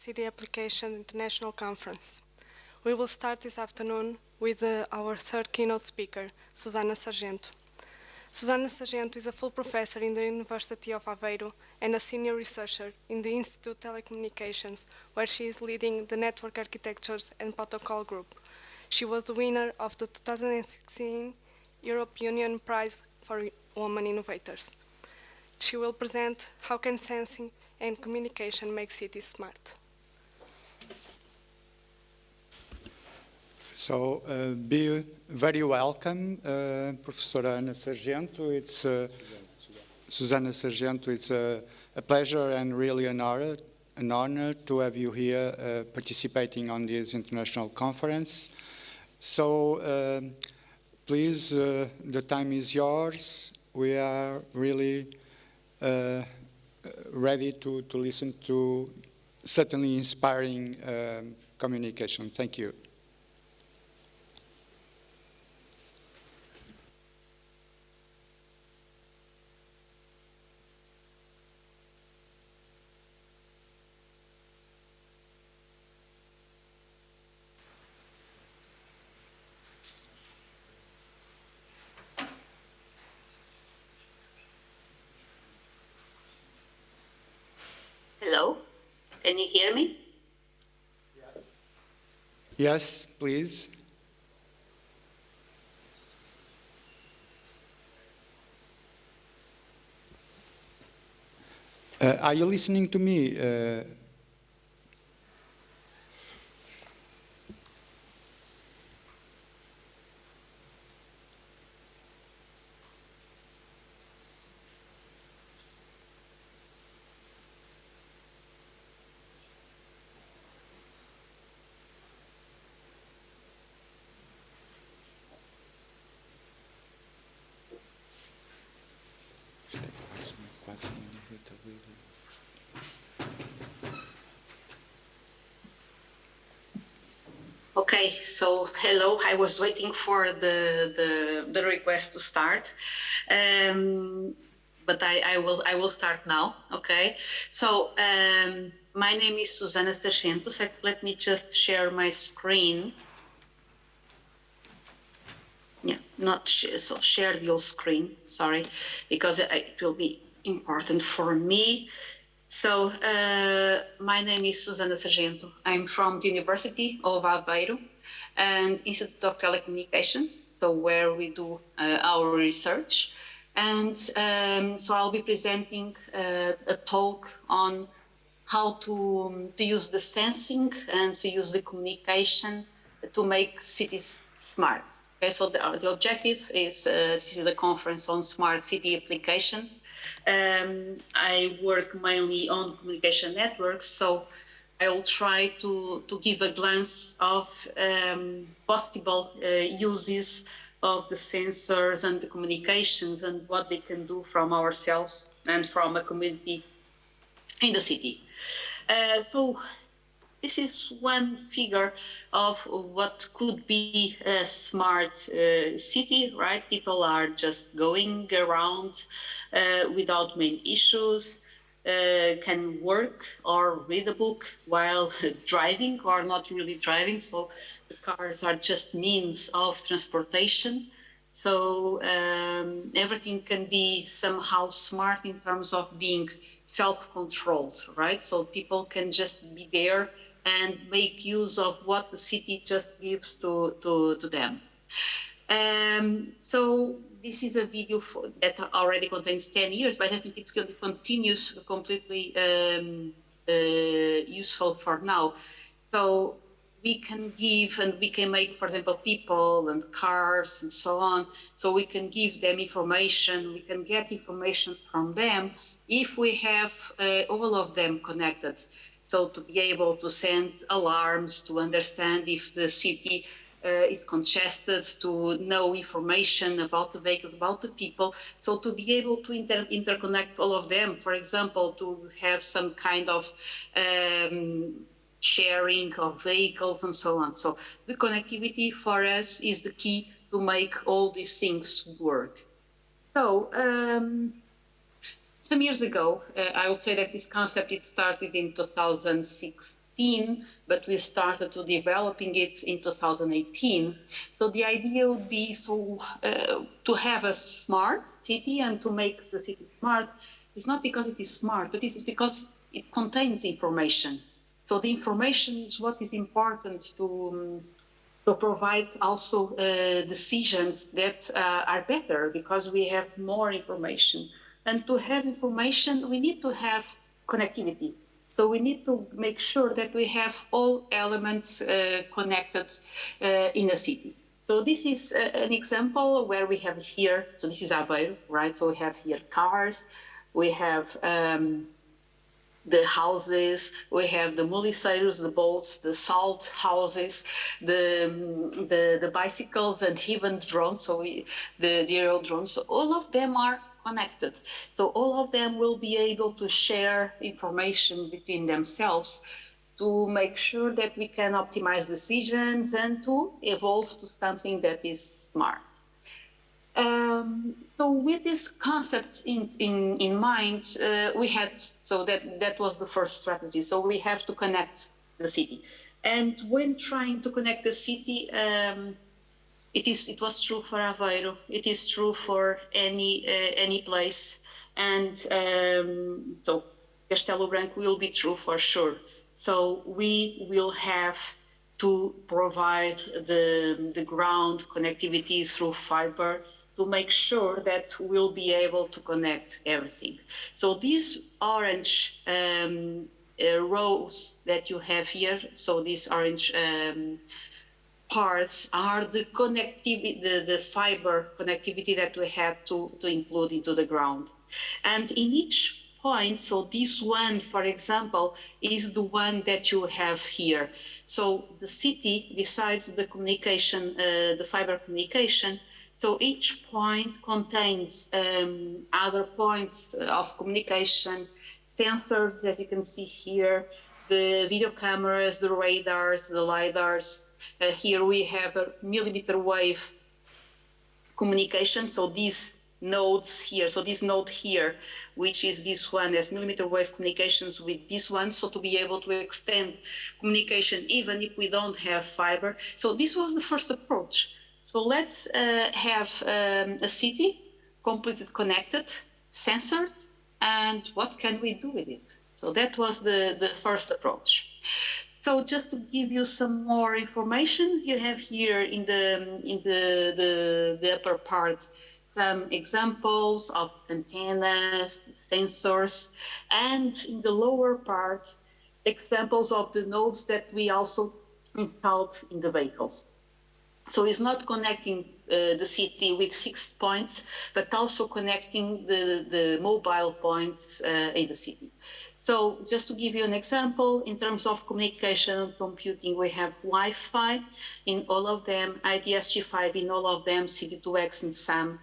City Application International Conference. We will start this afternoon with our third keynote speaker, Susana Sargento. Susana Sargento is a full professor in the University of Aveiro and a senior researcher in the Institute of Telecommunications, where she is leading the Network Architectures and Protocol Group. She was the winner of the 2016 Europe Union Prize for Women Innovators. She will present how can sensing and communication make cities smart. So, be very welcome, Professor Ana Sargento. It's Susana Sargento. It's a pleasure and really an honor to have you here participating on this international conference. So, please, the time is yours. We are really ready to listen to certainly inspiring communication. Thank you. Hello, can you hear me? Yes. Yes, please. Are you listening to me? Okay, so hello. I was waiting for the request to start, but I will start now. Okay, so my name is Susana Sargento. So let me just share my screen. Yeah, not so share your screen. Sorry, because it will be important for me. So my name is Susana Sargento. I'm from the University of Aveiro and Institute of Telecommunications, so where we do our research. And so I'll be presenting a talk on how to use the sensing and to use the communication to make cities smart. Okay, so the objective is, this is a conference on smart city applications. I work mainly on communication networks, so I will try to give a glance of possible uses of the sensors and the communications and what they can do from ourselves and from a community in the city. So this is one figure of what could be a smart city, right? People are just going around without main issues, can work or read a book while driving or not really driving. So the cars are just means of transportation. So everything can be somehow smart in terms of being self-controlled, right? So people can just be there and make use of what the city just gives to them. So this is a video that already contains 10 years, but I think it's going to continue completely useful for now. So we can give and we can make, for example, people and cars and so on. So we can give them information, we can get information from them if we have all of them connected. So to be able to send alarms, to understand if the city is congested, to know information about the vehicles, about the people. So to be able to interconnect all of them, for example, to have some kind of sharing of vehicles and so on. So the connectivity for us is the key to make all these things work. So some years ago, I would say that this concept, it started in 2016, 2016, but we started to developing it in 2018. So the idea would be to have a smart city, and to make the city smart is not because it is smart, but it is because it contains information. So the information is what is important to provide also decisions that are better, because we have more information. And to have information, we need to have connectivity. So we need to make sure that we have all elements connected in a city. So this is an example where we have here, so this is Aveiro, right? So we have here cars, we have the houses, we have the muliceiros, the boats, the salt houses, the bicycles, and even drones, so the aerial drones. So all of them are connected. So all of them will be able to share information between themselves to make sure that we can optimize decisions and to evolve to something that is smart. So with this concept in mind, we had, so that was the first strategy. So we have to connect the city. And when trying to connect the city, it was true for Aveiro, it is true for any place. And so Castelo Branco will be true for sure. So we will have to provide the ground connectivity through fiber, to make sure that we'll be able to connect everything. So these orange rows that you have here, so these orange parts are the connectivity, the fiber connectivity that we have to include into the ground. And in each point, so this one, for example, is the one that you have here. So the city, besides the communication, the fiber communication, so each point contains other points of communication, sensors, as you can see here, the video cameras, the radars, the LiDARs. Here we have a millimeter wave communication. So these nodes here, so this node here, which is this one, has millimeter wave communications with this one. So to be able to extend communication, even if we don't have fiber. So this was the first approach. So let's have a city completely connected, censored, and what can we do with it? So that was the first approach. So just to give you some more information, you have here in the upper part some examples of antennas, sensors, and in the lower part, examples of the nodes that we also installed in the vehicles. So it's not connecting the city with fixed points, but also connecting the mobile points in the city. So just to give you an example, in terms of communication and computing, we have Wi-Fi in all of them, IDSG5 in all of them, CD2X in some.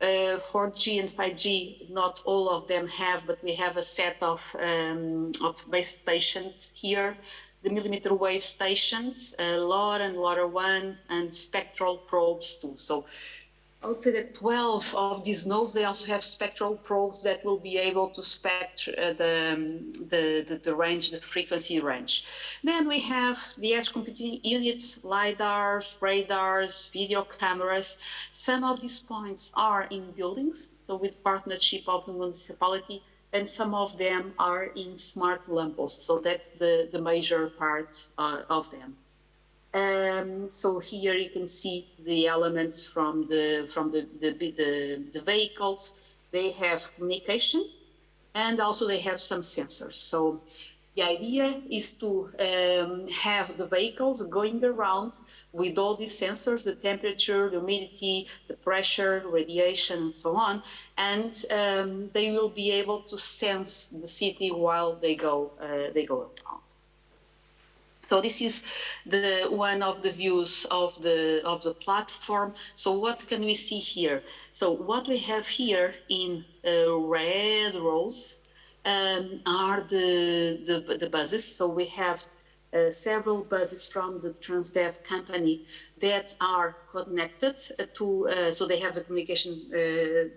4G and 5G, not all of them have, but we have a set of base stations here. The millimeter wave stations, LoRa and LoRa1, and spectral probes too. So I would say that 12 of these nodes, they also have spectral probes that will be able to spectral the range, the frequency range. Then we have the edge computing units, LiDARs, radars, video cameras. Some of these points are in buildings, so with partnership of the municipality, and some of them are in smart lampposts. So that's the major part of them. So here you can see the elements from the vehicles. They have communication, and also they have some sensors. So the idea is to have the vehicles going around with all these sensors, the temperature, the humidity, the pressure, radiation, and so on. And they will be able to sense the city while they go around. So this is one of the views of the platform. So what can we see here? So what we have here in red rows are the buses. So we have several buses from the Transdev company that are connected to, so they have the communication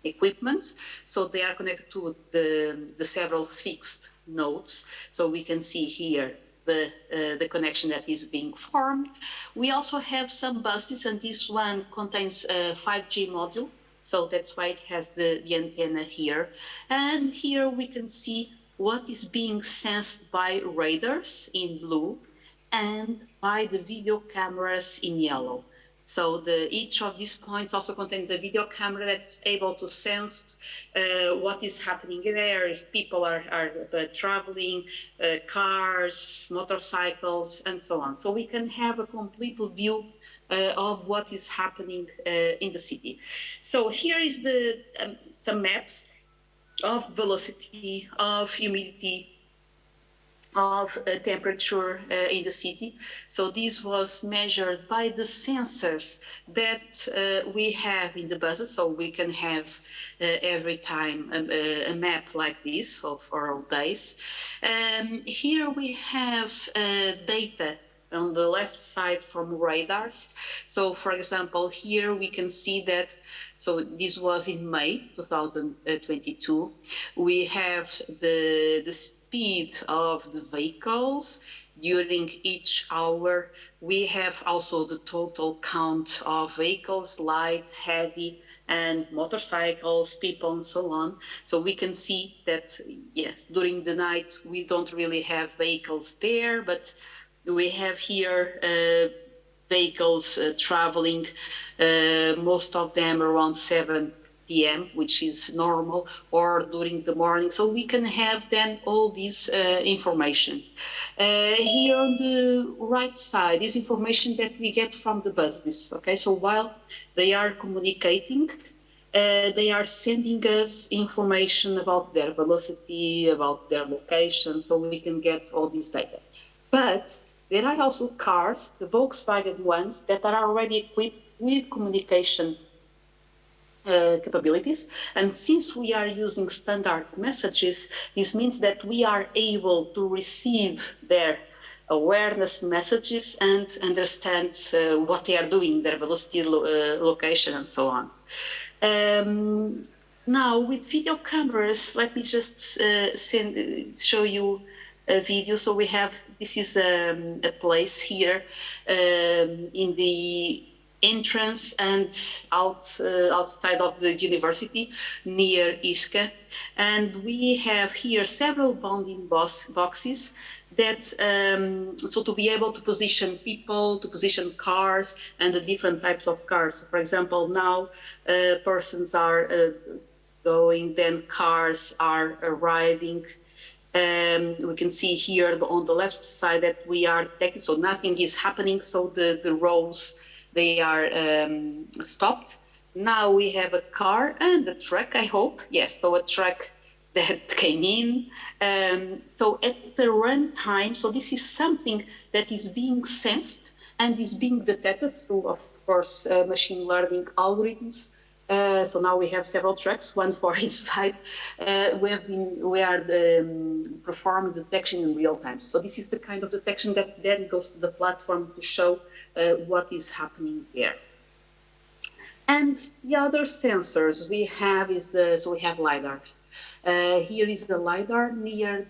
equipments. So they are connected to the several fixed nodes. So we can see here the connection that is being formed. We also have some buses, and this one contains a 5G module. So that's why it has the antenna here. And here we can see what is being sensed by radars in blue and by the video cameras in yellow. So each of these points also contains a video camera that's able to sense what is happening there, if people are traveling, cars, motorcycles, and so on. So we can have a complete view of what is happening in the city. So here is some maps of velocity, of humidity, of temperature in the city. So this was measured by the sensors that we have in the buses. So we can have every time a map like this for all days. Here we have data on the left side from radars. So for example, here we can see that, so this was in May 2022. We have the speed of the vehicles during each hour. We have also the total count of vehicles, light, heavy, and motorcycles, people, and so on. So we can see that, yes, during the night, we don't really have vehicles there, but we have here vehicles traveling, most of them around 7 p.m., which is normal, or during the morning. So we can have then all this information. Here on the right side is information that we get from the buses. Okay, so while they are communicating, they are sending us information about their velocity, about their location, so we can get all this data. But there are also cars, the Volkswagen ones, that are already equipped with communication capabilities. And since we are using standard messages, this means that we are able to receive their awareness messages and understand what they are doing, their velocity, location, and so on. Now, with video cameras, let me just show you a video. So we have, this is a place here in the entrance and outside of the university near ISCA. And we have here several bounding boxes that, so to be able to position people, to position cars and the different types of cars. So for example, now persons are going, then cars are arriving. We can see here on the left side that we are detected, so nothing is happening, so the rows, they are stopped. Now we have a car and a truck, I hope. Yes, so a truck that came in. So at the run time, so this is something that is being sensed and is being detected through, of course, machine learning algorithms. So now we have several trucks, one for each side. We are performing detection in real time. So this is the kind of detection that then goes to the platform to show what is happening there. And the other sensors we have is so we have LiDAR. Here is the LiDAR near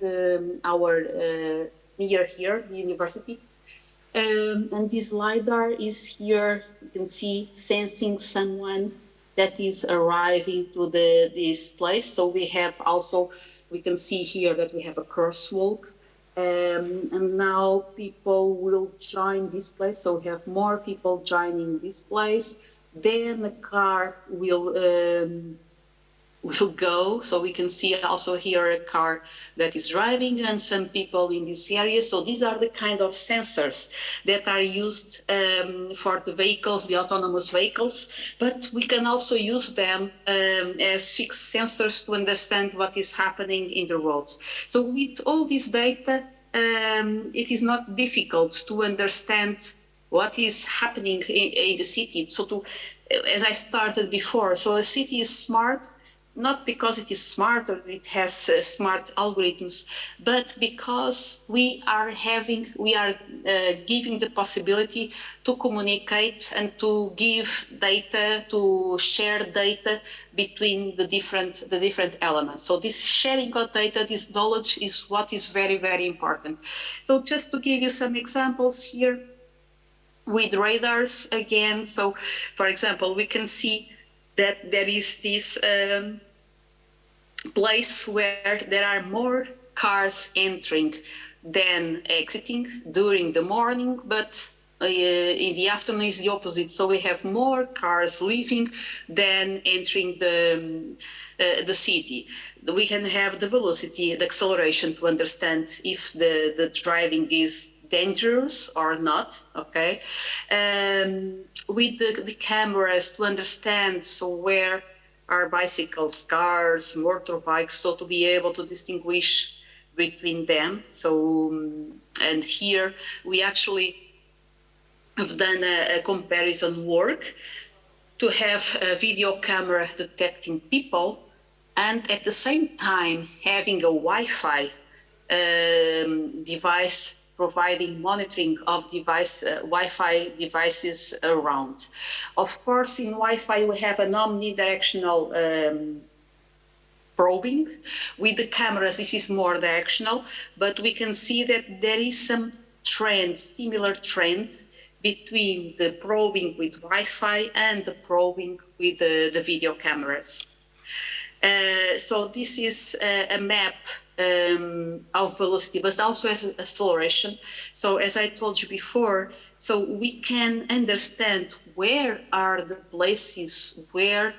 near here, the university. And this LiDAR is here, you can see, sensing someone that is arriving to this place. So we have also, we can see here that we have a crosswalk. And now people will join this place. So we have more people joining this place. Then the car will go. So we can see also here a car that is driving and some people in this area. So these are the kind of sensors that are used for the vehicles, the autonomous vehicles, but we can also use them as fixed sensors to understand what is happening in the roads. So with all this data, it is not difficult to understand what is happening in the city. So as I started before, so a city is smart not because it is smart or it has smart algorithms, but because we are giving the possibility to communicate and to give data, to share data between the different elements. So this sharing of data, this knowledge is what is very, very important. So just to give you some examples here with radars again. So for example, we can see that there is this place where there are more cars entering than exiting during the morning, but in the afternoon is the opposite. So we have more cars leaving than entering the city. We can have the velocity, the acceleration to understand if the driving is dangerous or not, okay? With the cameras to understand, so where are bicycles, cars, motorbikes, so to be able to distinguish between them. So, and here we actually have done a comparison work to have a video camera detecting people and at the same time having a Wi-Fi device providing monitoring of Wi-Fi devices around. Of course, in Wi-Fi, we have an omnidirectional probing. With the cameras, this is more directional, but we can see that there is some trend, similar trend, between the probing with Wi-Fi and the probing with the video cameras. So this is a map of velocity, but also as acceleration. So as I told you before, so we can understand where are the places where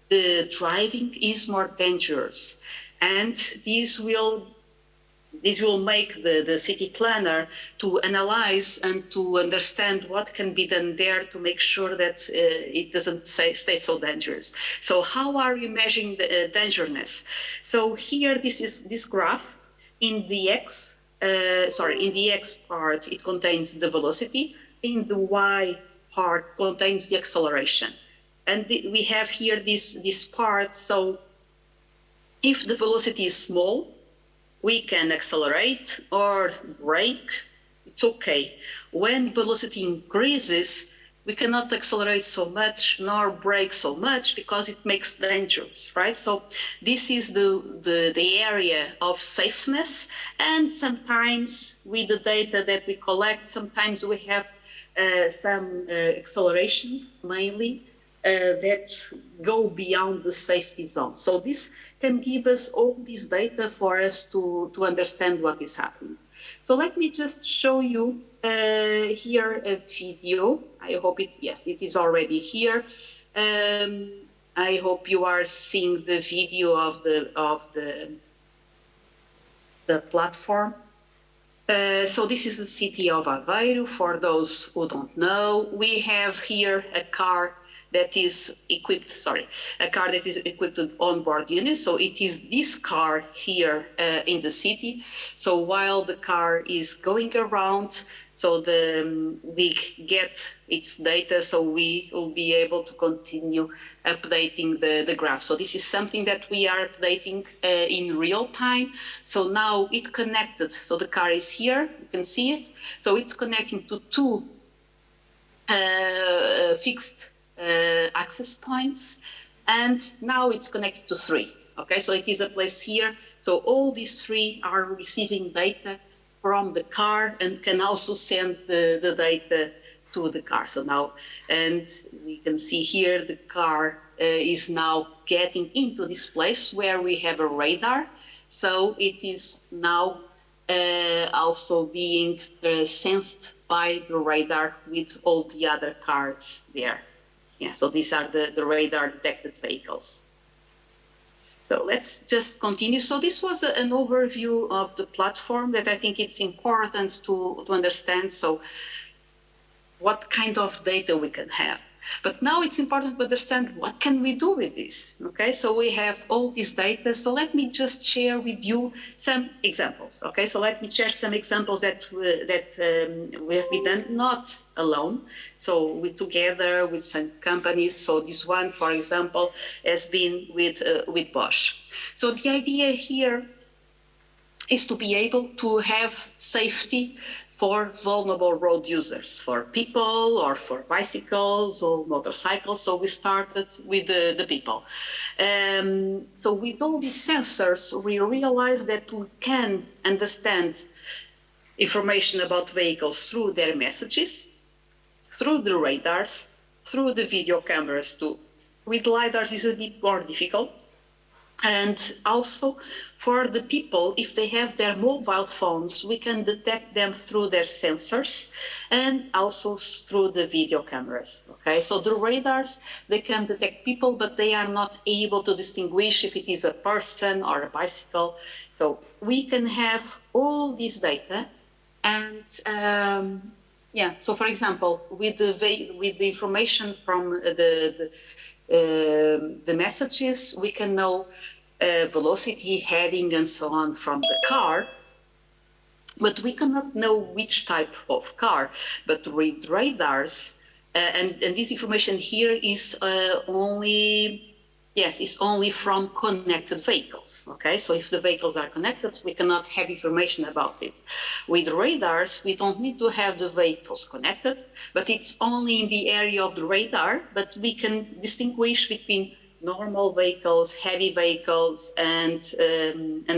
the driving is more dangerous. And this will make the city planner to analyze and to understand what can be done there to make sure that it doesn't stay so dangerous. So how are we measuring the dangerousness? So here, this graph in the X part, it contains the velocity. In the Y part contains the acceleration. And we have here this part. So if the velocity is small, we can accelerate or brake, it's okay. When velocity increases, we cannot accelerate so much nor brake so much because it makes dangerous, right? So this is the area of safeness, and sometimes with the data that we collect, sometimes we have some accelerations mainly that go beyond the safety zone. So this can give us all this data for us to understand what is happening. So let me just show you here a video. I hope it is already here. I hope you are seeing the video of the platform. So this is the city of Aveiro. For those who don't know, we have here a car that is equipped, with onboard units. So it is this car here in the city. So while the car is going around, so we get its data, so we will be able to continue updating the graph. So this is something that we are updating in real time. So now it connected, so the car is here, you can see it. So it's connecting to two fixed access points, and now it's connected to three. Okay, so it is a place here. So all these three are receiving data from the car and can also send the data to the car. So now, and we can see here the car is now getting into this place where we have a radar. So it is now also being sensed by the radar with all the other cars there. Yeah, so these are the radar detected vehicles. So let's just continue. So this was an overview of the platform that I think it's important to understand. So what kind of data we can have. But now it's important to understand what can we do with this. Okay, so we have all this data. So let me just share with you some examples. Okay, so let me share some examples that we have been done not alone. So we together with some companies. So this one, for example, has been with Bosch. So the idea here is to be able to have safety for vulnerable road users, for people or for bicycles or motorcycles. So we started with the people. So with all these sensors, we realized that we can understand information about vehicles through their messages, through the radars, through the video cameras too. With LiDARs it's a bit more difficult. And also for the people, if they have their mobile phones, we can detect them through their sensors and also through the video cameras. Okay, so the radars, they can detect people, but they are not able to distinguish if it is a person or a bicycle. So we can have all this data and yeah, so for example, with the information from the messages, we can know velocity, heading, and so on from the car, but we cannot know which type of car. But with radars, and this information here is only from connected vehicles. Okay, so if the vehicles are connected, we cannot have information about it. With radars, we don't need to have the vehicles connected, but it's only in the area of the radar, but we can distinguish between normal vehicles, heavy vehicles, and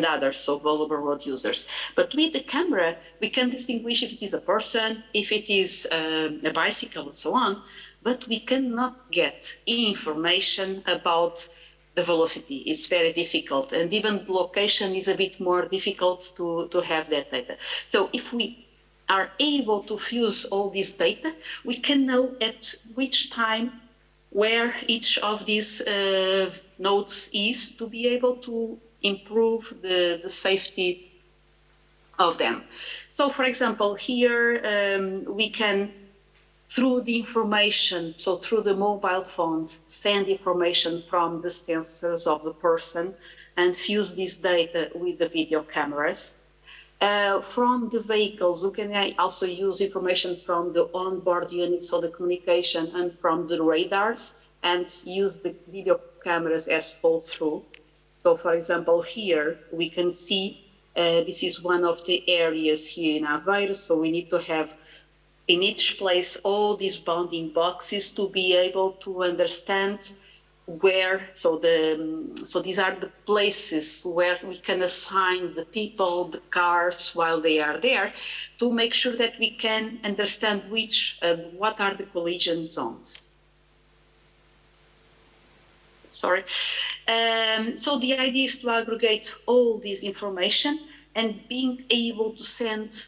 others, so vulnerable road users. But with the camera, we can distinguish if it is a person, if it is a bicycle, and so on, but we cannot get information about the velocity. It's very difficult, and even the location is a bit more difficult to have that data. So if we are able to fuse all this data, we can know at which time where each of these nodes is to be able to improve the safety of them. So for example, here we can, through the information, so through the mobile phones, send information from the sensors of the person and fuse this data with the video cameras. From the vehicles, we can also use information from the onboard units, so the communication, and from the radars, and use the video cameras as fall-through. So for example, here we can see this is one of the areas here in Aveiro, so we need to have in each place all these bounding boxes to be able to understand where, so these are the places where we can assign the people, the cars while they are there, to make sure that we can understand what are the collision zones. Sorry. So the idea is to aggregate all this information and being able to send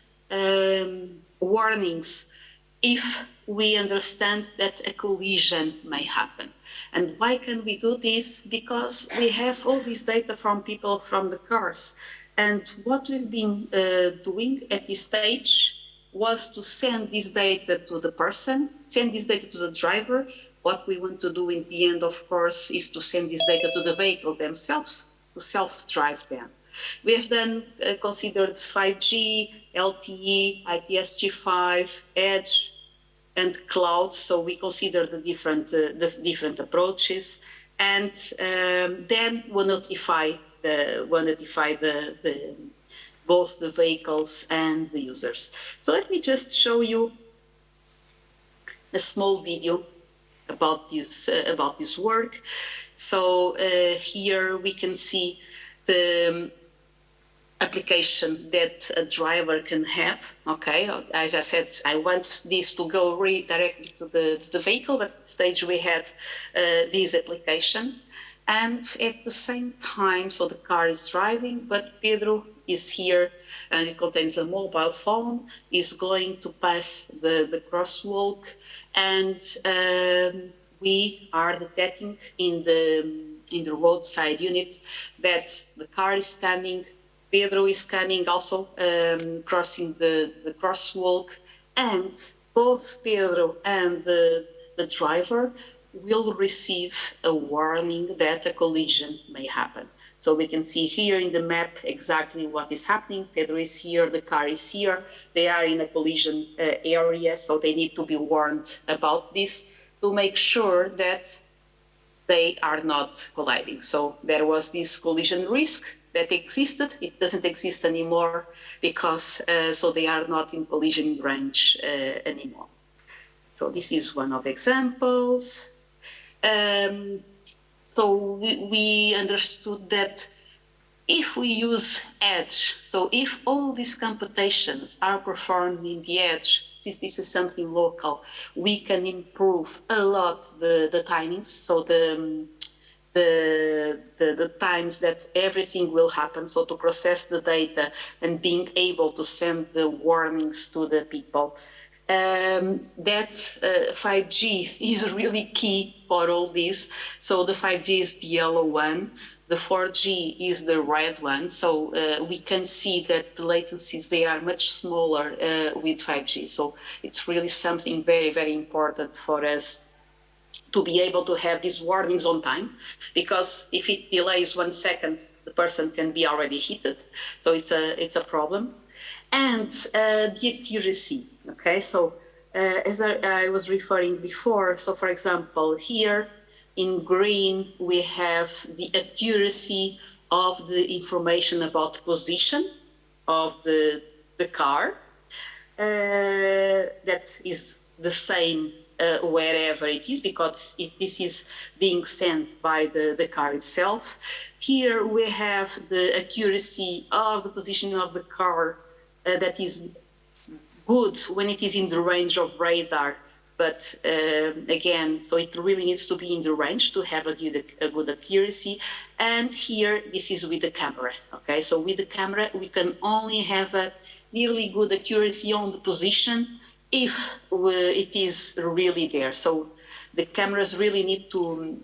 warnings if we understand that a collision may happen. And why can we do this? Because we have all this data from people, from the cars. And what we've been doing at this stage was to send this data to the person, send this data to the driver. What we want to do in the end, of course, is to send this data to the vehicles themselves, to self-drive them. We have then considered 5G, LTE, ITSG5, Edge, and cloud. So we consider the different approaches, and then we'll notify both the vehicles and the users. So let me just show you a small video about this work. So here we can see the application that a driver can have. Okay, as I said, I want this to go directly to the vehicle, but at this stage we had this application. And at the same time, so the car is driving, but Pedro is here, and it contains a mobile phone, is going to pass the crosswalk, and we are detecting in the roadside unit that the car is coming, Pedro is coming also, crossing the crosswalk, and both Pedro and the the driver will receive a warning that a collision may happen. So we can see here in the map exactly what is happening. Pedro is here, the car is here. They are in a collision area, so they need to be warned about this to make sure that they are not colliding. So there was this collision risk that existed. It doesn't exist anymore because so they are not in collision range anymore. So this is one of examples. So we understood that if we use edge, so if all these computations are performed in the edge, since this is something local, we can improve a lot the timings, so the times that everything will happen, so to process the data and being able to send the warnings to the people. That 5G is really key for all this. So the 5G is the yellow one, the 4G is the red one. So we can see that the latencies, they are much smaller with 5G. So it's really something very, very important for us to be able to have these warnings on time, because if it delays 1 second, the person can be already hit. So it's a problem. And the accuracy, okay? So as I was referring before, so for example, here in green, we have the accuracy of the information about position of the car. That is the same wherever it is, because this is being sent by the car itself. Here we have the accuracy of the position of the car that is good when it is in the range of radar, but again, so it really needs to be in the range to have a good accuracy. And here, this is with the camera, okay? So with the camera, we can only have a nearly good accuracy on the position if it is really there. So the cameras really need to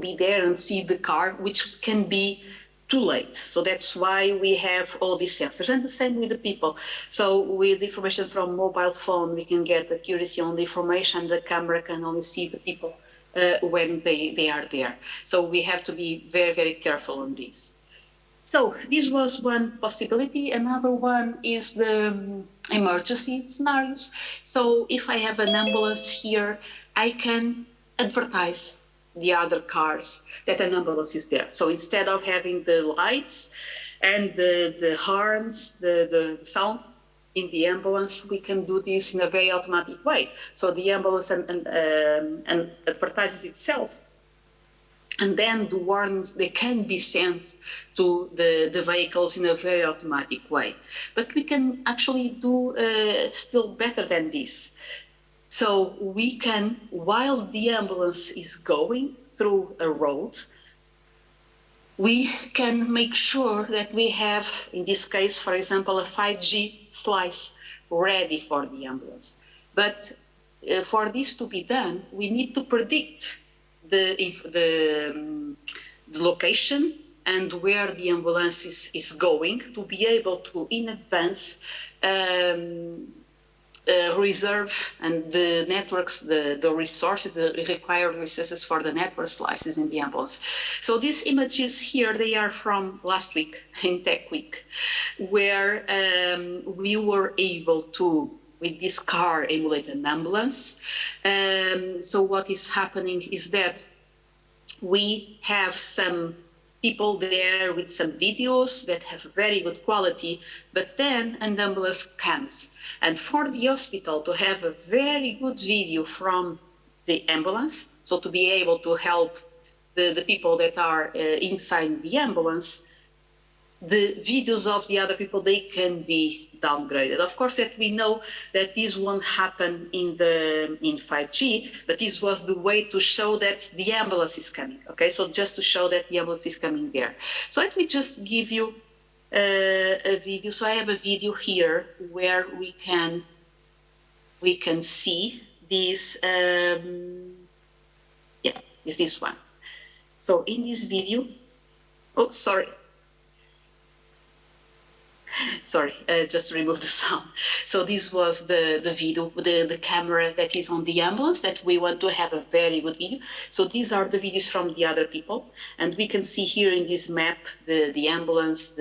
be there and see the car, which can be too late. So that's why we have all these sensors, and the same with the people. So with information from mobile phone, we can get accuracy on the information. The camera can only see the people when they are there. So we have to be very, very careful on this. So this was one possibility. Another one is the emergency scenarios. So if I have an ambulance here, I can advertise the other cars that an ambulance is there. So instead of having the lights and the horns, the sound in the ambulance, we can do this in a very automatic way. So the ambulance and advertises itself. And then the warnings, they can be sent to the vehicles in a very automatic way. But we can actually do still better than this. So we can, while the ambulance is going through a road, we can make sure that we have, in this case, for example, a 5G slice ready for the ambulance. But for this to be done, we need to predict the location and where the ambulance is going, to be able to, in advance, reserve and the networks, the resources, the required resources for the network slices in the ambulance. So these images here, they are from last week in Tech Week, where we were able to, with this car, emulate an ambulance. So what is happening is that we have some people there with some videos that have very good quality, but then an ambulance comes. And for the hospital to have a very good video from the ambulance, so to be able to help the people that are inside the ambulance, the videos of the other people, they can be downgraded. Of course, that we know that this won't happen in 5G, but this was the way to show that the ambulance is coming. Okay, so just to show that the ambulance is coming there. So let me just give you a video. So I have a video here where we can see this. Yeah, is this one. So in this video, oh, sorry. sorry, just remove the sound. So this was the video, the camera that is on the ambulance, that we want to have a very good video. So these are the videos from the other people. And we can see here in this map, the ambulance,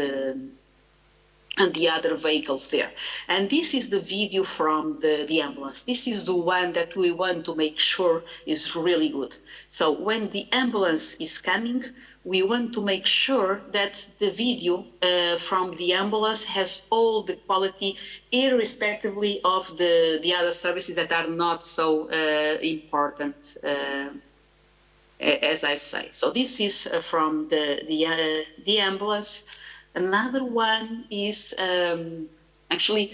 and the other vehicles there. And this is the video from the ambulance. This is the one that we want to make sure is really good. So when the ambulance is coming, we want to make sure that the video from the ambulance has all the quality, irrespectively of the other services that are not so important, as I say. So this is from the ambulance. Another one is actually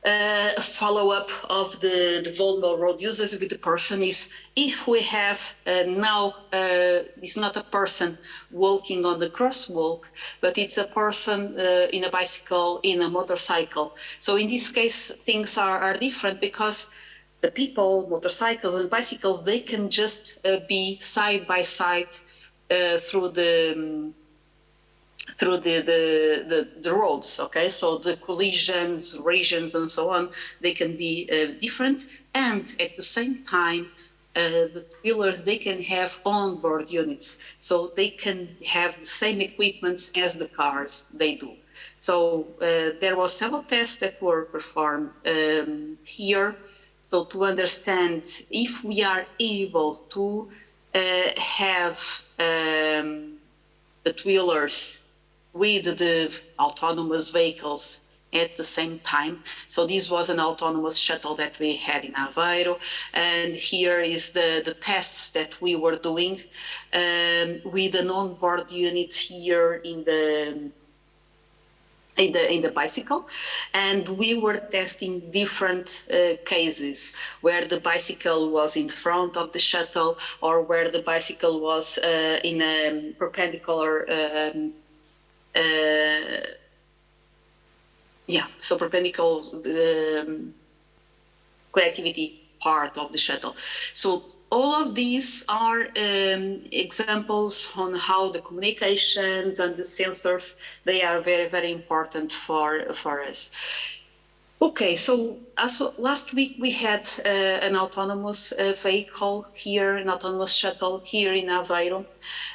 a follow-up of the vulnerable road users with the person is if we have now, it's not a person walking on the crosswalk, but it's a person in a bicycle, in a motorcycle. So in this case, things are different because the people, motorcycles and bicycles, they can just be side by side through the roads, okay? So the collisions, regions, and so on, they can be different. And at the same time, the two-wheelers, they can have onboard units. So they can have the same equipments as the cars they do. So there were several tests that were performed here. So to understand if we are able to have the two-wheelers with the autonomous vehicles at the same time. So this was an autonomous shuttle that we had in Aveiro. And here is the tests that we were doing with an onboard unit here in the bicycle. And we were testing different cases where the bicycle was in front of the shuttle or where the bicycle was in a perpendicular so perpendicular connectivity part of the shuttle. So all of these are examples on how the communications and the sensors, they are very, very important for us. Okay, so last week we had an autonomous vehicle here, an autonomous shuttle here in Aveiro.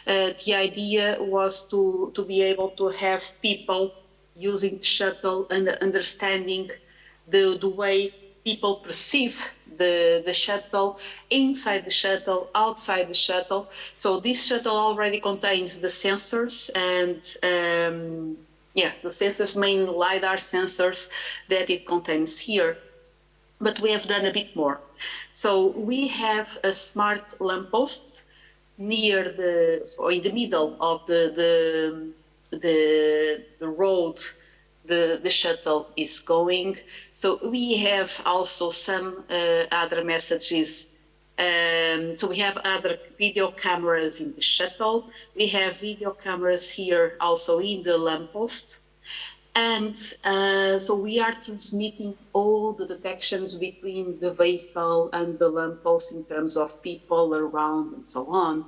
The idea was to be able to have people using the shuttle and understanding the way people perceive the shuttle, inside the shuttle, outside the shuttle. So this shuttle already contains the sensors and the sensors, main LiDAR sensors that it contains here. But we have done a bit more. So we have a smart lamppost near in the middle of the road the shuttle is going. So we have also some other messages. So we have other video cameras in the shuttle. We have video cameras here also in the lamppost. And so we are transmitting all the detections between the vehicle and the lamppost in terms of people around and so on.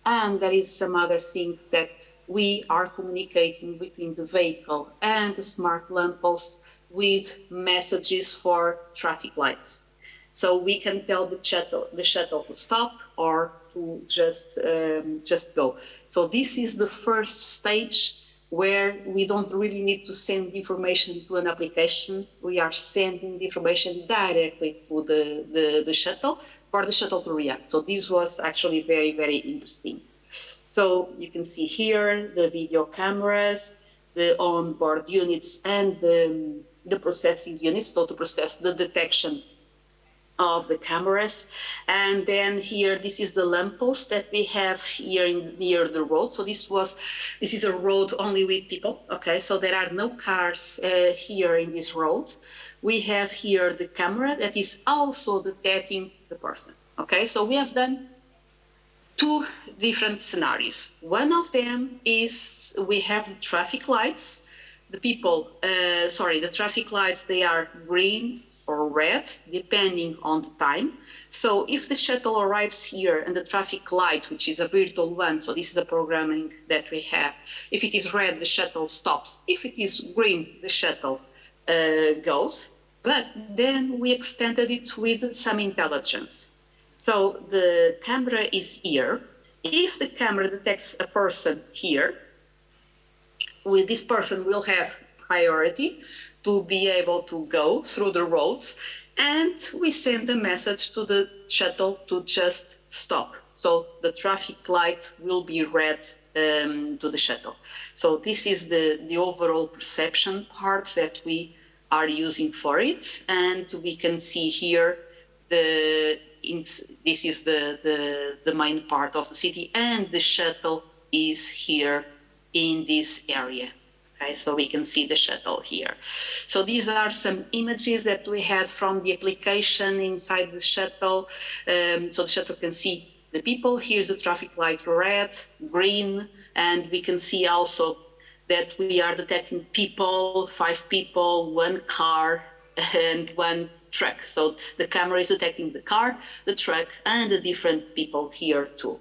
And there is some other things that we are communicating between the vehicle and the smart lamppost with messages for traffic lights. So we can tell the shuttle to stop or to just go. So this is the first stage where we don't really need to send information to an application. We are sending the information directly to the shuttle for the shuttle to react. So this was actually very, very interesting. So you can see here the video cameras, the onboard units, and the processing units, so to process the detection of the cameras. And then here, this is the lamppost that we have here near the road. So this is a road only with people. Okay, so there are no cars here in this road. We have here the camera that is also detecting the person. Okay, so we have done two different scenarios. One of them is we have the traffic lights. The traffic lights, they are green or red, depending on the time. So if the shuttle arrives here and the traffic light, which is a virtual one, so this is a programming that we have, if it is red, the shuttle stops. If it is green, the shuttle goes. But then we extended it with some intelligence. So the camera is here. If the camera detects a person here, with this person will have priority to be able to go through the roads, and we send a message to the shuttle to just stop. So the traffic light will be red to the shuttle. So this is the overall perception part that we are using for it, and we can see here this is the main part of the city, and the shuttle is here in this area. Okay, so we can see the shuttle here. So these are some images that we had from the application inside the shuttle. So the shuttle can see the people. Here's the traffic light red, green, and we can see also that we are detecting people, 5 people, 1 car, and 1 truck. So the camera is detecting the car, the truck, and the different people here too.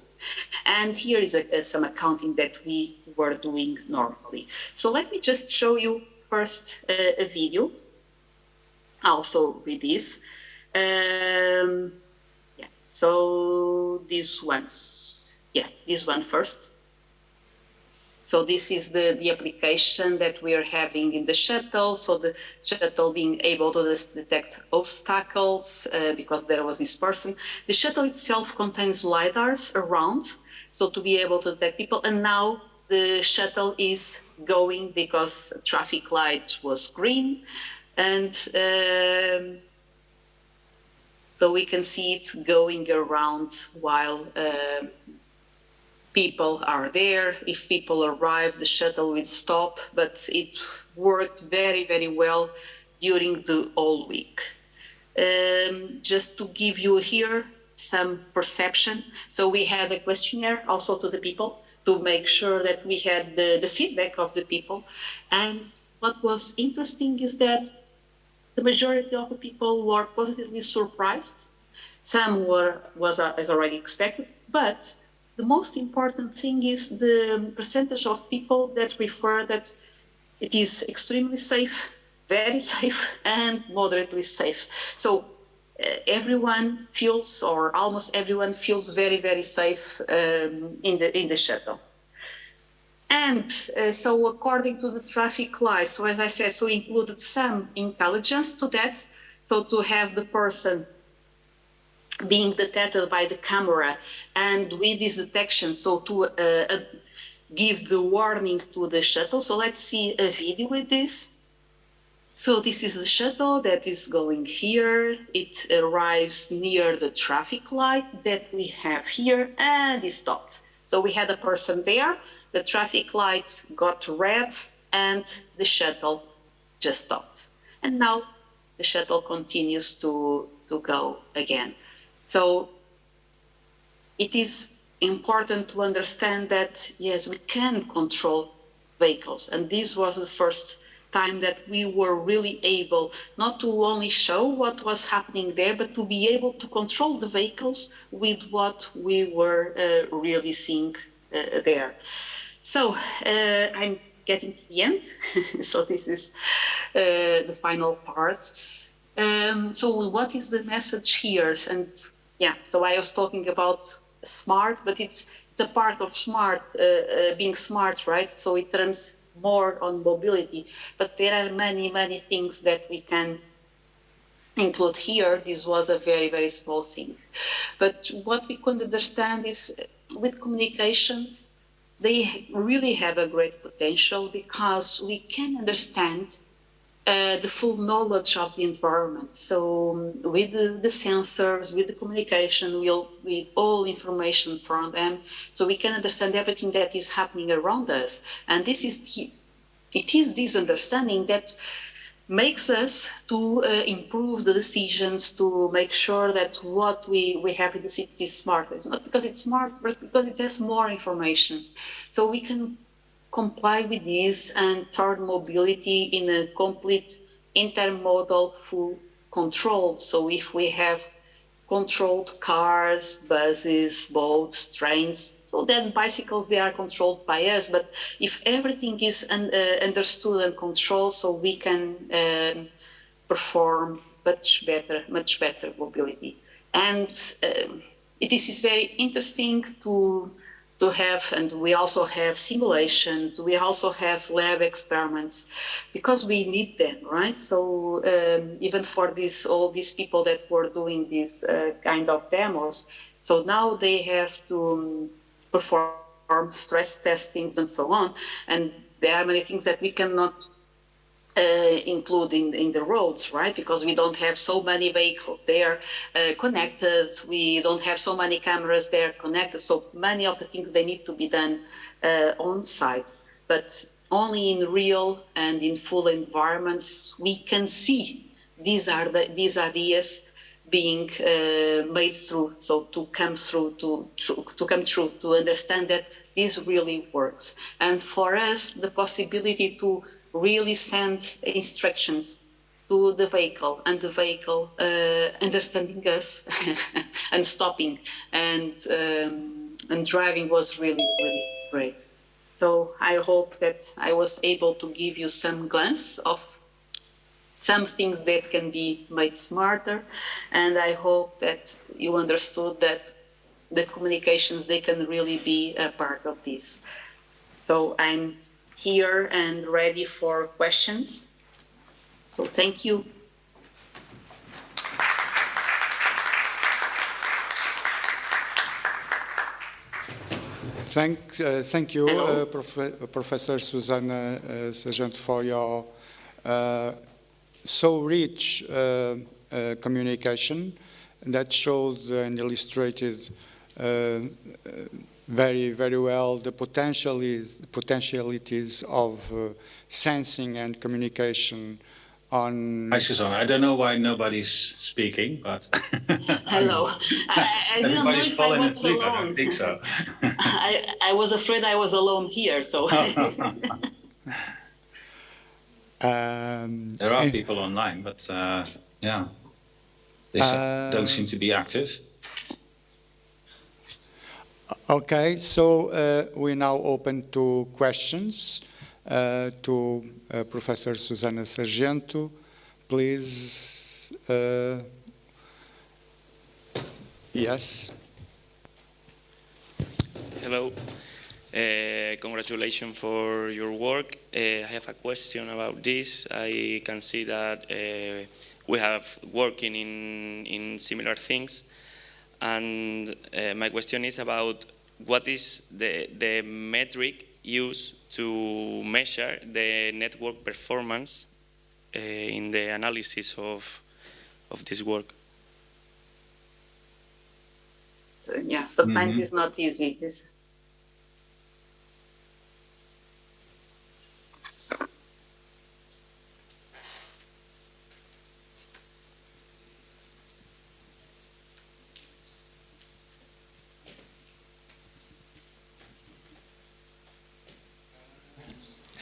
And here is some accounting that we were doing normally. So let me just show you first a video, also with this. Yeah, so this one first. So this is the application that we are having in the shuttle. So the shuttle being able to detect obstacles because there was this person. The shuttle itself contains LiDARs around, so to be able to detect people. And now the shuttle is going because traffic light was green. And so we can see it going around while people are there. If people arrive, the shuttle will stop, but it worked very, very well during the whole week. Just to give you here some perception. So we had a questionnaire also to the people to make sure that we had the feedback of the people. And what was interesting is that the majority of the people were positively surprised. Some was as already expected, but the most important thing is the percentage of people that refer that it is extremely safe, very safe, and moderately safe. So everyone feels, or almost everyone feels very, very safe in the shuttle. And so according to the traffic lights, so as I said, so included some intelligence to that. So to have the person being detected by the camera, and with this detection, so to give the warning to the shuttle. So let's see a video with this. So this is the shuttle that is going here. It arrives near the traffic light that we have here, and it stopped. So we had a person there, the traffic light got red, and the shuttle just stopped. And now the shuttle continues to go again. So it is important to understand that, yes, we can control vehicles. And this was the first time that we were really able not to only show what was happening there, but to be able to control the vehicles with what we were really seeing there. So I'm getting to the end. So this is the final part. So what is the message here? And yeah, so I was talking about smart, but it's a part of smart, being smart, right? So it turns more on mobility, but there are many, many things that we can include here. This was a very, very small thing. But what we could understand is with communications, they really have a great potential because we can understand the full knowledge of the environment. So with the sensors, with the communication, with all information from them, so we can understand everything that is happening around us. And it is this understanding that makes us to improve the decisions, to make sure that what we have in the city is smart. It's not because it's smart, but because it has more information. So we can comply with this and turn mobility in a complete intermodal full controlled. So if we have controlled cars, buses, boats, trains, so then bicycles, they are controlled by us. But if everything is understood and controlled, so we can perform much better mobility. And this is very interesting to have, and we also have simulations, we also have lab experiments, because we need them, right? So even for all these people that were doing these kind of demos, so now they have to perform stress testings and so on, and there are many things that we cannot include in the roads, right? Because we don't have so many vehicles there connected, we don't have so many cameras there connected, so many of the things they need to be done on site. But only in real and in full environments we can see these ideas being made through, so to come true, to understand that this really works. And for us, the possibility to really send instructions to the vehicle, and the vehicle understanding us and stopping and driving was really, really great. So I hope that I was able to give you some glance of some things that can be made smarter, and I hope that you understood that the communications, they can really be a part of this. So I'm here and ready for questions. So thank you. Thank you, Professor Susana Sargento, for your so rich communication that showed and illustrated very, very well the potentialities of sensing and communication on... Hi, Susanna. I don't know why nobody's speaking, but... Hello. I didn't know if I was asleep. alone. I don't think so. I was afraid I was alone here, so... There are people online, but yeah, they don't seem to be active. Okay, so we now open to questions to Professor Susana Sargento. Please, yes. Hello. Congratulations for your work. I have a question about this. I can see that we have working in similar things. And my question is about what is the metric used to measure the network performance in the analysis of this work? So, yeah, sometimes it's not easy.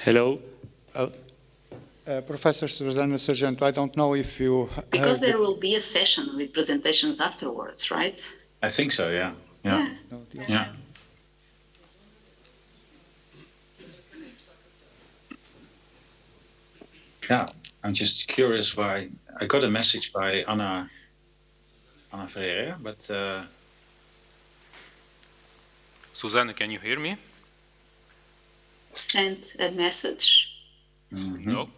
Hello? Professor Susana Sargento, I don't know if you... Because there will be a session with presentations afterwards, right? I think so, yeah. Yeah. Yeah. Yeah, I'm just curious why... I got a message by Anna Ferreira, but... Susanna, can you hear me? Sent a message. No.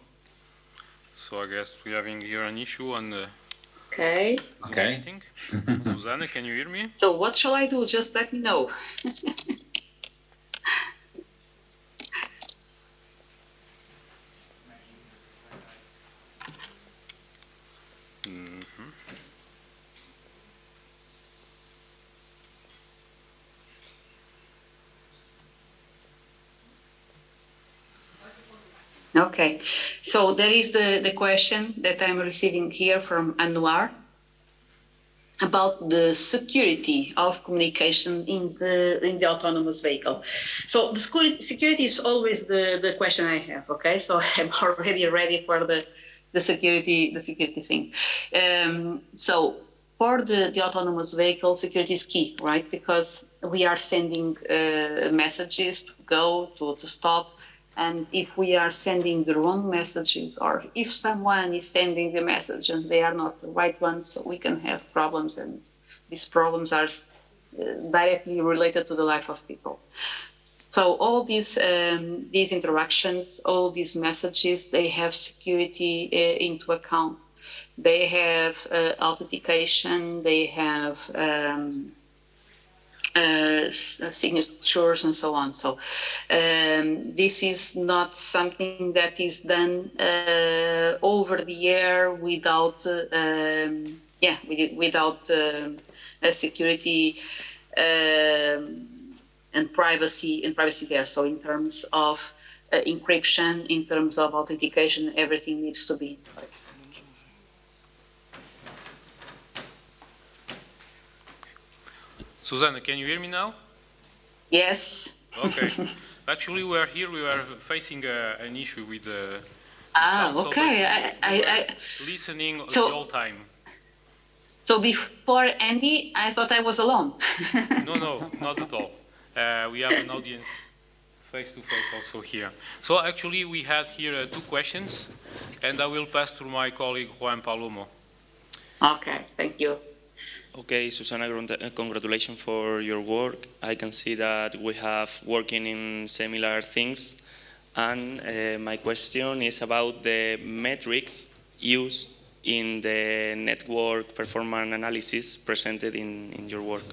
So I guess we're having here an issue on the Okay. Zoom meeting. Susanna, can you hear me? So what shall I do? Just let me know. Okay, so there is the question that I'm receiving here from Anwar about the security of communication in the autonomous vehicle. So the security is always the question I have, okay? So I'm already ready for the security thing. So for the autonomous vehicle, security is key, right? Because we are sending messages to go, to stop. And if we are sending the wrong messages, or if someone is sending the message and they are not the right ones, so we can have problems, and these problems are directly related to the life of people. So all these interactions, all these messages, they have security into account. They have authentication, they have signatures and so on. So this is not something that is done over the air without without a security and privacy there. So in terms of encryption, in terms of authentication, everything needs to be in place. Susanna, can you hear me now? Yes. Okay. Actually, we are facing an issue with the sound, so okay. I listening so, the whole time. So before Andy, I thought I was alone. No, not at all. We have an audience face-to-face also here. So actually, we had here 2 questions, and I will pass to my colleague Juan Palomo. Okay, thank you. Okay, Susana, congratulations for your work. I can see that we have working in similar things. And my question is about the metrics used in the network performance analysis presented in your work.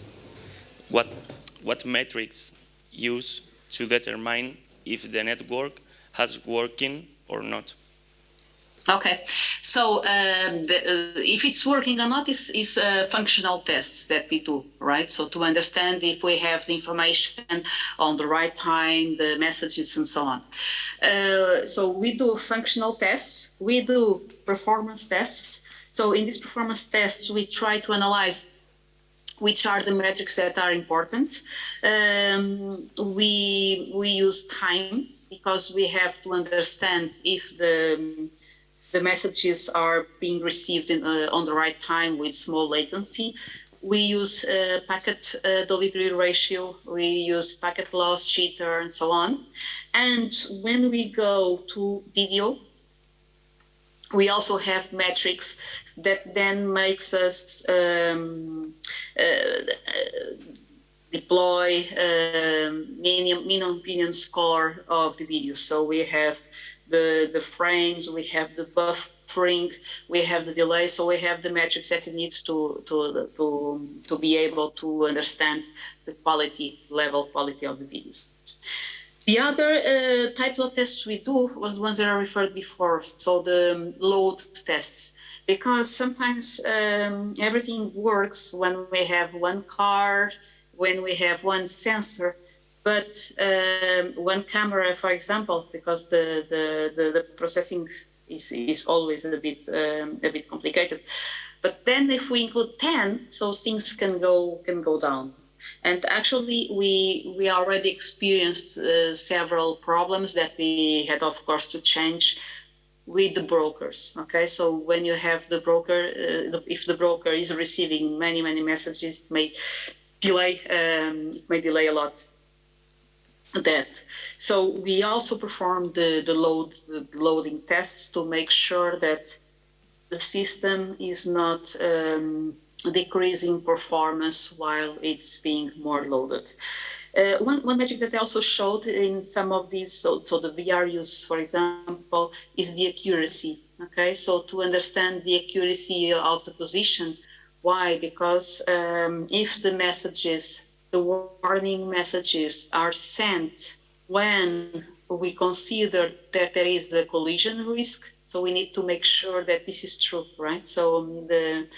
What metrics used to determine if the network has working or not? Okay, so if it's working or not is functional tests that we do, right? So to understand if we have the information on the right time, the messages and so on. So we do functional tests, we do performance tests. So in these performance tests, we try to analyze which are the metrics that are important. We use time because we have to understand if the messages are being received on the right time with small latency. We use packet delivery ratio, we use packet loss, jitter, and so on. And when we go to video, we also have metrics that then makes us deploy minimum opinion score of the video. So we have the frames, we have the buffering, we have the delay, so we have the metrics that you need to be able to understand the quality of the videos. The other types of tests we do was the ones that I referred before, so the load tests, because sometimes everything works when we have one card, when we have one sensor, but one camera, for example, because the processing is always a bit complicated. But then if we include 10, so things can go down. And actually, we already experienced several problems that we had, of course, to change with the brokers. Okay, so when you have the broker, if the broker is receiving many messages, it may delay a lot. That. So we also perform the loading tests to make sure that the system is not decreasing performance while it's being more loaded. One metric that I also showed in some of these, so the VR use, for example, is the accuracy. Okay, so to understand the accuracy of the position. Why? Because if the messages, the warning messages are sent when we consider that there is a collision risk, so we need to make sure that this is true, right? So the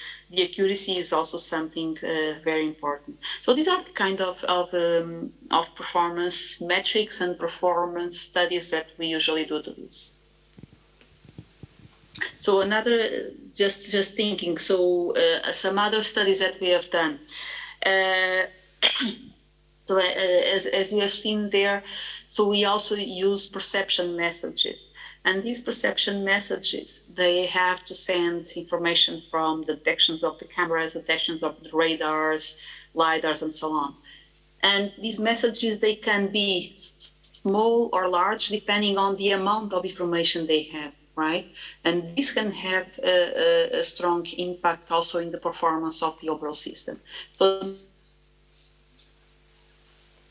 accuracy is also something very important. So these are kind of performance metrics and performance studies that we usually do to this. So another, just thinking, so some other studies that we have done. So as you have seen there, so we also use perception messages. And these perception messages, they have to send information from the detections of the cameras, detections of the radars, LiDARs, and so on. And these messages, they can be small or large, depending on the amount of information they have, right? And this can have a strong impact also in the performance of the overall system. So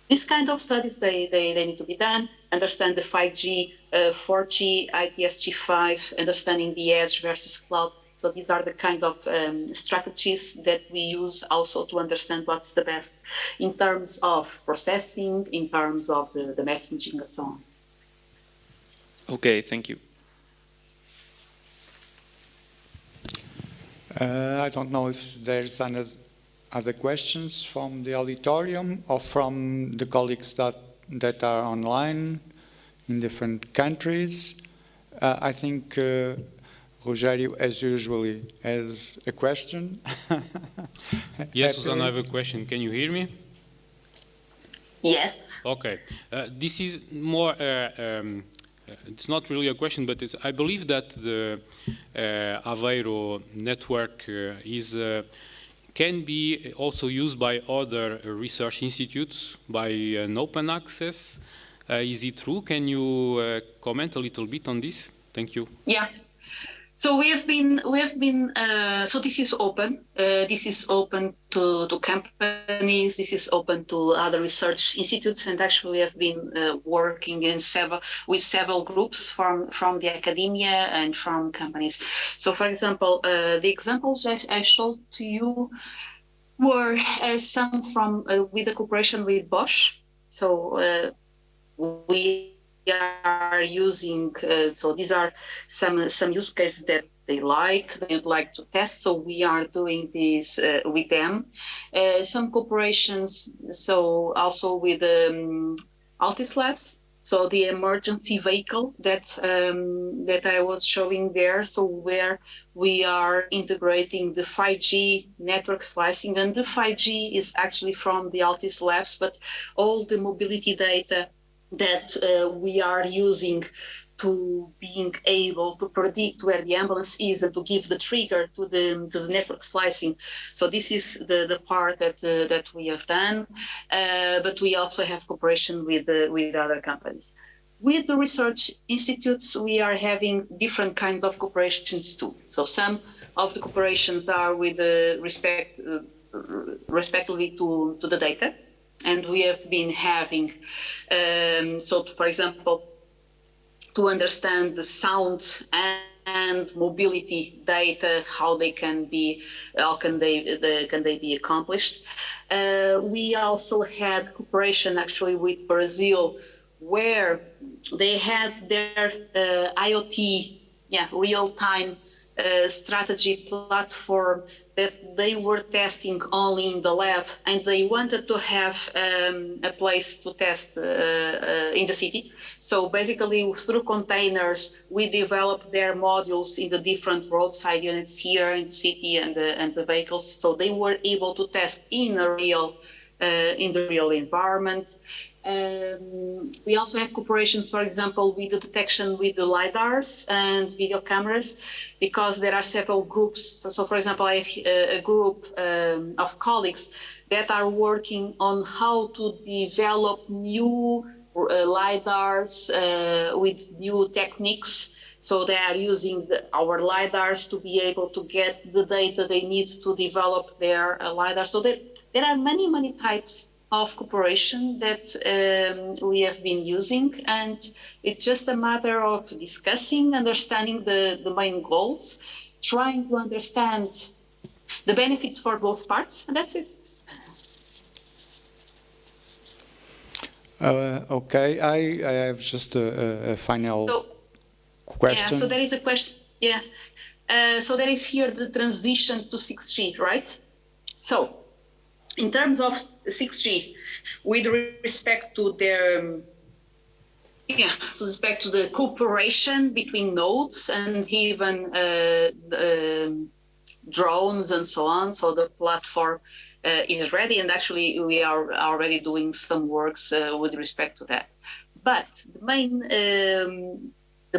these kind of studies, they need to be done, understand the 5G, 4G, ITSG5, understanding the edge versus cloud. So these are the kind of strategies that we use also to understand what's the best in terms of processing, in terms of the messaging and so on. Okay, thank you. I don't know if there's other questions from the auditorium or from the colleagues that are online in different countries. I think Rogério, as usually, has a question. Yes, Susanna, I have a question. Can you hear me? Yes. Okay. This is more, it's not really a question, but I believe that the Aveiro network can be also used by other research institutes by an open access. Is it true? Can you comment a little bit on this? Thank you. Yeah. So we have been. So this is open. This is open to companies. This is open to other research institutes, and actually we have been working with several groups from the academia and from companies. So, for example, the examples I showed to you were some from with the cooperation with Bosch. So we are using, so these are some use cases that they'd like to test, so we are doing this with them. Some cooperations, so also with Altis Labs, so the emergency vehicle that I was showing there, so where we are integrating the 5G network slicing, and the 5G is actually from the Altis Labs, but all the mobility data that we are using to being able to predict where the ambulance is and to give the trigger to the network slicing. So this is the part that we have done, but we also have cooperation with other companies. With the research institutes, we are having different kinds of cooperations too. So some of the cooperations are with respectively to the data. And we have been having, so for example, to understand the sound and mobility data, how can they be accomplished. We also had cooperation actually with Brazil, where they had their IoT, real-time strategy platform that they were testing only in the lab, and they wanted to have a place to test in the city. So basically, through containers, we developed their modules in the different roadside units here in the city and the vehicles, so they were able to test in the real environment. We also have cooperations, for example, with the detection with the LiDARs and video cameras, because there are several groups. So, for example, I have a group of colleagues that are working on how to develop new LiDARs with new techniques. So they are using our LiDARs to be able to get the data they need to develop their LiDAR. So there are many types of cooperation that we have been using, and it's just a matter of discussing, understanding the main goals, trying to understand the benefits for both parts, and that's it. Okay, I have just a final question. Yeah, so there is a question, so there is here the transition to 6G, right? So, in terms of 6G, with respect to the cooperation between nodes and even drones and so on, so the platform is ready, and actually we are already doing some works with respect to that. But the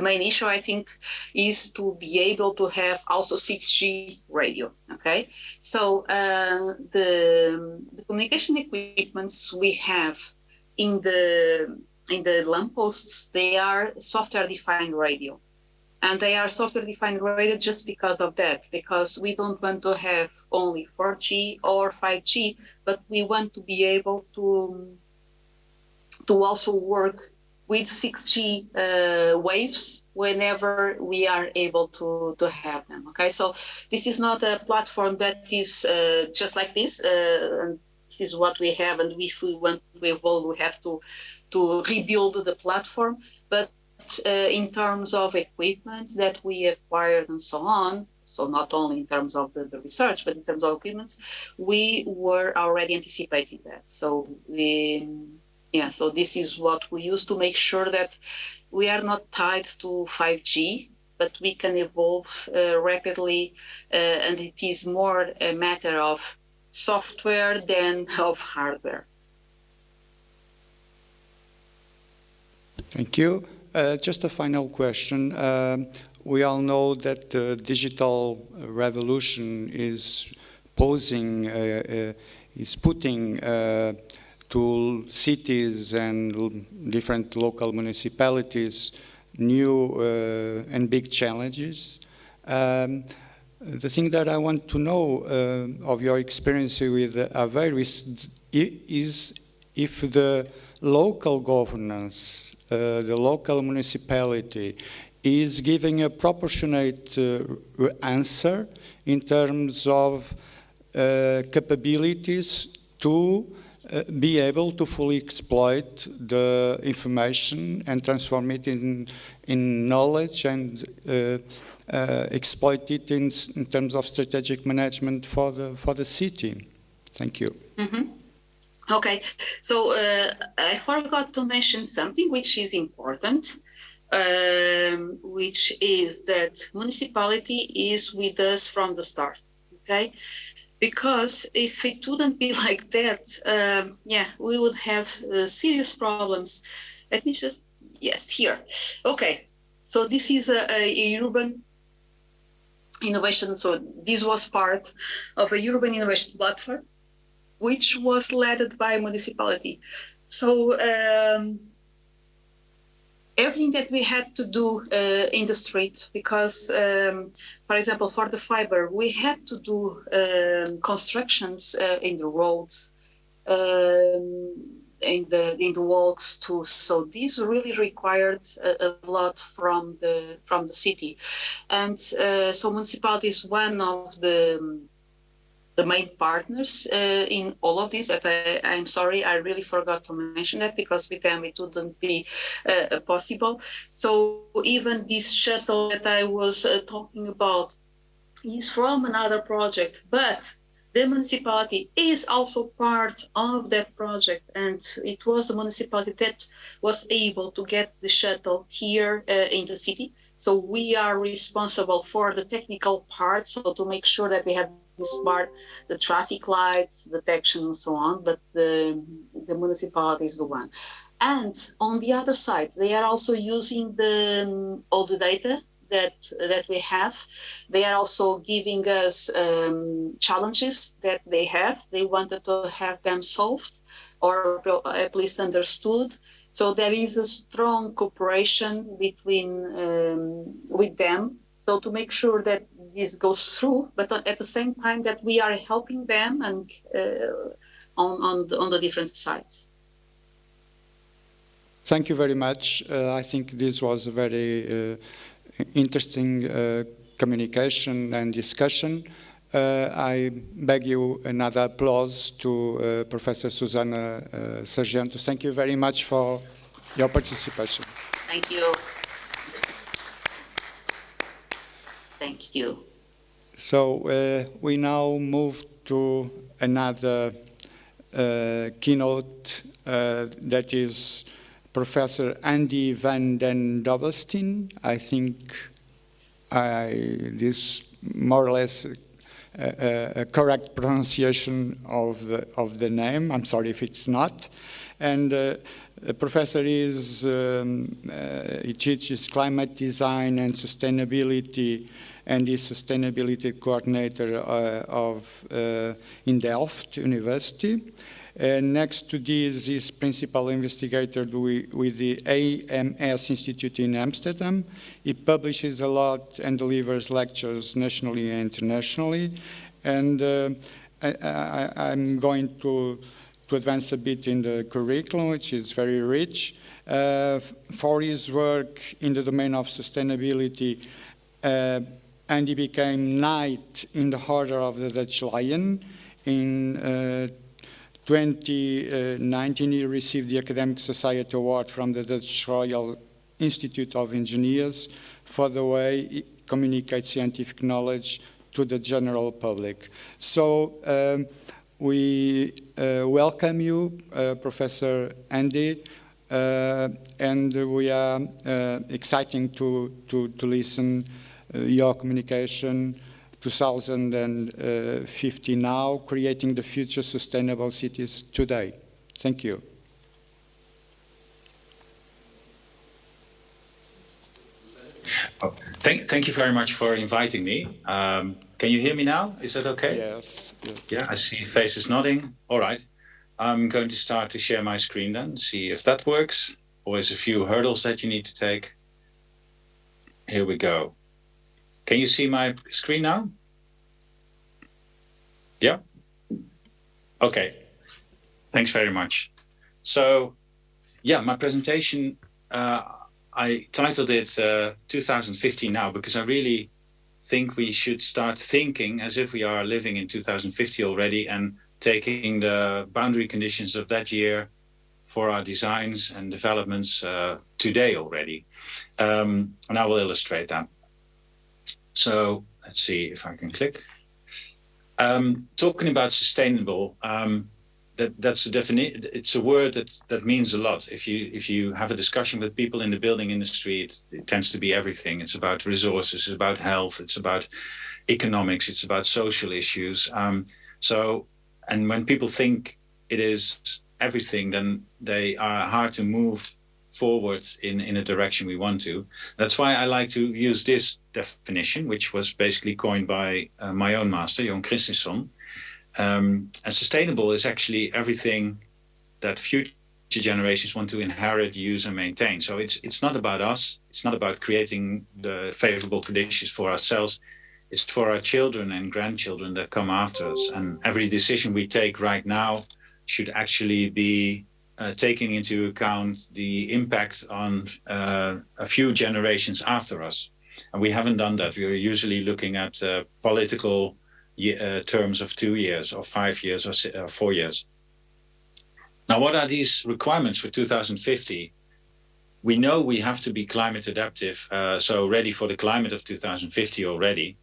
main issue, I think, is to be able to have also 6G radio. Okay, so the communication equipments we have in the lampposts, they are software-defined radio. And they are software-defined radio just because of that, because we don't want to have only 4G or 5G, but we want to be able to also work with 6G waves whenever we are able to have them. Okay, so this is not a platform that is just like this. And this is what we have, and if we want to evolve, we have to rebuild the platform. But in terms of equipment that we acquired and so on, so not only in terms of the research, but in terms of equipment, we were already anticipating that. So so this is what we use to make sure that we are not tied to 5G, but we can evolve rapidly, and it is more a matter of software than of hardware. Thank you. Just a final question. We all know that the digital revolution is putting to cities and different local municipalities new and big challenges. The thing that I want to know of your experience with Aveiro is if the local governance, the local municipality, is giving a proportionate answer in terms of capabilities to be able to fully exploit the information and transform it in knowledge and exploit it in terms of strategic management for the city. Thank you. Mm-hmm. Okay, so I forgot to mention something which is important, which is that municipality is with us from the start. Okay. Because if it wouldn't be like that, we would have serious problems. Let me just, here. Okay, so this is a urban innovation. So this was part of a urban innovation platform, which was led by a municipality. So everything that we had to do in the street, because, for example, for the fiber, we had to do constructions in the roads, in the walks too. So this really required a lot from the city, and so municipality is one of the main partners in all of this. That I'm sorry, I really forgot to mention that, because with them it wouldn't be possible. So even this shuttle that I was talking about is from another project, but the municipality is also part of that project, and it was the municipality that was able to get the shuttle here in the city. So we are responsible for the technical part, so to make sure that we have this part, the traffic lights, detection, and so on, but the municipality is the one. And on the other side, they are also using all the data that we have. They are also giving us challenges that they have. They wanted to have them solved, or at least understood. So there is a strong cooperation between with them, so to make sure that this goes through, but at the same time that we are helping them and on the different sides. Thank you very much. I think this was a very interesting communication and discussion. I beg you another applause to Professor Susana Sargento. Thank you very much for your participation. Thank you. Thank you. So we now move to another keynote that is Professor Andy van den Dobbelstein. I think this more or less a correct pronunciation of the name. I'm sorry if it's not. And the professor he teaches climate design and sustainability, and is sustainability coordinator in Delft University. Next to this is principal investigator with the AMS Institute in Amsterdam. He publishes a lot and delivers lectures nationally and internationally. And I'm going to advance a bit in the curriculum, which is very rich. For his work in the domain of sustainability, and he became Knight in the Order of the Dutch Lion. In 2019, he received the Academic Society Award from the Dutch Royal Institute of Engineers for the way he communicates scientific knowledge to the general public. So we welcome you, Professor Andy, and we are excited to listen your communication 2050 now, creating the future sustainable cities today. Thank you. Oh, thank you very much for inviting me. Can you hear me now? Is that okay? Yes. Yeah, I see faces nodding. All right. I'm going to start to share my screen then, see if that works. Always a few hurdles that you need to take. Here we go. Can you see my screen now? Yeah? Okay. Thanks very much. So, yeah, my presentation, I titled it 2050 Now, because I really think we should start thinking as if we are living in 2050 already, and taking the boundary conditions of that year for our designs and developments today already. And I will illustrate that. So let's see if I can click. Talking about sustainable, that's a definition. It's a word that means a lot. If you have a discussion with people in the building industry, it tends to be everything. It's about resources, it's about health, it's about economics, it's about social issues. And when people think it is everything, then they are hard to move forward in a direction we want to. That's why I like to use this definition, which was basically coined by my own master, Jon Christensen. And sustainable is actually everything that future generations want to inherit, use, and maintain. So it's not about us. It's not about creating the favorable conditions for ourselves. It's for our children and grandchildren that come after us. And every decision we take right now should actually be taking into account the impact on a few generations after us. And we haven't done that. We are usually looking at political terms of 2 years or 5 years or 4 years. Now, what are these requirements for 2050? We know we have to be climate adaptive, so ready for the climate of 2050 already.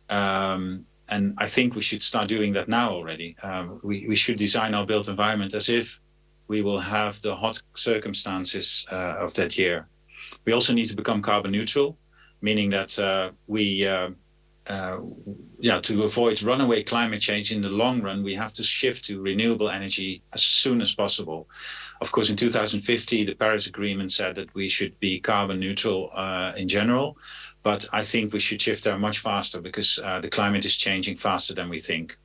And I think we should start doing that now already. We should design our built environment as if we will have the hot circumstances of that year. We also need to become carbon neutral, meaning that to avoid runaway climate change in the long run, we have to shift to renewable energy as soon as possible. Of course, in 2050, the Paris Agreement said that we should be carbon neutral in general, but I think we should shift there much faster because the climate is changing faster than we think.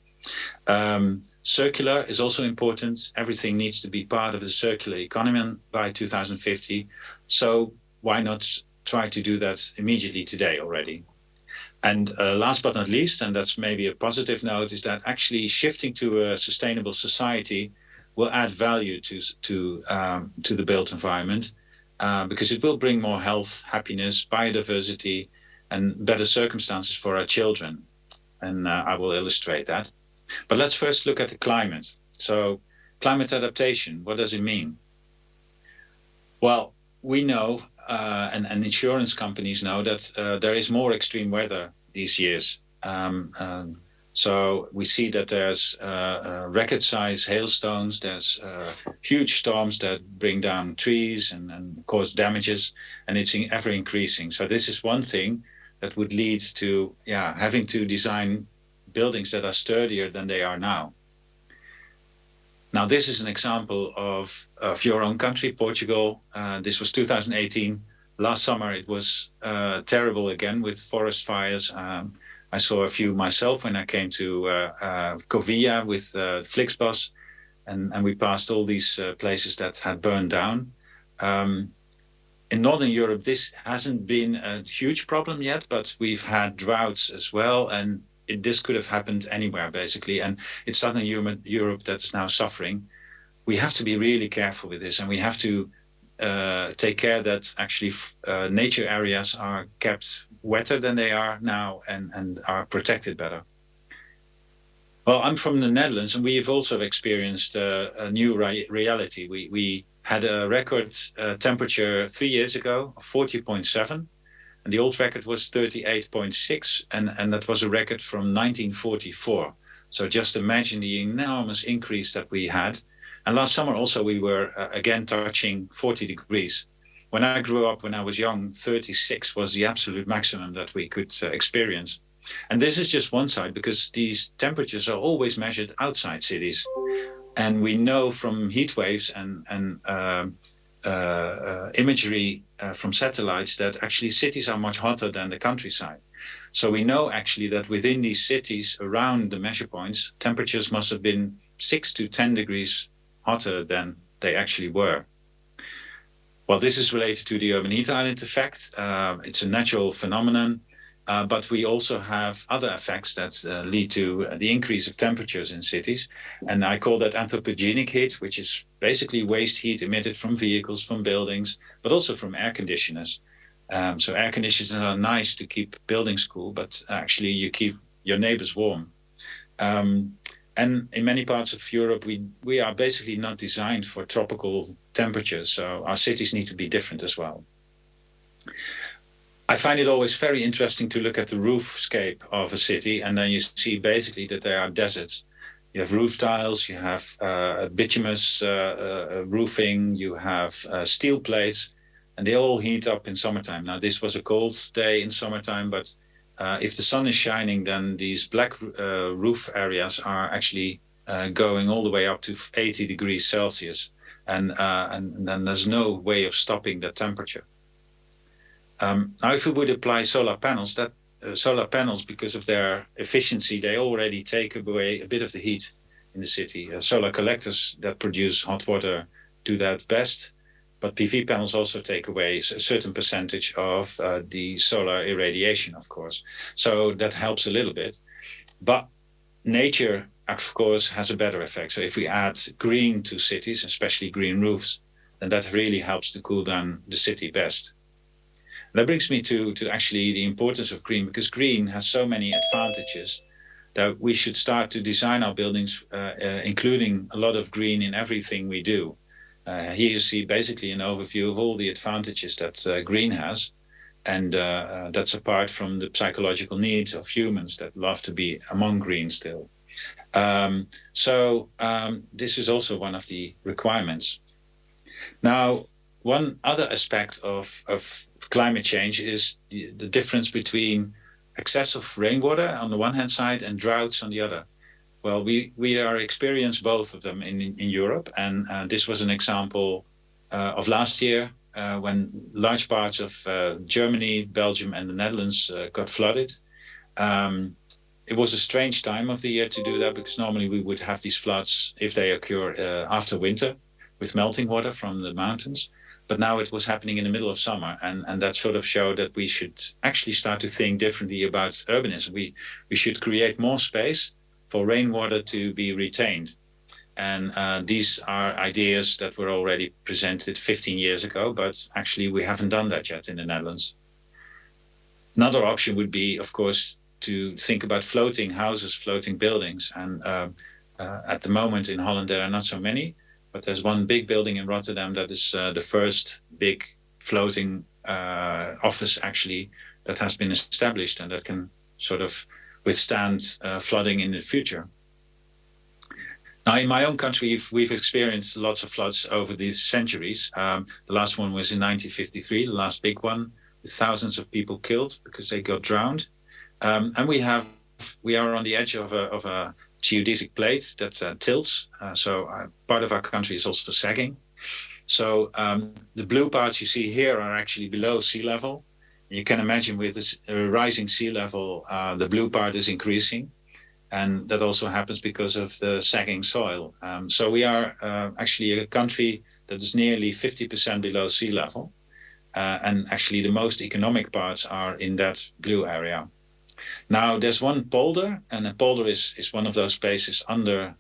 Circular is also important. Everything needs to be part of the circular economy by 2050. So why not try to do that immediately today already? And last but not least, and that's maybe a positive note, is that actually shifting to a sustainable society will add value to the built environment because it will bring more health, happiness, biodiversity, and better circumstances for our children. And I will illustrate that. But let's first look at the climate. So climate adaptation, what does it mean? Well, we know, and insurance companies know that there is more extreme weather these years. So we see that there's record-size hailstones, there's huge storms that bring down trees and cause damages, and it's ever increasing. So this is one thing that would lead to having to design buildings that are sturdier than they are now. Now, this is an example of your own country, Portugal. This was 2018. Last summer, it was terrible again with forest fires. I saw a few myself when I came to Covilla with Flixbus, and we passed all these places that had burned down. In Northern Europe, this hasn't been a huge problem yet, but we've had droughts as well, and this could have happened anywhere, basically. And it's Southern Europe that is now suffering. We have to be really careful with this, and we have to take care that actually nature areas are kept wetter than they are now and are protected better. Well, I'm from the Netherlands, and we've also experienced a new reality. We had a record temperature 3 years ago of 40.7, and the old record was 38.6, and that was a record from 1944. So just imagine the enormous increase that we had. And last summer also we were again touching 40 degrees. When I grew up, when I was young, 36 was the absolute maximum that we could experience. And this is just one side, because these temperatures are always measured outside cities. And we know from heat waves and imagery from satellites that actually cities are much hotter than the countryside. So we know actually that within these cities around the measure points, temperatures must have been 6 to 10 degrees hotter than they actually were. Well, this is related to the urban heat island effect. It's a natural phenomenon. But we also have other effects that lead to the increase of temperatures in cities. And I call that anthropogenic heat, which is basically waste heat emitted from vehicles, from buildings, but also from air conditioners. So air conditioners are nice to keep buildings cool, but actually you keep your neighbors warm. And in many parts of Europe, we are basically not designed for tropical temperatures. So our cities need to be different as well. I find it always very interesting to look at the roofscape of a city, and then you see basically that there are deserts. You have roof tiles, you have bituminous roofing, you have steel plates, and they all heat up in summertime. Now, this was a cold day in summertime, but if the sun is shining, then these black roof areas are actually going all the way up to 80 degrees Celsius, and then there's no way of stopping that temperature. Now, if we would apply solar panels, because of their efficiency, they already take away a bit of the heat in the city. Solar collectors that produce hot water do that best, but PV panels also take away a certain percentage of the solar irradiation, of course. So that helps a little bit. But nature, of course, has a better effect. So if we add green to cities, especially green roofs, then that really helps to cool down the city best. That brings me to actually the importance of green, because green has so many advantages that we should start to design our buildings, including a lot of green in everything we do. Here you see basically an overview of all the advantages that green has, and that's apart from the psychological needs of humans that love to be among green still. So this is also one of the requirements. Now, one other aspect of climate change is the difference between excess of rainwater on the one hand side and droughts on the other. Well, we are experiencing both of them in Europe, and this was an example of last year when large parts of Germany, Belgium, and the Netherlands got flooded. It was a strange time of the year to do that, because normally we would have these floods if they occur after winter with melting water from the mountains. But now it was happening in the middle of summer, and that sort of showed that we should actually start to think differently about urbanism. We should create more space for rainwater to be retained. And these are ideas that were already presented 15 years ago, but actually we haven't done that yet in the Netherlands. Another option would be, of course, to think about floating houses, floating buildings. And at the moment in Holland, there are not so many. But there's one big building in Rotterdam that is the first big floating office actually that has been established, and that can sort of withstand flooding in the future. Now, in my own country, we've experienced lots of floods over these centuries. The last one was in 1953, the last big one, with thousands of people killed because they got drowned. And we have we are on the edge of a geodesic plate that tilts. So part of our country is also sagging. So the blue parts you see here are actually below sea level. You can imagine with this rising sea level, the blue part is increasing. And that also happens because of the sagging soil. So we are actually a country that is nearly 50% below sea level. And actually the most economic parts are in that blue area. Now there's one polder, and a polder is one of those spaces under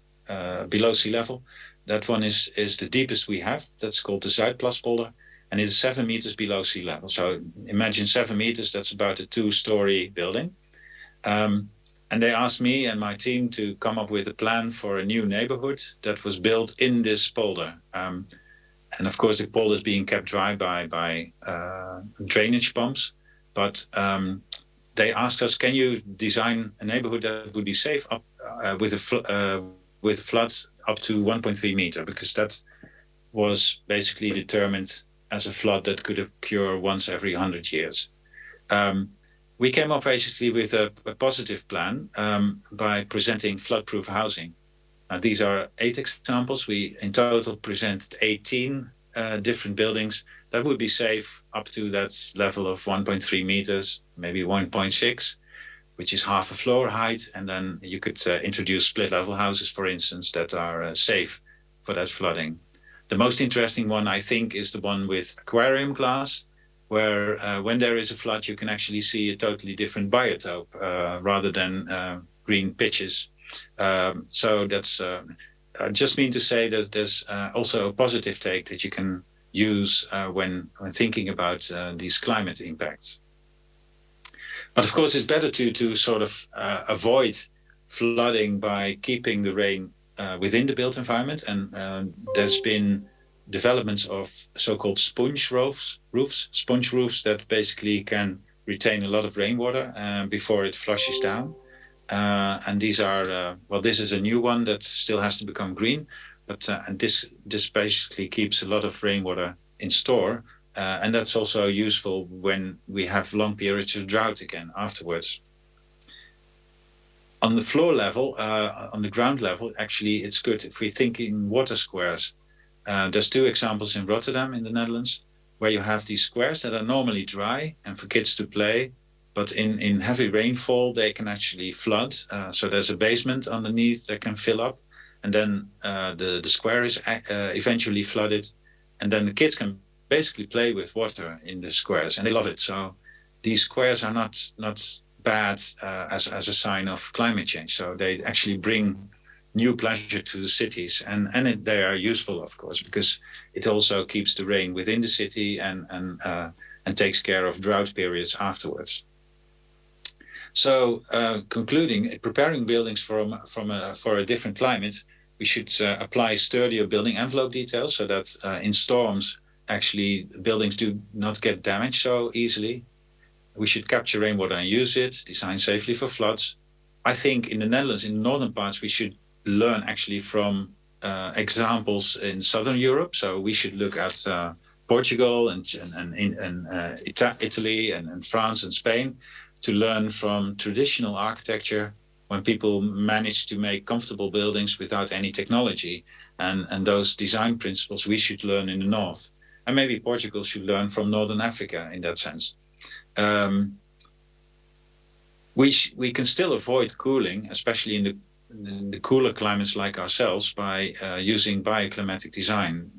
below sea level. That one is the deepest we have. That's called the Zuidplaspolder, and it's 7 meters below sea level. So imagine 7 meters, that's about a 2-story building. And they asked me and my team to come up with a plan for a new neighborhood that was built in this polder. And of course, the polder is being kept dry by drainage pumps. But they asked us, can you design a neighborhood that would be safe up with floods up to 1.3 meter? Because that was basically determined as a flood that could occur once every 100 years. We came up basically with a positive plan by presenting flood-proof housing. These are 8 examples. We in total present 18 different buildings that would be safe up to that level of 1.3 meters, maybe 1.6, which is half a floor height. And then you could introduce split-level houses, for instance, that are safe for that flooding. The most interesting one, I think, is the one with aquarium glass, where when there is a flood, you can actually see a totally different biotope rather than green pitches. So that's I just mean to say that there's also a positive take that you can use when thinking about these climate impacts. But of course, it's better to sort of avoid flooding by keeping the rain within the built environment. And there's been developments of so-called sponge roofs that basically can retain a lot of rainwater before it flushes down. And these are, well, this is a new one that still has to become green, but and this basically keeps a lot of rainwater in store. And that's also useful when we have long periods of drought again afterwards. On the floor level, on the ground level, actually, it's good if we think in water squares. There's 2 examples in Rotterdam in the Netherlands, where you have these squares that are normally dry and for kids to play. But in heavy rainfall, they can actually flood. So there's a basement underneath that can fill up. And then the square is eventually flooded. And then the kids can basically play with water in the squares. And they love it. So these squares are not bad as a sign of climate change. So they actually bring new pleasure to the cities. And they are useful, of course, because it also keeps the rain within the city and takes care of drought periods afterwards. So concluding, preparing buildings for a different climate, we should apply sturdier building envelope details so that in storms, actually buildings do not get damaged so easily. We should capture rainwater and use it, design safely for floods. I think in the Netherlands, in the northern parts, we should learn actually from examples in Southern Europe. So we should look at Portugal and Italy and France and Spain, to learn from traditional architecture when people manage to make comfortable buildings without any technology. And those design principles we should learn in the north. And maybe Portugal should learn from Northern Africa in that sense. We can still avoid cooling, especially in the cooler climates like ourselves, by using bioclimatic design.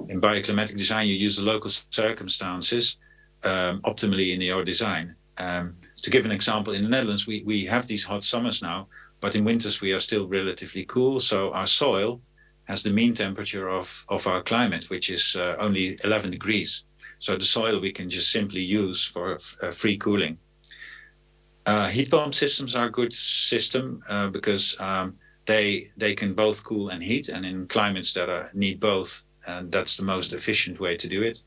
In bioclimatic design, you use the local circumstances optimally in your design. To give an example, in the Netherlands, we have these hot summers now, but in winters we are still relatively cool. So our soil has the mean temperature of our climate, which is only 11 degrees. So the soil we can just simply use for free cooling. Heat pump systems are a good system because they can both cool and heat, and in climates that need both, that's the most efficient way to do it.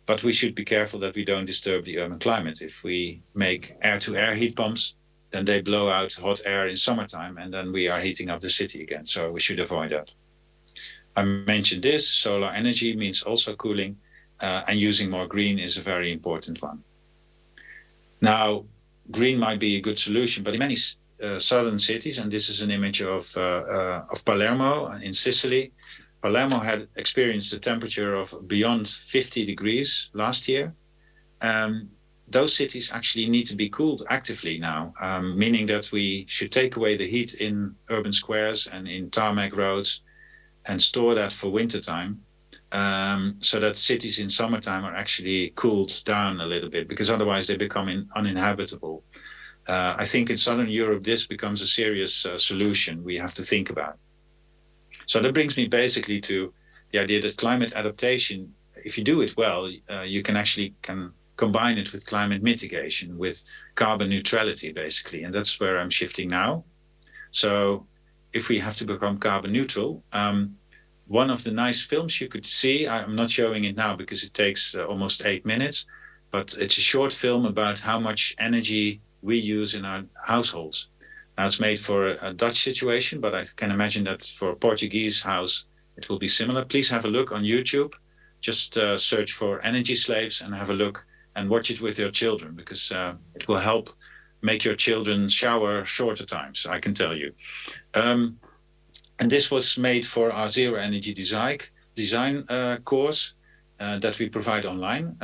But we should be careful that we don't disturb the urban climate. If we make air-to-air heat pumps, then they blow out hot air in summertime, and then we are heating up the city again. So we should avoid that. I mentioned this, solar energy means also cooling, and using more green is a very important one. Now, green might be a good solution, but in many southern cities, and this is an image of Palermo in Sicily. Palermo had experienced a temperature of beyond 50 degrees last year. Those cities actually need to be cooled actively now, meaning that we should take away the heat in urban squares and in tarmac roads and store that for wintertime, so that cities in summertime are actually cooled down a little bit, because otherwise they become uninhabitable. I think in Southern Europe, this becomes a serious solution we have to think about. So that brings me basically to the idea that climate adaptation, if you do it well, you can actually combine it with climate mitigation, with carbon neutrality, basically. And that's where I'm shifting now. So if we have to become carbon neutral, one of the nice films you could see, I'm not showing it now because it takes almost 8 minutes, but it's a short film about how much energy we use in our households. Now it's made for a Dutch situation, but I can imagine that for a Portuguese house, it will be similar. Please have a look on YouTube. Just search for energy slaves and have a look and watch it with your children, because it will help make your children shower shorter times, I can tell you. And this was made for our zero energy design course that we provide online.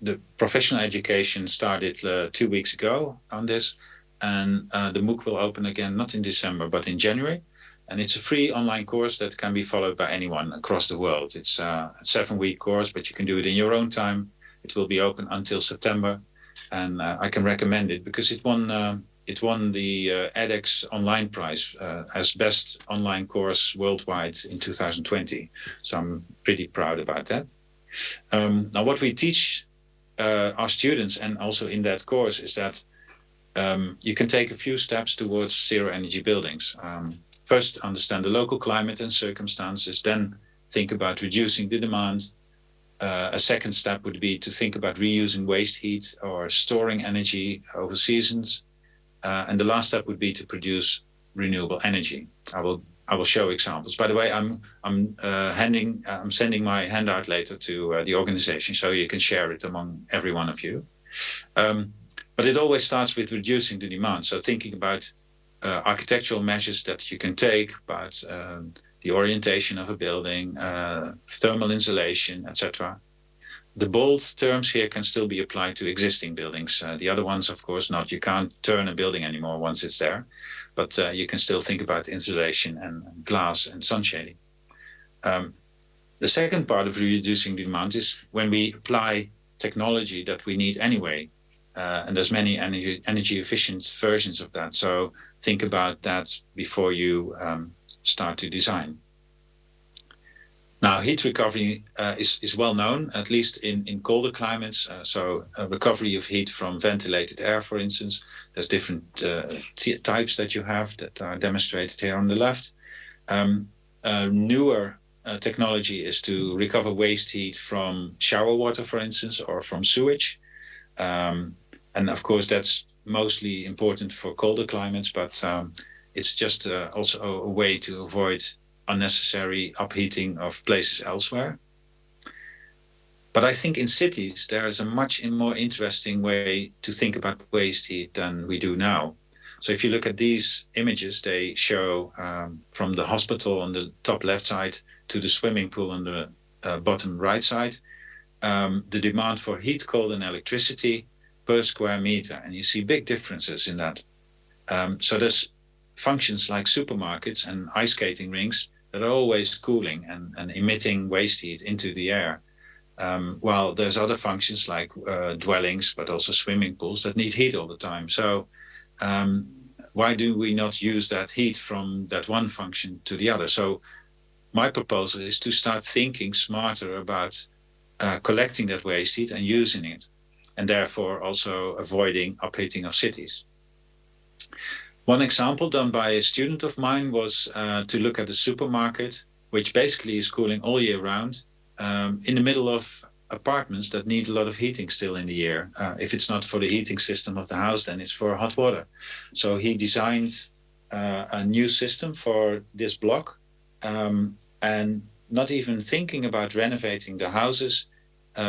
The professional education started 2 weeks ago on this, and the MOOC will open again, not in December, but in January. And it's a free online course that can be followed by anyone across the world. It's a 7-week course, but you can do it in your own time. It will be open until September, and I can recommend it because it won the edX Online Prize as best online course worldwide in 2020. So I'm pretty proud about that. Now, what we teach our students, and also in that course, is that you can take a few steps towards zero energy buildings. First, understand the local climate and circumstances, then think about reducing the demand. A second step would be to think about reusing waste heat or storing energy over seasons. And the last step would be to produce renewable energy. I will show examples. By the way, I'm sending my handout later to the organization, so you can share it among every one of you. But it always starts with reducing the demand. So thinking about architectural measures that you can take, about the orientation of a building, thermal insulation, etc. The bold terms here can still be applied to existing buildings. The other ones, of course, not. You can't turn a building anymore once it's there, but you can still think about insulation and glass and sun shading. The second part of reducing demand is when we apply technology that we need anyway. And there's many energy efficient versions of that. So think about that before you start to design. Now, heat recovery is well known, at least in colder climates. So recovery of heat from ventilated air, for instance. There's different types that you have that are demonstrated here on the left. Newer technology is to recover waste heat from shower water, for instance, or from sewage. And of course, that's mostly important for colder climates, but it's just also a way to avoid unnecessary upheating of places elsewhere. But I think in cities, there is a much more interesting way to think about waste heat than we do now. So if you look at these images, they show from the hospital on the top left side to the swimming pool on the bottom right side, the demand for heat, cold, and electricity per square meter. And you see big differences in that. So there's functions like supermarkets and ice skating rinks that are always cooling and emitting waste heat into the air. While there's other functions like dwellings, but also swimming pools that need heat all the time. So why do we not use that heat from that one function to the other? So my proposal is to start thinking smarter about collecting that waste heat and using it, and therefore also avoiding upheating of cities. One example done by a student of mine was to look at a supermarket, which basically is cooling all year round, in the middle of apartments that need a lot of heating still in the year. If it's not for the heating system of the house, then it's for hot water. So he designed a new system for this block, and not even thinking about renovating the houses,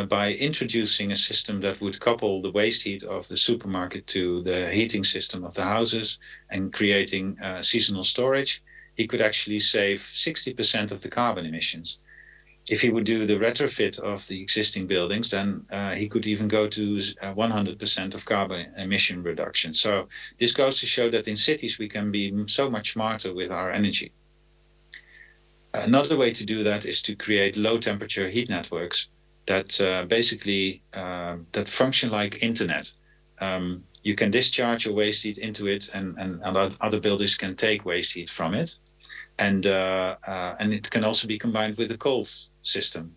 by introducing a system that would couple the waste heat of the supermarket to the heating system of the houses and creating seasonal storage, he could actually save 60% of the carbon emissions. If he would do the retrofit of the existing buildings, then he could even go to 100% of carbon emission reduction. So this goes to show that in cities we can be so much smarter with our energy. Another way to do that is to create low temperature heat networks that basically that function like internet. You can discharge your waste heat into it, and other buildings can take waste heat from it. And it can also be combined with a cold system.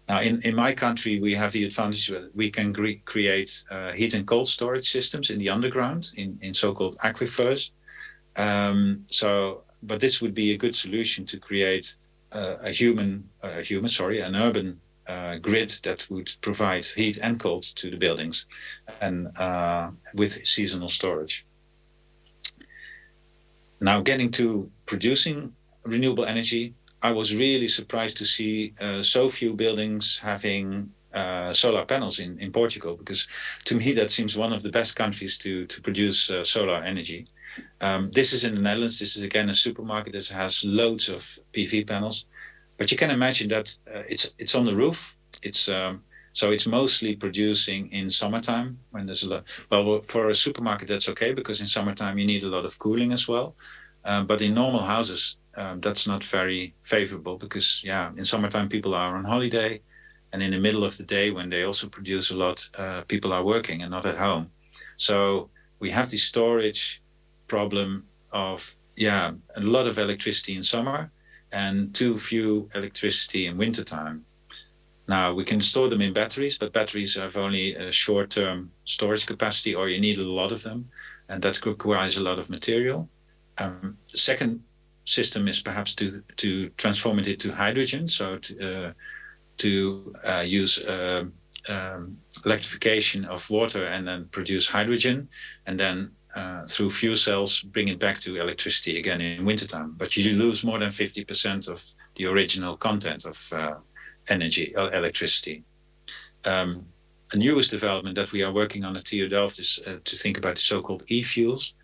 Now, in my country, we have the advantage that we can create heat and cold storage systems in the underground, in so-called aquifers. But this would be a good solution to create an urban grid that would provide heat and cold to the buildings, and with seasonal storage. Now, getting to producing renewable energy, I was really surprised to see so few buildings having solar panels in Portugal, because to me that seems one of the best countries to produce solar energy. This is in the Netherlands. This is again a supermarket that has loads of PV panels, but you can imagine that it's on the roof. So it's mostly producing in summertime when there's a lot. Well, for a supermarket that's okay, because in summertime you need a lot of cooling as well. But in normal houses, that's not very favorable, because in summertime people are on holiday, and in the middle of the day when they also produce a lot, people are working and not at home. So we have the storage problem of a lot of electricity in summer and too few electricity in wintertime. Now, we can store them in batteries, but batteries have only a short-term storage capacity, or you need a lot of them, and that requires a lot of material. The second system is perhaps to transform it into hydrogen, so to use electrification of water and then produce hydrogen, and then through fuel cells bring it back to electricity again in wintertime. But you lose more than 50% of the original content of electricity. A newest development that we are working on at TU Delft is to think about the so-called e-fuels,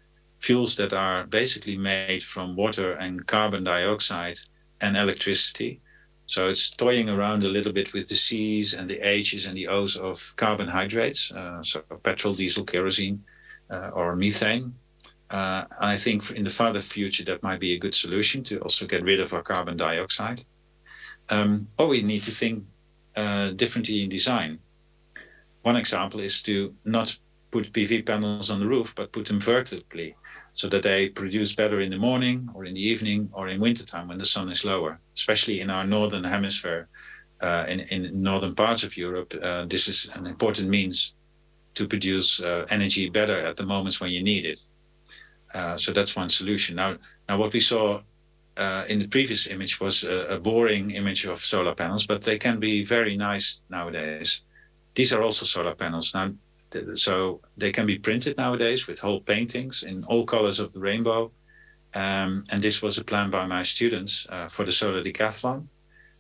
fuels that are basically made from water and carbon dioxide and electricity. So it's toying around a little bit with the C's and the H's and the O's of carbohydrates, so petrol, diesel, kerosene, or methane. I think in the further future that might be a good solution to also get rid of our carbon dioxide. Or we need to think differently in design. One example is to not put PV panels on the roof, but put them vertically, so that they produce better in the morning or in the evening or in wintertime when the sun is lower. Especially in our northern hemisphere, in northern parts of Europe, this is an important means to produce energy better at the moments when you need it. So that's one solution. Now what we saw in the previous image was a boring image of solar panels, but they can be very nice nowadays. These are also solar panels now, so they can be printed nowadays with whole paintings in all colors of the rainbow. And this was a plan by my students for the solar decathlon.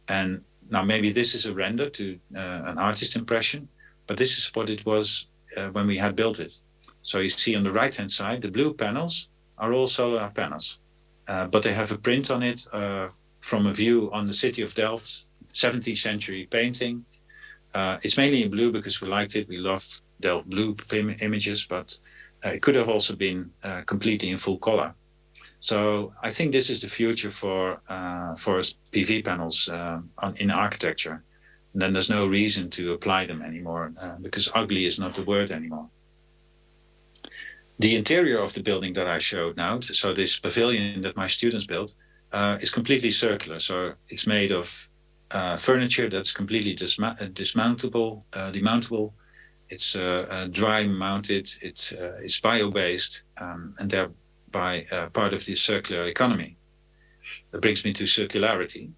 And now maybe this is a render to an artist impression, but this is what it was when we had built it. So you see on the right-hand side, the blue panels are all solar panels. But they have a print on it from a view on the city of Delft, 17th century painting. It's mainly in blue because we liked it. We love Delft blue images, but it could have also been completely in full color. So I think this is the future for PV panels in architecture. And then there's no reason to apply them anymore because ugly is not the word anymore. The interior of the building that I showed now, so this pavilion that my students built, is completely circular. So it's made of furniture that's completely demountable. It's dry mounted. It's bio-based, and thereby part of the circular economy. That brings me to circularity.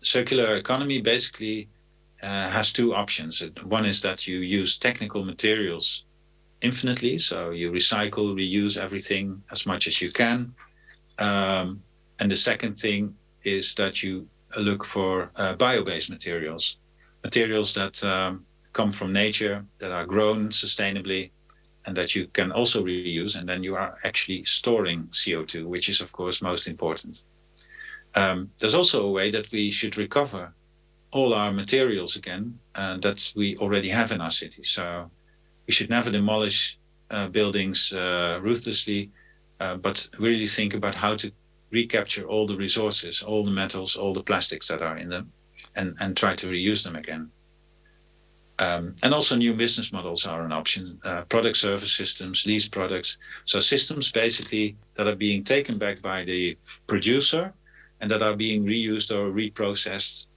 Circular economy basically has two options. One is that you use technical materials infinitely, so you recycle, reuse everything as much as you can. And the second thing is that you look for bio-based materials. materials that come from nature, that are grown sustainably, and that you can also reuse, and then you are actually storing CO2, which is of course most important. There's also a way that we should recover all our materials again that we already have in our city. So we should never demolish buildings ruthlessly, but really think about how to recapture all the resources, all the metals, all the plastics that are in them, and try to reuse them again. And also new business models are an option, product service systems, lease products. So systems basically that are being taken back by the producer and that are being reused or reprocessed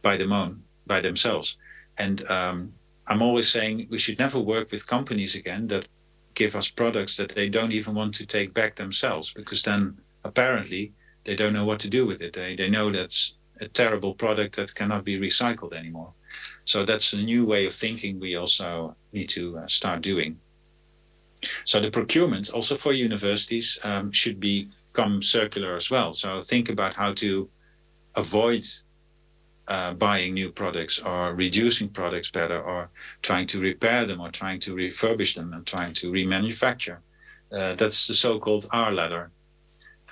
by themselves. And I'm always saying we should never work with companies again that give us products that they don't even want to take back themselves, because then apparently they don't know what to do with it. They know that's a terrible product that cannot be recycled anymore. So that's a new way of thinking we also need to start doing. So the procurement also for universities should become circular as well. So think about how to avoid buying new products or reducing products better, or trying to repair them or trying to refurbish them and trying to remanufacture. That's the so-called R ladder.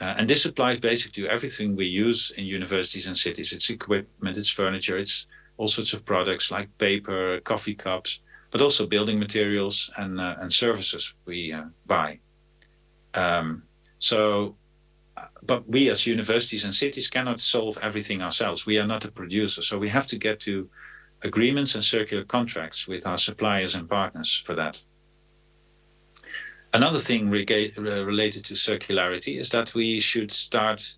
And this applies basically to everything we use in universities and cities. It's equipment, it's furniture, it's all sorts of products like paper, coffee cups, but also building materials and services we buy. But we as universities and cities cannot solve everything ourselves. We are not a producer, so we have to get to agreements and circular contracts with our suppliers and partners for that. Another thing related to circularity is that we should start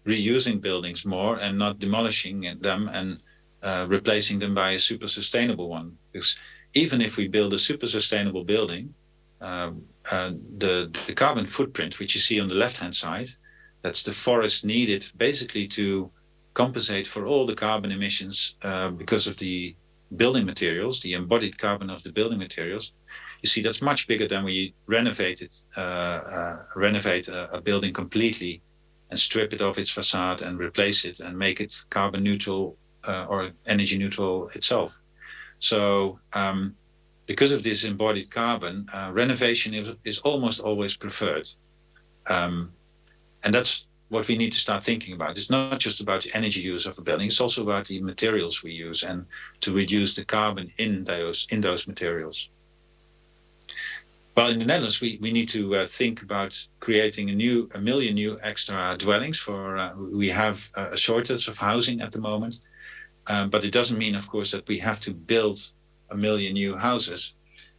reusing buildings more and not demolishing them and replacing them by a super sustainable one. Because even if we build a super sustainable building, the carbon footprint, which you see on the left-hand side, that's the forest needed basically to compensate for all the carbon emissions because of the building materials, the embodied carbon of the building materials. You see, that's much bigger than when you renovate a building completely and strip it of its facade and replace it and make it carbon neutral or energy neutral itself. So because of this embodied carbon, renovation is almost always preferred. And that's what we need to start thinking about. It's not just about the energy use of a building, it's also about the materials we use and to reduce the carbon in those materials. Well, in the Netherlands, we need to think about creating a million new extra dwellings for, we have a shortage of housing at the moment, but it doesn't mean, of course, that we have to build a million new houses.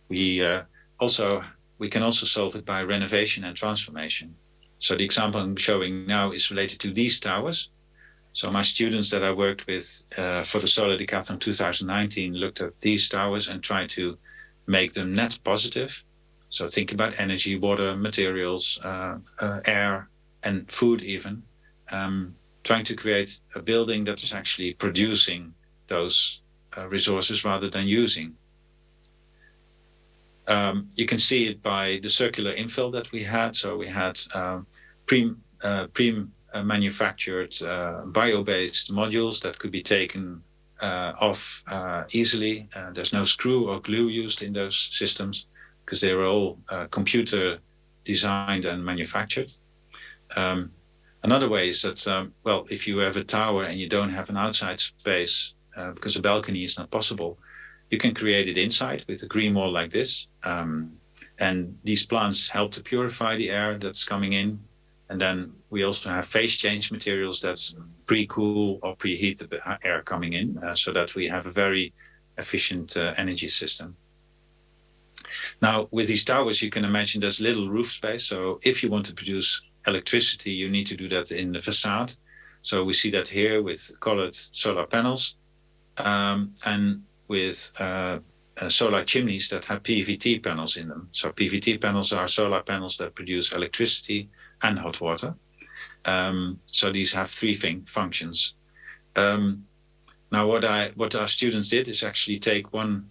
We can also solve it by renovation and transformation. So the example I'm showing now is related to these towers. So my students that I worked with for the Solar Decathlon 2019 looked at these towers and tried to make them net positive. So think about energy, water, materials, air, and food even. Trying to create a building that is actually producing those resources rather than using. You can see it by the circular infill that we had. So we had pre-manufactured bio-based modules that could be taken off easily. There's no screw or glue used in those systems because they were all computer designed and manufactured. Another way is that, well, if you have a tower and you don't have an outside space because a balcony is not possible, you can create it inside with a green wall like this. And these plants help to purify the air that's coming in. And then we also have phase change materials that pre-cool or preheat the air coming in so that we have a very efficient energy system. Now, with these towers, you can imagine there's little roof space. So if you want to produce electricity, you need to do that in the facade. So we see that here with colored solar panels and with solar chimneys that have PVT panels in them. So PVT panels are solar panels that produce electricity and hot water. So these have three functions. Now what our students did is actually take one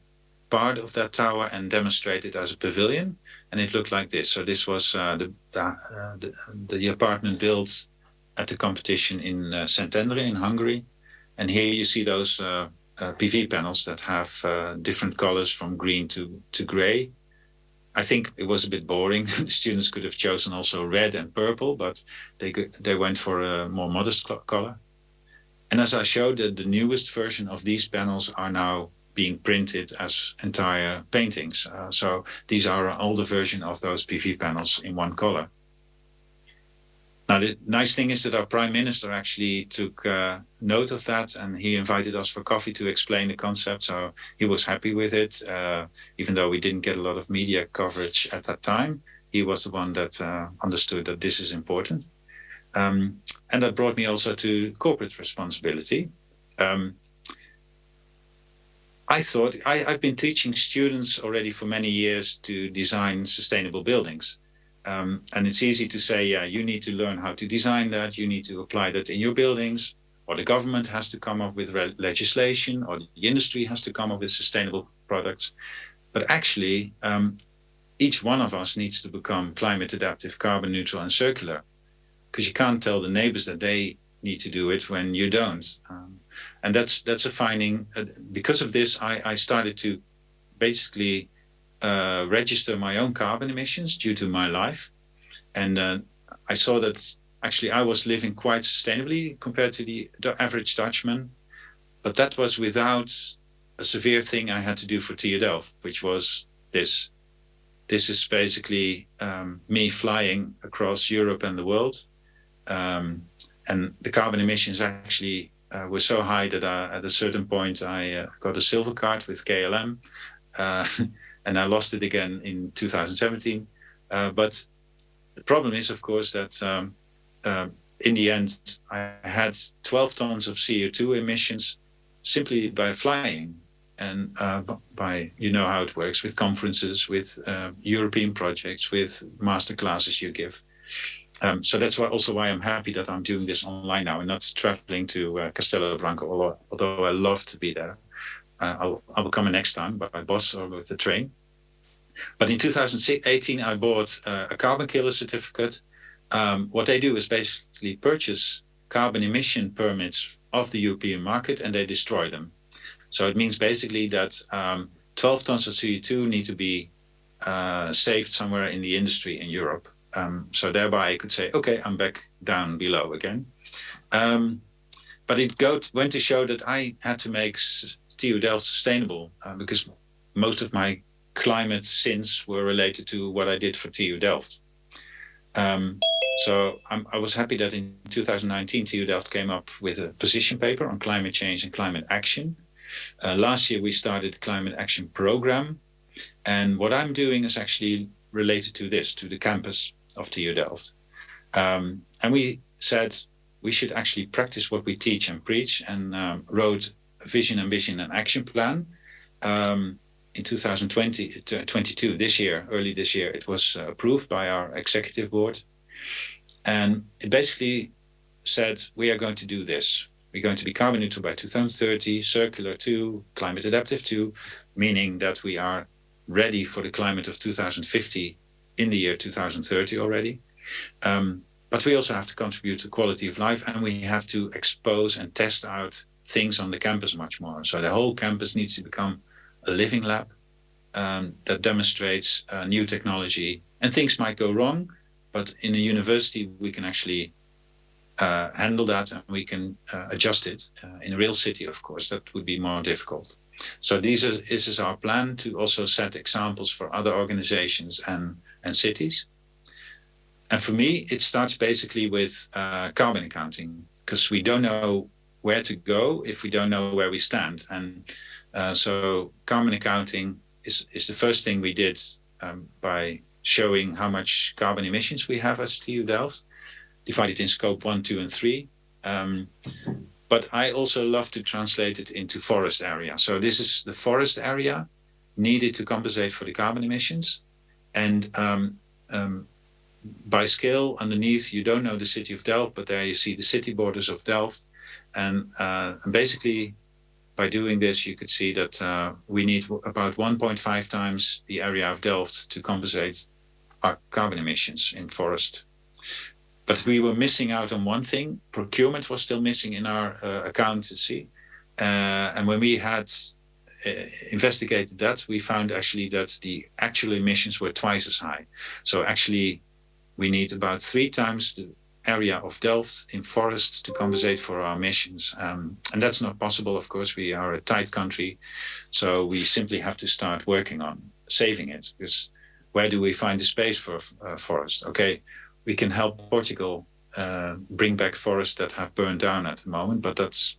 part of that tower and demonstrate it as a pavilion, and it looked like this. So this was the apartment built at the competition in Szentendre in Hungary. And here you see those PV panels that have different colors from green to gray. I think it was a bit boring. The students could have chosen also red and purple, but they went for a more modest color. And as I showed, the newest version of these panels are now being printed as entire paintings. So these are an older version of those PV panels in one color. Now, the nice thing is that our Prime Minister actually took note of that, and he invited us for coffee to explain the concept. So he was happy with it, even though we didn't get a lot of media coverage at that time. He was the one that understood that this is important. And that brought me also to corporate responsibility. I thought I've been teaching students already for many years to design sustainable buildings. And it's easy to say, yeah, you need to learn how to design that. You need to apply that in your buildings, or the government has to come up with legislation, or the industry has to come up with sustainable products. But actually, each one of us needs to become climate adaptive, carbon neutral, and circular, because you can't tell the neighbors that they need to do it when you don't. And that's a finding. Because of this, I started to basically register my own carbon emissions due to my life. And I saw that actually I was living quite sustainably compared to the average Dutchman. But that was without a severe thing I had to do for TU Delft, which was this. This is basically me flying across Europe and the world. And the carbon emissions actually were so high that at a certain point I got a silver card with KLM. And I lost it again in 2017. But the problem is, of course, that in the end, I had 12 tons of CO2 emissions simply by flying. And by, you know how it works with conferences, with European projects, with master classes you give. So that's also why I'm happy that I'm doing this online now and not traveling to Castelo Branco, although I love to be there. I will come next time by bus or with the train. But in 2018, I bought a carbon killer certificate. What they do is basically purchase carbon emission permits of the European market and they destroy them. So it means basically that 12 tons of CO2 need to be saved somewhere in the industry in Europe. So thereby I could say, okay, I'm back down below again. But it went to show that I had to make TU Delft sustainable because most of my climate sins were related to what I did for TU Delft. So I was happy that in 2019 TU Delft came up with a position paper on climate change and climate action. Last year we started Climate Action Program. And what I'm doing is actually related to this, to the campus of TU Delft. And we said we should actually practice what we teach and preach and wrote a vision, ambition and action plan. In 2022, early this year, it was approved by our executive board. And it basically said, we are going to do this. We're going to be carbon neutral by 2030, circular too, climate adaptive too, meaning that we are ready for the climate of 2050 in the year 2030 already. But we also have to contribute to quality of life and we have to expose and test out things on the campus much more. So the whole campus needs to become a living lab that demonstrates new technology. And things might go wrong, but in a university, we can actually handle that and we can adjust it. In a real city, of course, that would be more difficult. So this is our plan to also set examples for other organizations and cities. And for me, it starts basically with carbon accounting, because we don't know where to go if we don't know where we stand. And so carbon accounting is the first thing we did by showing how much carbon emissions we have as TU Delft, divided in scope 1, 2, and 3. But I also love to translate it into forest area. So this is the forest area needed to compensate for the carbon emissions. And by scale underneath, you don't know the city of Delft, but there you see the city borders of Delft. And basically, by doing this, you could see that we need about 1.5 times the area of Delft to compensate our carbon emissions in forest. But we were missing out on one thing. Procurement was still missing in our accountancy. And when we had investigated that, we found actually that the actual emissions were twice as high. So actually, we need about 3 times the area of Delft in forests to compensate for our emissions. And that's not possible, of course. We are a tight country, so we simply have to start working on saving it, because where do we find the space for forest? Okay, we can help Portugal bring back forests that have burned down at the moment, but that's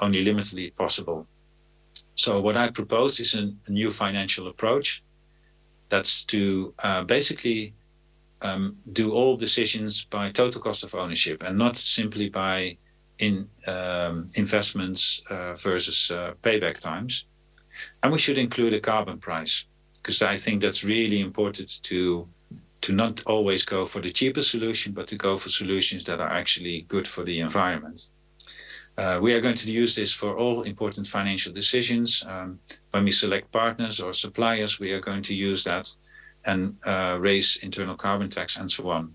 only limitedly possible. So what I propose is a new financial approach. That's to basically do all decisions by total cost of ownership and not simply by investments versus payback times. And we should include a carbon price, because I think that's really important to not always go for the cheapest solution, but to go for solutions that are actually good for the environment. We are going to use this for all important financial decisions. When we select partners or suppliers, we are going to use that and raise internal carbon tax and so on.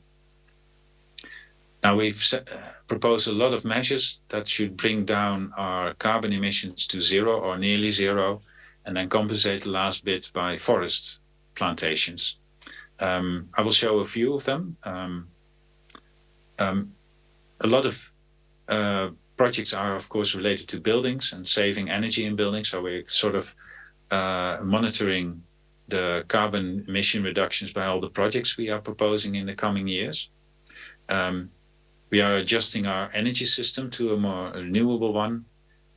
Now, we've proposed a lot of measures that should bring down our carbon emissions to 0 or nearly 0, and then compensate the last bit by forest plantations. I will show a few of them. A lot of projects are, of course, related to buildings and saving energy in buildings. So we're sort of monitoring the carbon emission reductions by all the projects we are proposing in the coming years. We are adjusting our energy system to a more renewable one.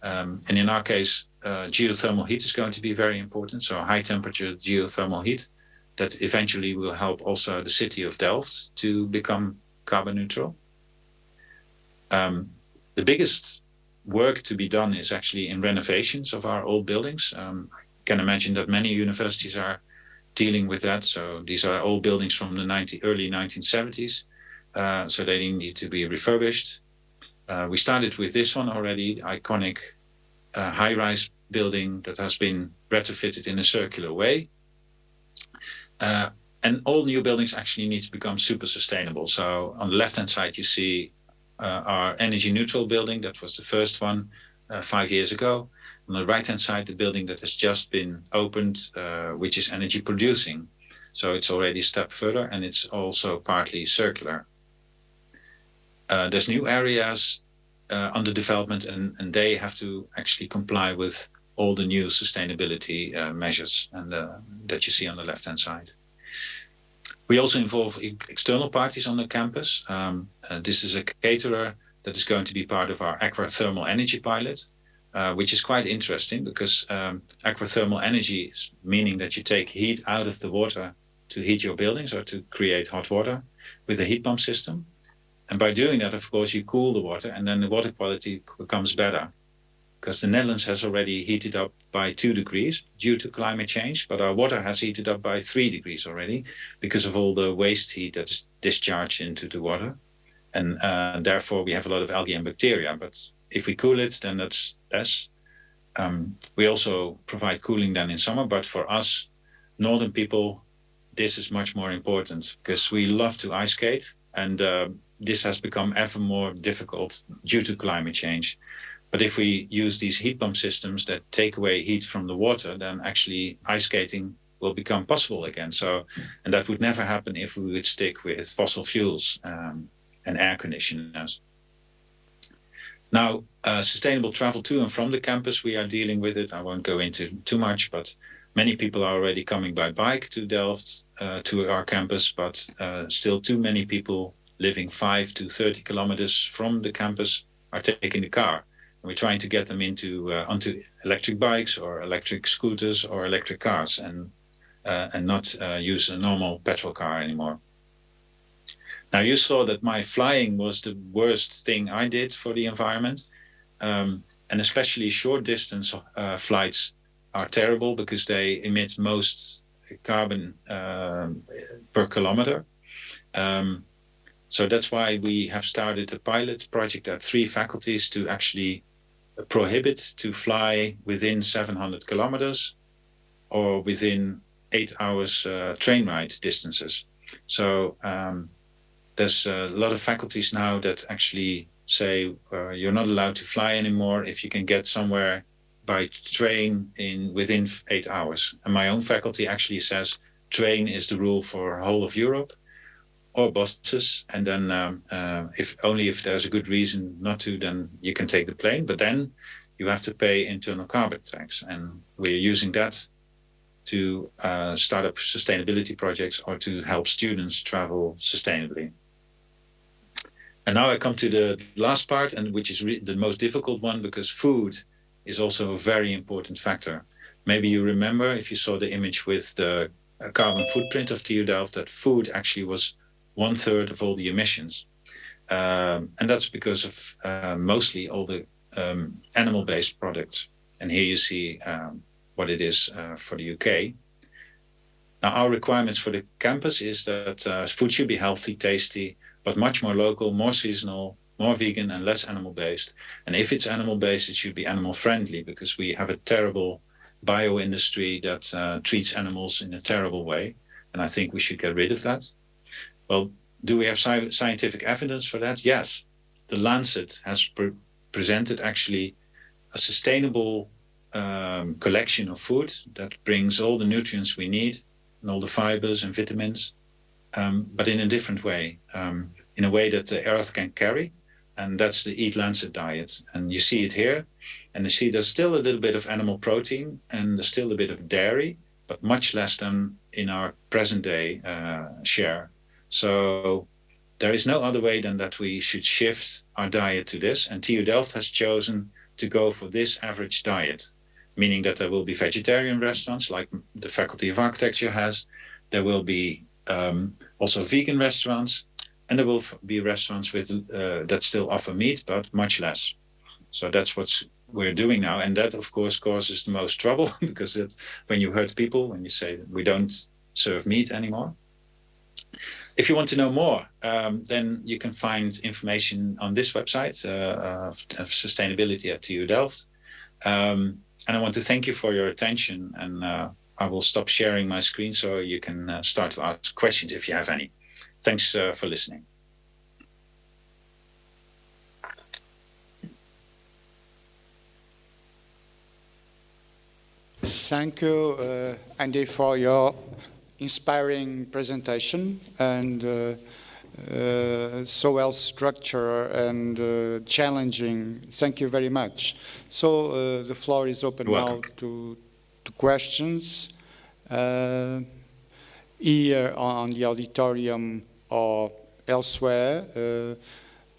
And in our case, geothermal heat is going to be very important. So high temperature geothermal heat that eventually will help also the city of Delft to become carbon neutral. The biggest work to be done is actually in renovations of our old buildings. I can imagine that many universities are dealing with that. So these are old buildings from the early 1970s. So they need to be refurbished. We started with this one already, the iconic high-rise building that has been retrofitted in a circular way. And all new buildings actually need to become super sustainable. So on the left-hand side, you see our energy neutral building. That was the first one 5 years ago. On the right-hand side, the building that has just been opened, which is energy producing. So it's already a step further, and it's also partly circular. There's new areas under development, and they have to actually comply with all the new sustainability measures and that you see on the left-hand side. We also involve external parties on the campus. This is a caterer that is going to be part of our aquathermal energy pilot, which is quite interesting because aquathermal energy is meaning that you take heat out of the water to heat your buildings or to create hot water with a heat pump system. And by doing that, of course, you cool the water and then the water quality becomes better. Because the Netherlands has already heated up by 2 degrees due to climate change, but our water has heated up by 3 degrees already because of all the waste heat that is discharged into the water. And therefore, we have a lot of algae and bacteria. But if we cool it, then that's less. We also provide cooling then in summer, but for us, northern people, this is much more important because we love to ice skate, and this has become ever more difficult due to climate change. But if we use these heat pump systems that take away heat from the water, then actually ice skating will become possible again. And that would never happen if we would stick with fossil fuels and air conditioners. Now, sustainable travel to and from the campus, we are dealing with it. I won't go into too much, but many people are already coming by bike to Delft, to our campus, but still too many people living 5 to 30 kilometers from the campus are taking the car. We're trying to get them onto electric bikes or electric scooters or electric cars and not use a normal petrol car anymore. Now, you saw that my flying was the worst thing I did for the environment. And especially short distance flights are terrible because they emit most carbon per kilometer. So that's why we have started a pilot project at 3 faculties to actually prohibit to fly within 700 kilometers or within 8 hours train ride distances. So there's a lot of faculties now that actually say you're not allowed to fly anymore if you can get somewhere by train within 8 hours. And my own faculty actually says train is the rule for whole of Europe, or buses, and then if there's a good reason not to, then you can take the plane, but then you have to pay internal carbon tax, and we're using that to start up sustainability projects or to help students travel sustainably. And now I come to the last part, and which is the most difficult one, because food is also a very important factor. Maybe you remember, if you saw the image with the carbon footprint of TU Delft, that food actually was 1/3 of all the emissions. And that's because of mostly all the animal-based products. And here you see what it is for the UK. Now, our requirements for the campus is that food should be healthy, tasty, but much more local, more seasonal, more vegan, and less animal-based. And if it's animal-based, it should be animal-friendly, because we have a terrible bio-industry that treats animals in a terrible way. And I think we should get rid of that. Well, do we have scientific evidence for that? Yes. The Lancet has presented actually a sustainable collection of food that brings all the nutrients we need and all the fibers and vitamins, but in a different way, in a way that the earth can carry. And that's the Eat Lancet diet. And you see it here. And you see there's still a little bit of animal protein and there's still a bit of dairy, but much less than in our present day share. So there is no other way than that we should shift our diet to this. And TU Delft has chosen to go for this average diet, meaning that there will be vegetarian restaurants like the Faculty of Architecture has. There will be also vegan restaurants, and there will be restaurants with that still offer meat, but much less. So that's what we're doing now. And that, of course, causes the most trouble, because that's when you hurt people, when you say we don't serve meat anymore. If you want to know more, then you can find information on this website of sustainability at TU Delft. And I want to thank you for your attention, and I will stop sharing my screen so you can start to ask questions if you have any. Thanks for listening. Thank you, Andy, for your inspiring presentation, and so well structured and challenging. Thank you very much. So the floor is open now to questions here on the auditorium or elsewhere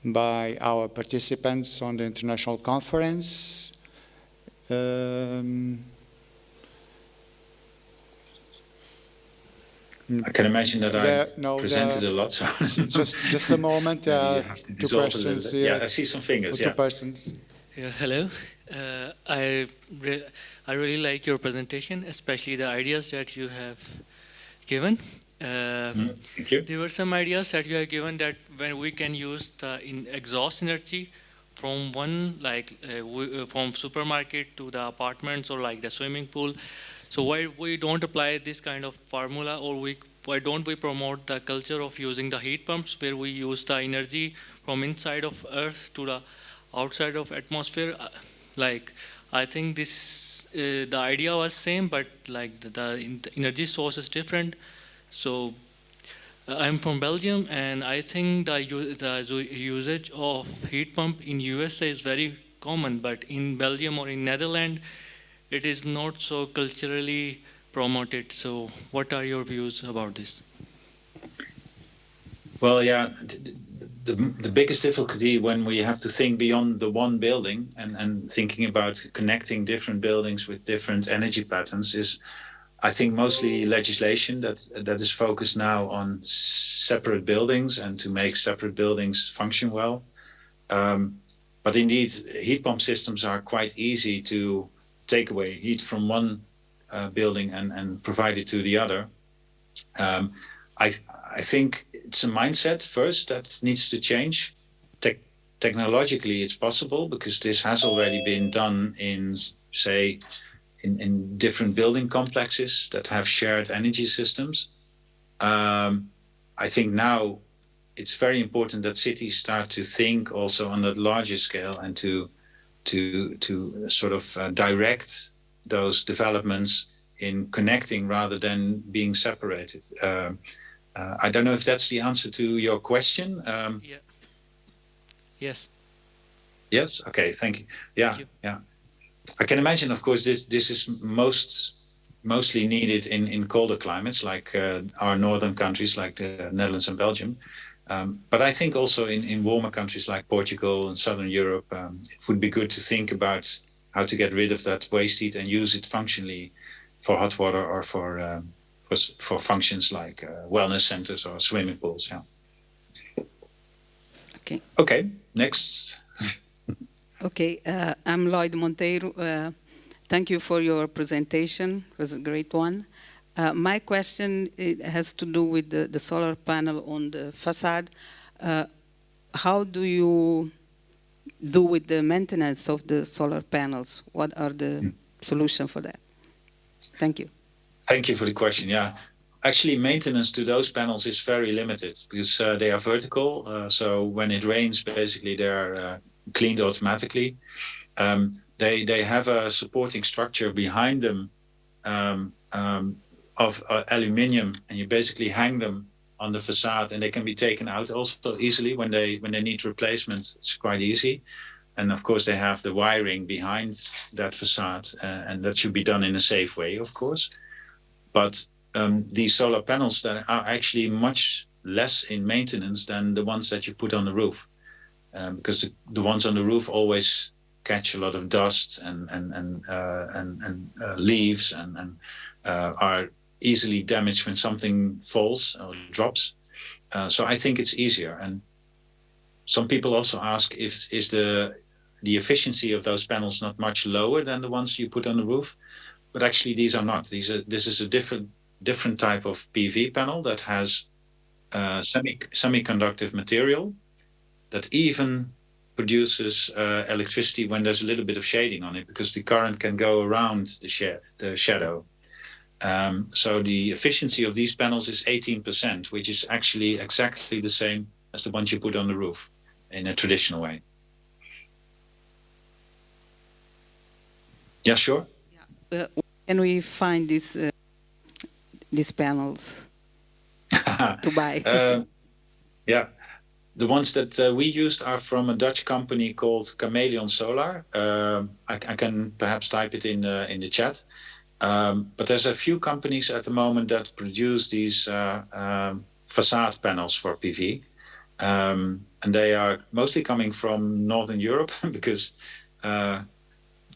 by our participants on the international conference. I can imagine that I presented a lot. So just a moment. Two questions here. Yeah, I see some fingers. Two persons. Yeah, hello. I really like your presentation, especially the ideas that you have given. Thank you. There were some ideas that you have given that when we can use the exhaust energy from one, from supermarket to the apartments or like the swimming pool. So why we don't apply this kind of formula, or why don't we promote the culture of using the heat pumps where we use the energy from inside of Earth to the outside of atmosphere? I think this the idea was same, but like the energy source is different. So I'm from Belgium, and I think the usage of heat pump in USA is very common, but in Belgium or in Netherlands, it is not so culturally promoted. So what are your views about this? Well, yeah, the biggest difficulty when we have to think beyond the one building and thinking about connecting different buildings with different energy patterns is, I think, mostly legislation that is focused now on separate buildings and to make separate buildings function well. But indeed, heat pump systems are quite easy to take away heat from one building and provide it to the other. I think it's a mindset first that needs to change. Technologically, it's possible because this has already been done in, say, in different building complexes that have shared energy systems. I think now it's very important that cities start to think also on a larger scale and to sort of direct those developments in connecting rather than being separated. I don't know if that's the answer to your question. Yeah. Yes. Yes. Okay. Thank you. Yeah. Thank you. Yeah. I can imagine, of course, this is mostly needed in colder climates like our northern countries, like the Netherlands and Belgium. But I think also in warmer countries like Portugal and Southern Europe, it would be good to think about how to get rid of that waste heat and use it functionally for hot water or for functions like wellness centers or swimming pools. Yeah. Okay. Okay. Next. Okay. I'm Lloyd Monteiro. Thank you for your presentation. It was a great one. My question has to do with the solar panel on the facade. How do you do with the maintenance of the solar panels? What are the solutions for that? Thank you. Thank you for the question. Yeah, actually, maintenance to those panels is very limited because they are vertical. So when it rains, basically they are cleaned automatically. They have a supporting structure behind them of aluminium, and you basically hang them on the facade, and they can be taken out also easily when they need replacement. It's quite easy. And of course, they have the wiring behind that facade, and that should be done in a safe way, of course. But these solar panels that are actually much less in maintenance than the ones that you put on the roof, because the ones on the roof always catch a lot of dust and leaves and are easily damaged when something falls or drops. So I think it's easier. And some people also ask if is the efficiency of those panels not much lower than the ones you put on the roof, but actually these are not. This is a different type of PV panel that has semiconductive material that even produces electricity when there's a little bit of shading on it, because the current can go around the shadow. So the efficiency of these panels is 18%, which is actually exactly the same as the ones you put on the roof in a traditional way. Yeah, sure. Where can we find these panels to buy? Yeah, the ones that we used are from a Dutch company called Chameleon Solar. I can perhaps type it in the chat. But there's a few companies at the moment that produce these facade panels for PV. And they are mostly coming from Northern Europe because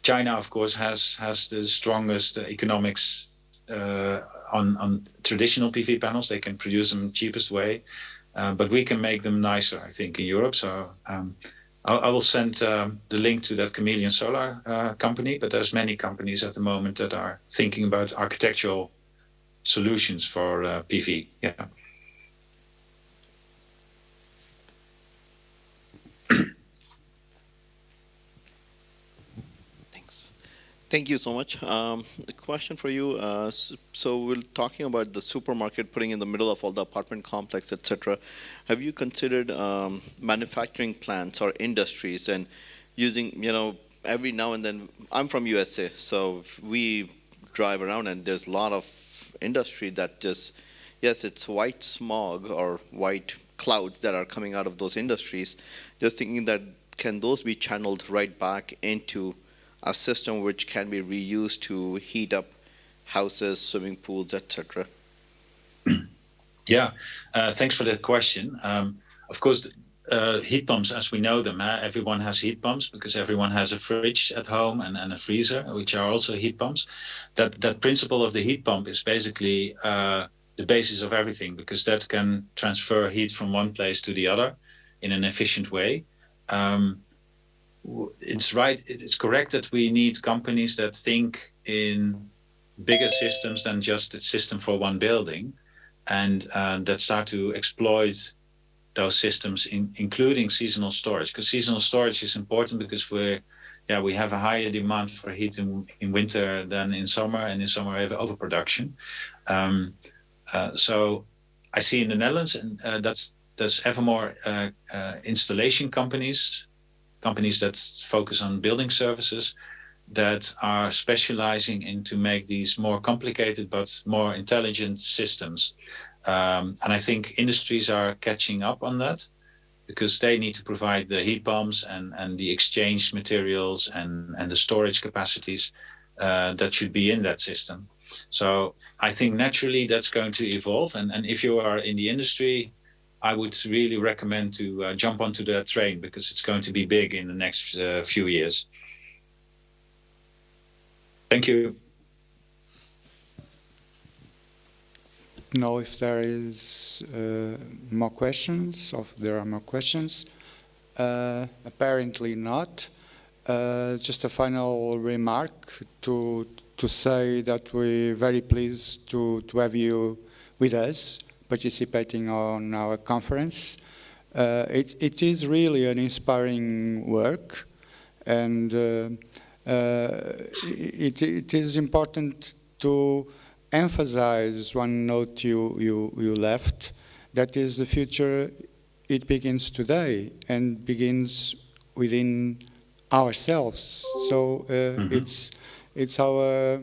China, of course, has the strongest economics on traditional PV panels. They can produce them cheapest way, but we can make them nicer, I think, in Europe. So I will send the link to that Chameleon Solar company, but there's many companies at the moment that are thinking about architectural solutions for PV. Yeah. Thank you so much. A question for you. So we're talking about the supermarket putting in the middle of all the apartment complex, etc. Have you considered manufacturing plants or industries and using, every now and then, I'm from USA, so we drive around and there's a lot of industry that just, yes, it's white smog or white clouds that are coming out of those industries. Just thinking that can those be channeled right back into a system which can be reused to heat up houses, swimming pools, etc.? Yeah, thanks for that question. Of course, heat pumps, as we know them, everyone has heat pumps because everyone has a fridge at home and a freezer, which are also heat pumps. That principle of the heat pump is basically the basis of everything, because that can transfer heat from one place to the other in an efficient way. It's right. It's correct that we need companies that think in bigger systems than just a system for one building, and that start to exploit those systems, including seasonal storage. Because seasonal storage is important because we have a higher demand for heat in winter than in summer, and in summer we have overproduction. So I see in the Netherlands, and there's ever more installation companies that focus on building services, that are specializing in to make these more complicated but more intelligent systems. And I think industries are catching up on that, because they need to provide the heat pumps and the exchange materials and the storage capacities that should be in that system. So I think naturally that's going to evolve. And if you are in the industry, I would really recommend to jump onto that train, because it's going to be big in the next few years. Thank you. Know if there is more questions, or if there are more questions. Apparently not. Just a final remark to say that we're very pleased to have you with us, participating on our conference. It is really an inspiring work, and it is important to emphasize one note you left, that is the future. It begins today and begins within ourselves. So it's our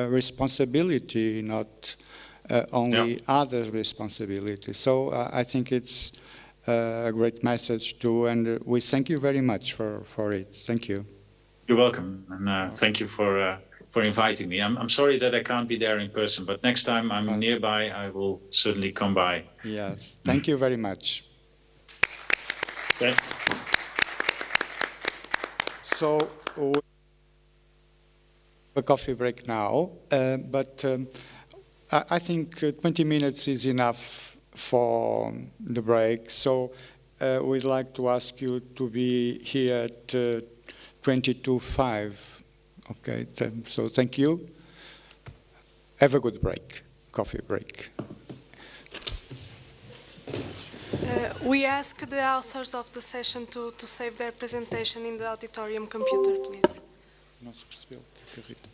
responsibility, not only others' responsibility. So I think it's a great message too, and we thank you very much for it. Thank you. You're welcome, and thank you for inviting me. I'm sorry that I can't be there in person, but next time I'm nearby, I will certainly come by. Yes, thank you very much. Okay. So, a coffee break now, but I think 20 minutes is enough for the break. So we'd like to ask you to be here at 22:05. Okay, so thank you. Have a good break, coffee break. We ask the authors of the session to save their presentation in the auditorium computer, please. Não se percebeu, Rita.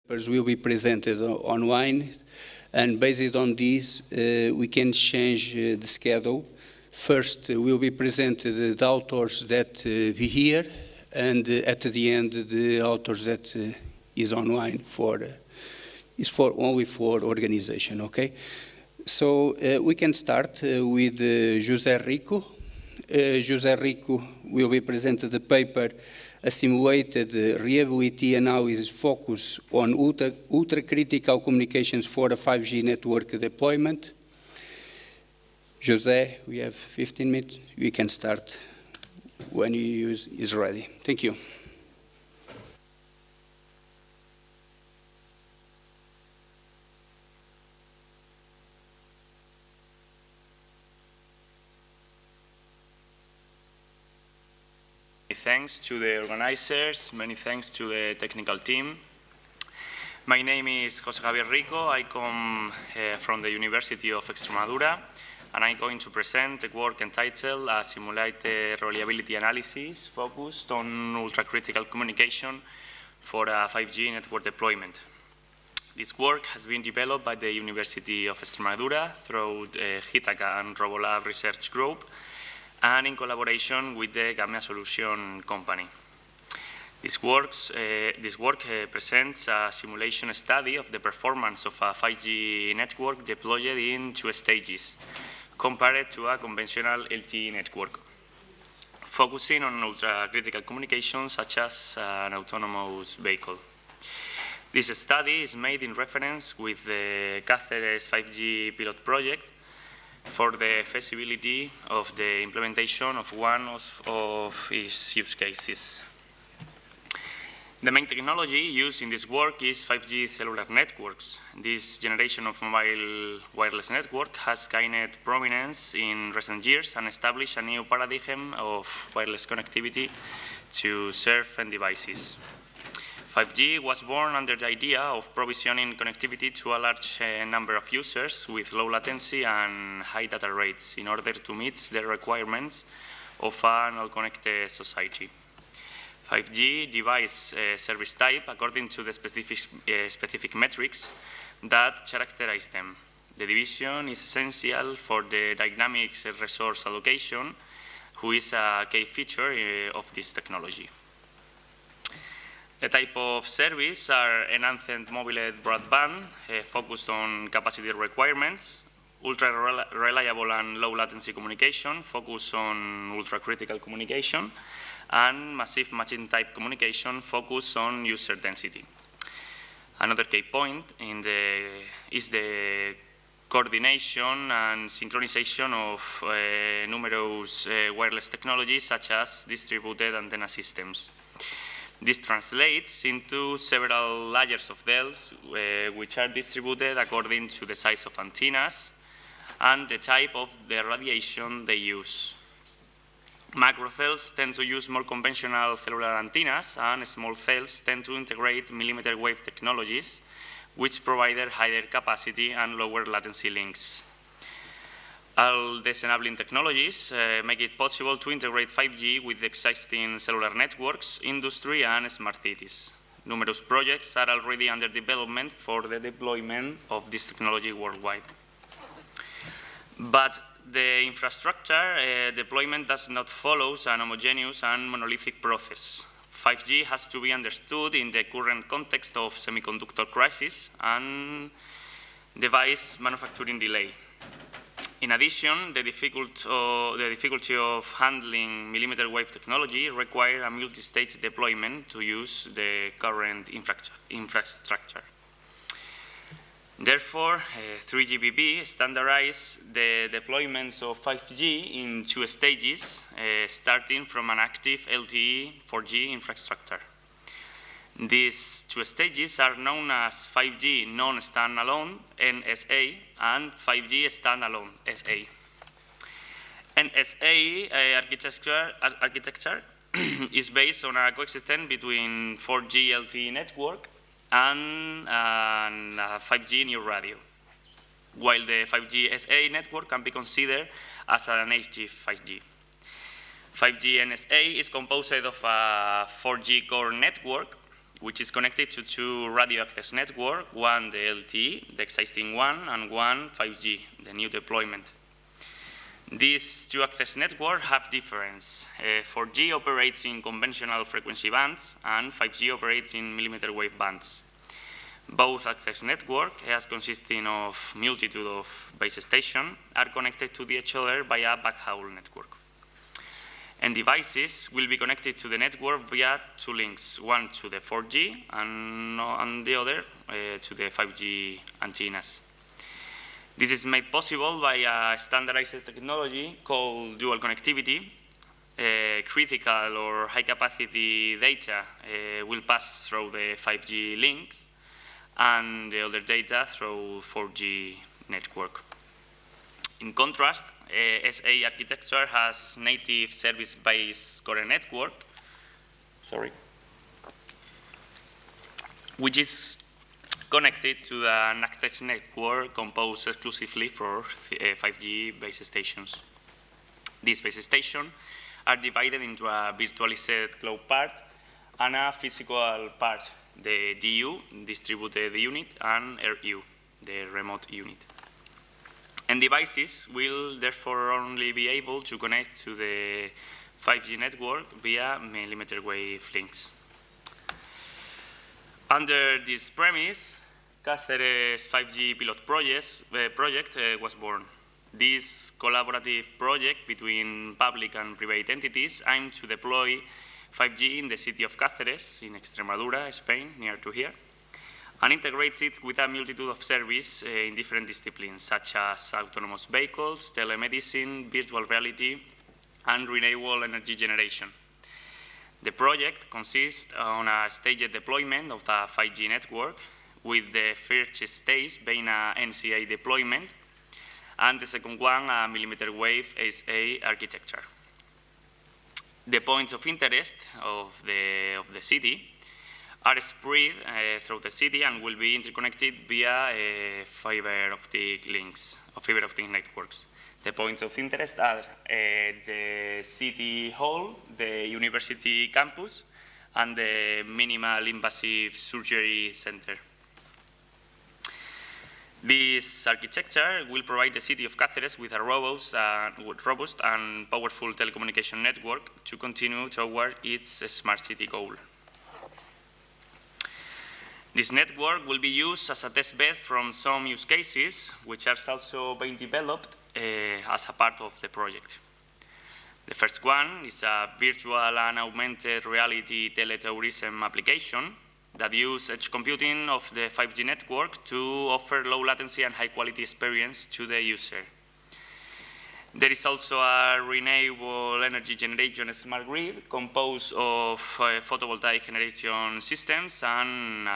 will be presented online, and based on this, we can change the schedule. First, will be presented the authors that be here, and at the end, the authors that is online is only for organization. Okay, so we can start with José Rico. José Rico will be presented the paper, a simulated reliability analysis focus on ultra-critical communications for a 5G network deployment. José, we have 15 minutes. We can start when you is ready. Thank you. Thanks to the organizers, many thanks to the technical team. My name is José Javier Rico. I come from the University of Extremadura, and I'm going to present a work entitled Simulated Reliability Analysis focused on ultra-critical communication for a 5G network deployment. This work has been developed by the University of Extremadura through the Hitaka and RoboLab Research Group, and in collaboration with the Gamma Solution company. This work presents a simulation study of the performance of a 5G network deployed in 2 stages, compared to a conventional LTE network, focusing on ultra-critical communications such as an autonomous vehicle. This study is made in reference with the Cáceres 5G pilot project for the feasibility of the implementation of one of its use cases. The main technology used in this work is 5G cellular networks. This generation of mobile wireless network has gained prominence in recent years and established a new paradigm of wireless connectivity to serve end devices. 5G was born under the idea of provisioning connectivity to a large number of users with low latency and high data rates in order to meet the requirements of an all-connected society. 5G device service type according to the specific metrics that characterize them. The division is essential for the dynamic resource allocation, which is a key feature of this technology. The type of service are enhanced mobile broadband, focused on capacity requirements, ultra-reliable and low-latency communication, focused on ultra-critical communication, and massive machine-type communication, focused on user density. Another key point is the coordination and synchronization of numerous wireless technologies, such as distributed antenna systems. This translates into several layers of cells, which are distributed according to the size of antennas and the type of the radiation they use. Macro cells tend to use more conventional cellular antennas, and small cells tend to integrate millimeter wave technologies, which provide higher capacity and lower latency links. All these enabling technologies make it possible to integrate 5G with existing cellular networks, industry, and smart cities. Numerous projects are already under development for the deployment of this technology worldwide. But the infrastructure deployment does not follow an homogeneous and monolithic process. 5G has to be understood in the current context of semiconductor crisis and device manufacturing delay. In addition, the difficulty of handling millimeter wave technology requires a multi-stage deployment to use the current infrastructure. Therefore, 3GPP standardized the deployments of 5G in 2 stages, starting from an active LTE 4G infrastructure. These 2 stages are known as 5G non-standalone, NSA, and 5G standalone, SA. NSA architecture is based on a coexistence between 4G LTE network and 5G new radio, while the 5G SA network can be considered as a native 5G. 5G NSA is composed of a 4G core network which is connected to two radio access networks, one the LTE, the existing one, and one 5G, the new deployment. These two access networks have difference. 4G operates in conventional frequency bands, and 5G operates in millimeter wave bands. Both access networks, as consisting of multitude of base stations, are connected to each other via backhaul network. And devices will be connected to the network via two links, one to the 4G and the other to the 5G antennas. This is made possible by a standardized technology called dual connectivity. Critical or high-capacity data will pass through the 5G links, and the other data through 4G network. In contrast, SA architecture has native service-based core network, which is connected to an access network composed exclusively for 5G base stations. These base stations are divided into a virtualized cloud part and a physical part, the DU, distributed unit, and RU, the remote unit. And devices will therefore only be able to connect to the 5G network via millimeter wave links. Under this premise, Cáceres 5G pilot project was born. This collaborative project between public and private entities aimed to deploy 5G in the city of Cáceres, in Extremadura, Spain, near to here, and integrates it with a multitude of services in different disciplines, such as autonomous vehicles, telemedicine, virtual reality, and renewable energy generation. The project consists on a staged deployment of the 5G network, with the first stage being a NCA deployment, and the second one a millimeter wave SA architecture. The points of interest of the city are spread through the city and will be interconnected via fiber optic links, or fiber optic networks. The points of interest are the city hall, the university campus, and the minimal invasive surgery center. This architecture will provide the city of Cáceres with a robust and powerful telecommunication network to continue toward its smart city goal. This network will be used as a test bed from some use cases, which are also being developed as a part of the project. The first one is a virtual and augmented reality teletourism application that uses edge computing of the 5G network to offer low latency and high quality experience to the user. There is also a renewable energy generation smart grid composed of photovoltaic generation systems and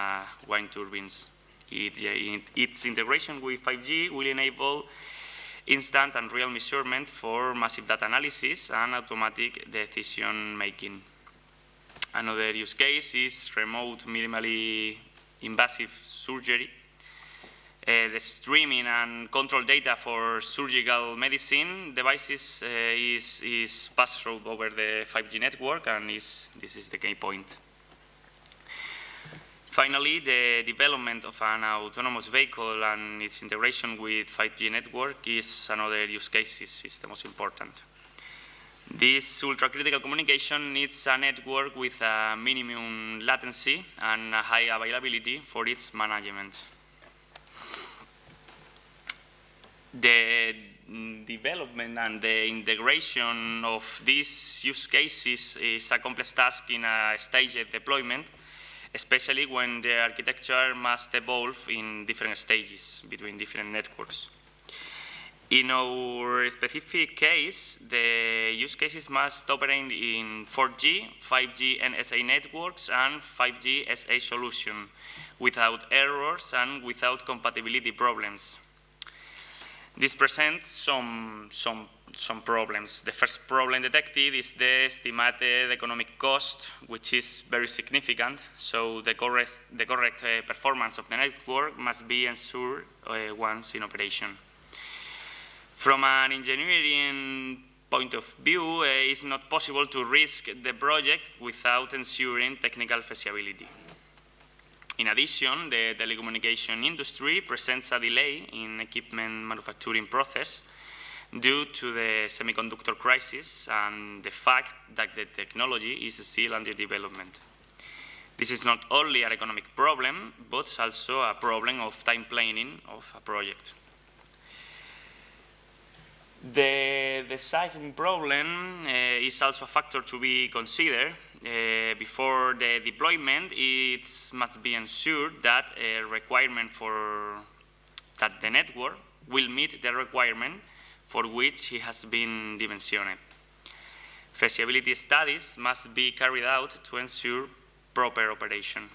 wind turbines. Its integration with 5G will enable instant and real measurement for massive data analysis and automatic decision making. Another use case is remote minimally invasive surgery. The streaming and control data for surgical medicine devices is passed through over the 5G network, and this is the key point. Finally, the development of an autonomous vehicle and its integration with 5G network is another use case, is the most important. This ultra-critical communication needs a network with a minimum latency and a high availability for its management. The development and the integration of these use cases is a complex task in a staged deployment, especially when the architecture must evolve in different stages between different networks. In our specific case, the use cases must operate in 4G, 5G NSA networks, and 5G SA solution without errors and without compatibility problems. This presents some problems. The first problem detected is the estimated economic cost, which is very significant, so the correct performance of the network must be ensured once in operation. From an engineering point of view, it's not possible to risk the project without ensuring technical feasibility. In addition, the telecommunication industry presents a delay in equipment manufacturing process due to the semiconductor crisis and the fact that the technology is still under development. This is not only an economic problem, but also a problem of time planning of a project. The second problem is also a factor to be considered. Before the deployment, it must be ensured that that the network will meet the requirement for which it has been dimensioned. Feasibility studies must be carried out to ensure proper operation.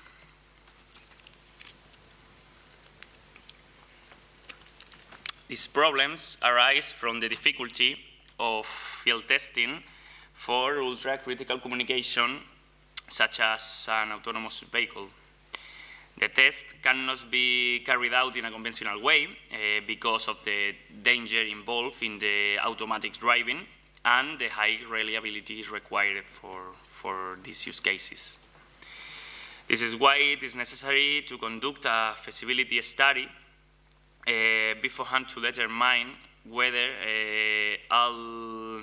These problems arise from the difficulty of field testing for ultra-critical communication, such as an autonomous vehicle. The test cannot be carried out in a conventional way because of the danger involved in the automatic driving and the high reliability required for these use cases. This is why it is necessary to conduct a feasibility study beforehand to determine whether all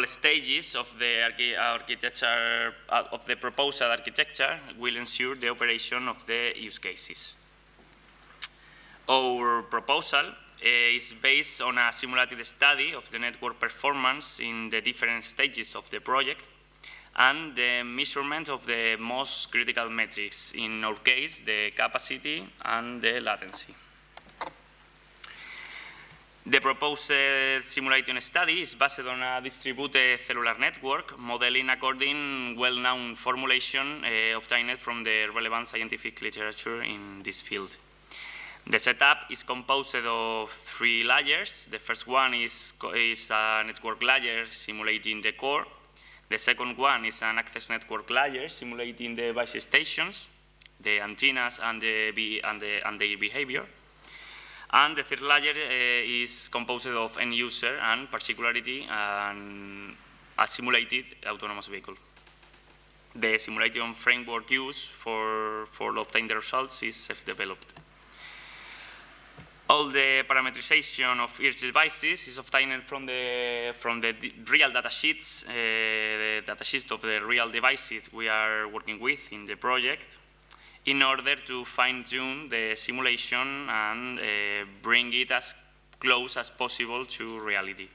stages of the architecture, of the proposed architecture will ensure the operation of the use cases. Our proposal is based on a simulated study of the network performance in the different stages of the project and the measurement of the most critical metrics, in our case, the capacity and the latency. The proposed simulation study is based on a distributed cellular network, modeling according well-known formulation obtained from the relevant scientific literature in this field. The setup is composed of 3 layers. The first one is a network layer simulating the core. The second one is an access network layer simulating the base stations, the antennas, and their behavior. And the third layer is composed of end user and particularity and a simulated autonomous vehicle. The simulation framework used for obtaining the results is self-developed. All the parameterization of each devices is obtained from the real data sheets, the data sheets of the real devices we are working with in the project, in order to fine-tune the simulation and bring it as close as possible to reality.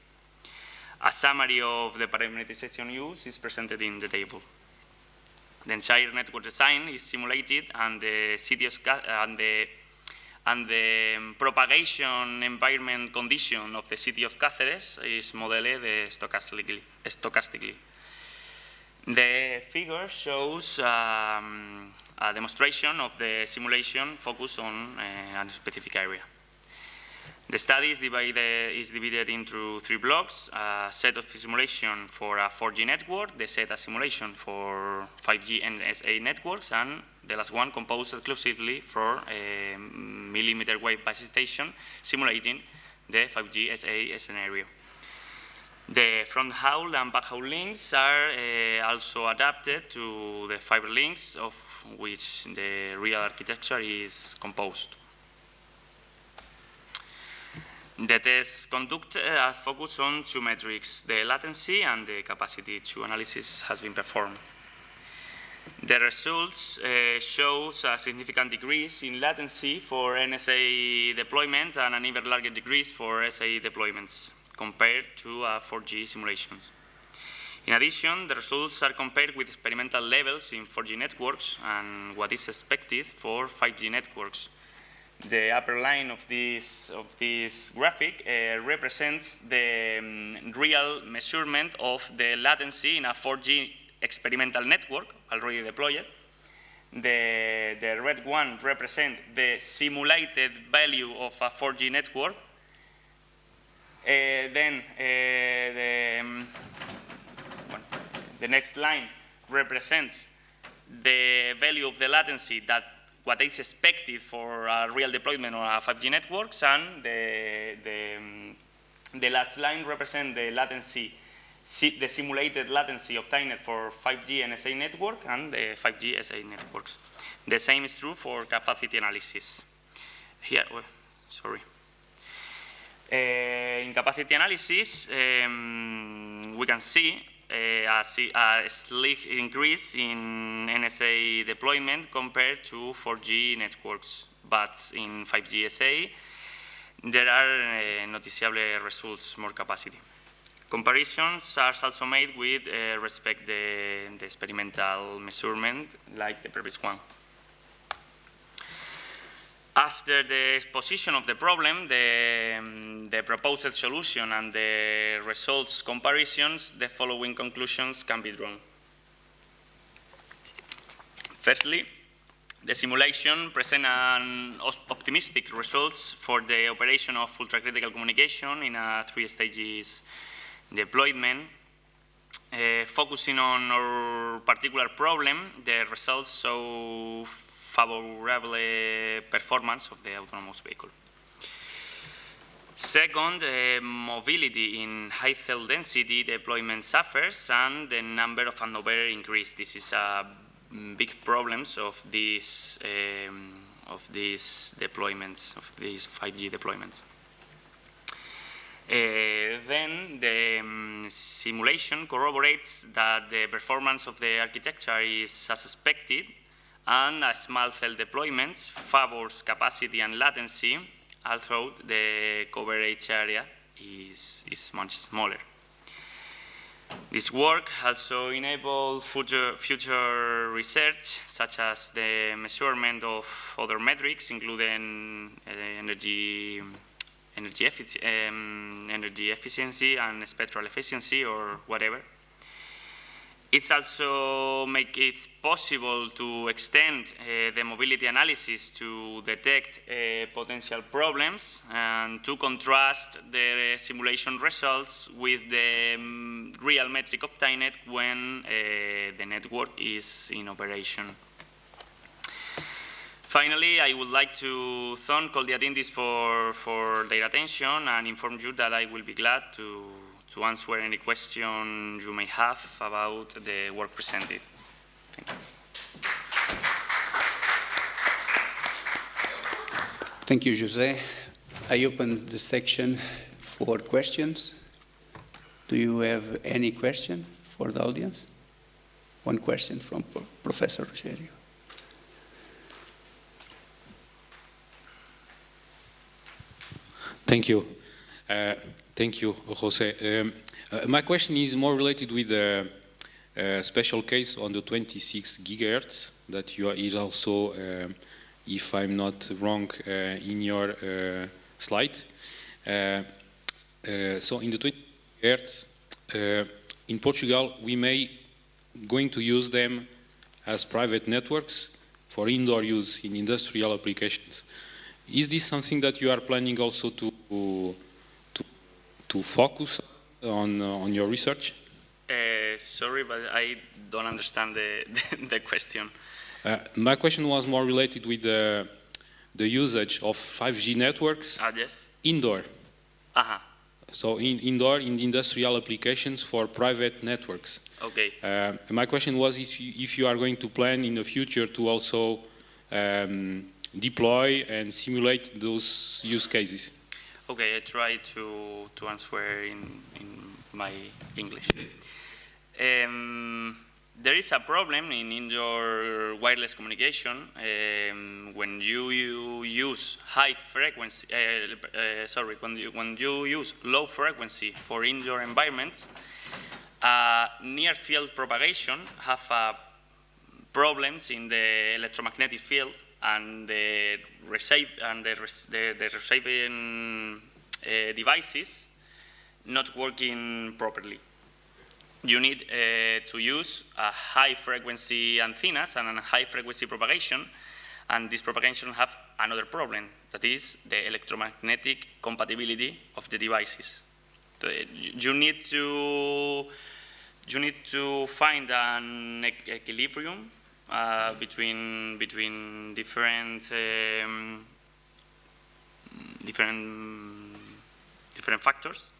A summary of the parameterization used is presented in the table. The entire network design is simulated, and the propagation environment condition of the city of Cáceres is modeled stochastically. The figure shows a demonstration of the simulation focused on a specific area. The study is divided into 3 blocks: a set of simulation for a 4G network, the set of simulation for 5G and SA networks, and the last one composed exclusively for a millimeter wave base station simulating the 5G SA scenario. The front haul and back haul links are also adapted to the fiber links of which the real architecture is composed. The tests conducted are focused on 2 metrics: the latency and the capacity. 2 analyses has been performed. The results show a significant decrease in latency for NSA deployment and an even larger decrease for SA deployments compared to 4G simulations. In addition, the results are compared with experimental levels in 4G networks and what is expected for 5G networks. The upper line of this graphic represents the real measurement of the latency in a 4G experimental network already deployed. The red one represents the simulated value of a 4G network. The next line represents the value of the latency that what is expected for a real deployment of a 5G networks, and the last line represents the latency the simulated latency obtained for 5G NSA network and the 5G SA networks. The same is true for capacity analysis. Here, sorry. In capacity analysis, we can see a slight increase in NSA deployment compared to 4G networks, but in 5G SA, there are noticeable results, more capacity. Comparisons are also made with respect the experimental measurement, like the previous one. After the exposition of the problem, the proposed solution and the results comparisons, the following conclusions can be drawn. Firstly, the simulation presents an optimistic results for the operation of ultra-critical communication in a 3 stages deployment. Focusing on our particular problem, the results show favorable performance of the autonomous vehicle. Second, mobility in high cell density deployment suffers and the number of handover increase. This is a big problems of these deployments, of these 5G deployments. Then the simulation corroborates that the performance of the architecture is as expected, and a small cell deployments favors capacity and latency, although the coverage area is much smaller. This work also enables future research, such as the measurement of other metrics, including energy efficiency and spectral efficiency or whatever. It's also make it possible to extend the mobility analysis to detect potential problems and to contrast the simulation results with the real metric obtained when the network is in operation. Finally, I would like to thank all the attendees for their attention and inform you that I will be glad to answer any question you may have about the work presented. Thank you. Thank you, José. I open the section for questions. Do you have any question for the audience? One question from Professor Rogério. Thank you. Thank you, José. My question is more related with the special case on the 26 gigahertz that you is also, if I'm not wrong, in your slide. So in the 20 gigahertz, in Portugal, we may going to use them as private networks for indoor use in industrial applications. Is this something that you are planning also to focus on your research? Sorry, but I don't understand the question. My question was more related with the usage of 5G networks Yes. indoor. Uh-huh. So indoor in the industrial applications for private networks. Okay. My question was if you are going to plan in the future to also deploy and simulate those use cases. Okay, I try to answer in my English. There is a problem in indoor wireless communication when you use high frequency. When you use low frequency for indoor environments, near field propagation have problems in the electromagnetic field and the receiving devices not working properly. You need to use a high frequency antennas and a high frequency propagation, and this propagation have another problem, that is the electromagnetic compatibility of the devices. You need to find an equilibrium between different factors,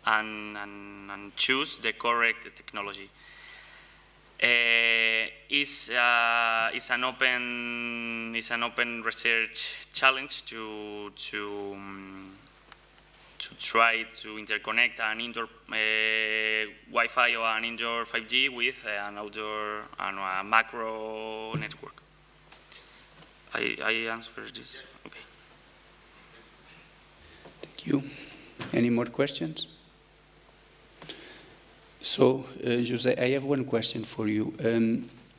and choose the correct technology. It's an open research challenge to try to interconnect an indoor Wi-Fi or an indoor 5G with an outdoor and a macro network. I answered this. Okay. Thank you. Any more questions? So, Jose, I have one question for you.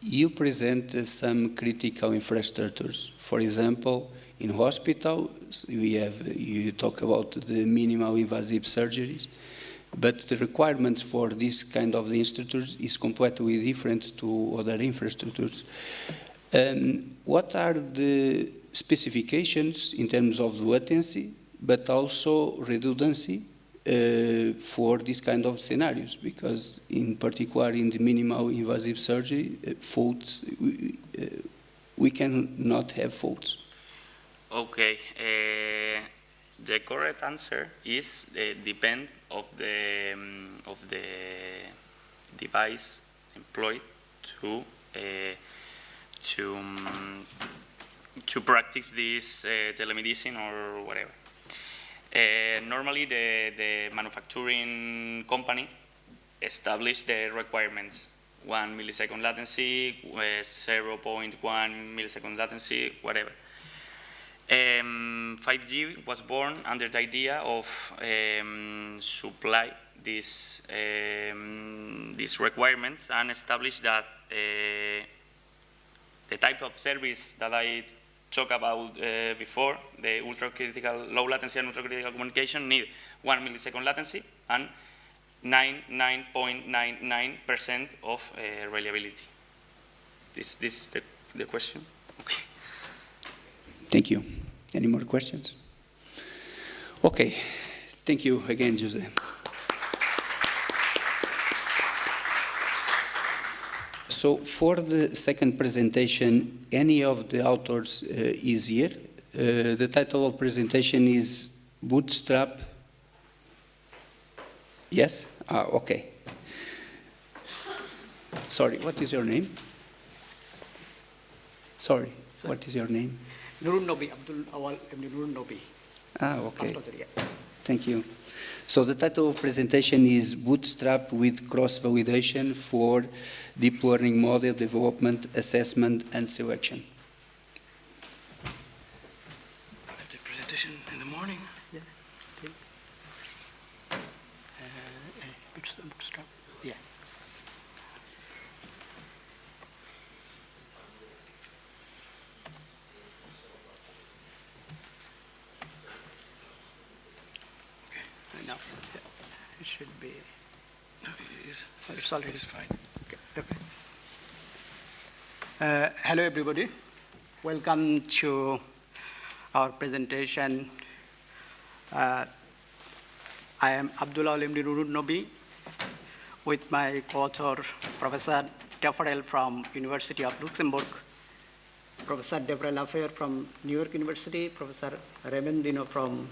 You present some critical infrastructures. For example, in hospitals, you talk about the minimal invasive surgeries, but the requirements for this kind of infrastructures is completely different to other infrastructures. What are the specifications in terms of latency, but also redundancy for this kind of scenarios? Because in particular in the minimal invasive surgery, faults, we cannot have faults. Okay, the correct answer is depend of the device employed to practice this telemedicine or whatever. Normally, the manufacturing company established the requirements: 1 millisecond latency, 0.1 millisecond latency, whatever. 5G was born under the idea of supply these requirements and establish that the type of service that I talked about before, the ultra-critical, low latency and ultra-critical communication, need 1 millisecond latency and 99.99% of reliability. This is the question. Okay. Thank you. Any more questions? Okay. Thank you again, Jose. So for the second presentation, any of the authors is here. The title of presentation is Bootstrap. Yes? Okay. Sorry, what is your name? Sorry, what is your name? Nurun Nobi, Abdul Awal MD Nurun Nobi. Okay. Thank you. So the title of presentation is Bootstrap with Cross-Validation for Deep Learning Model Development, Assessment, and Selection. I have the presentation in the morning. Yeah. Bootstrap. Yeah. No, it should be. No, it's already. It's fine. Okay. Okay. Hello, everybody. Welcome to our presentation. I am Abdullah Lemdi Nurun Nobi with my co-author, Professor Taffarel from University of Luxembourg, Professor Deborah Lafayette from New York University, Professor Raymond Dino from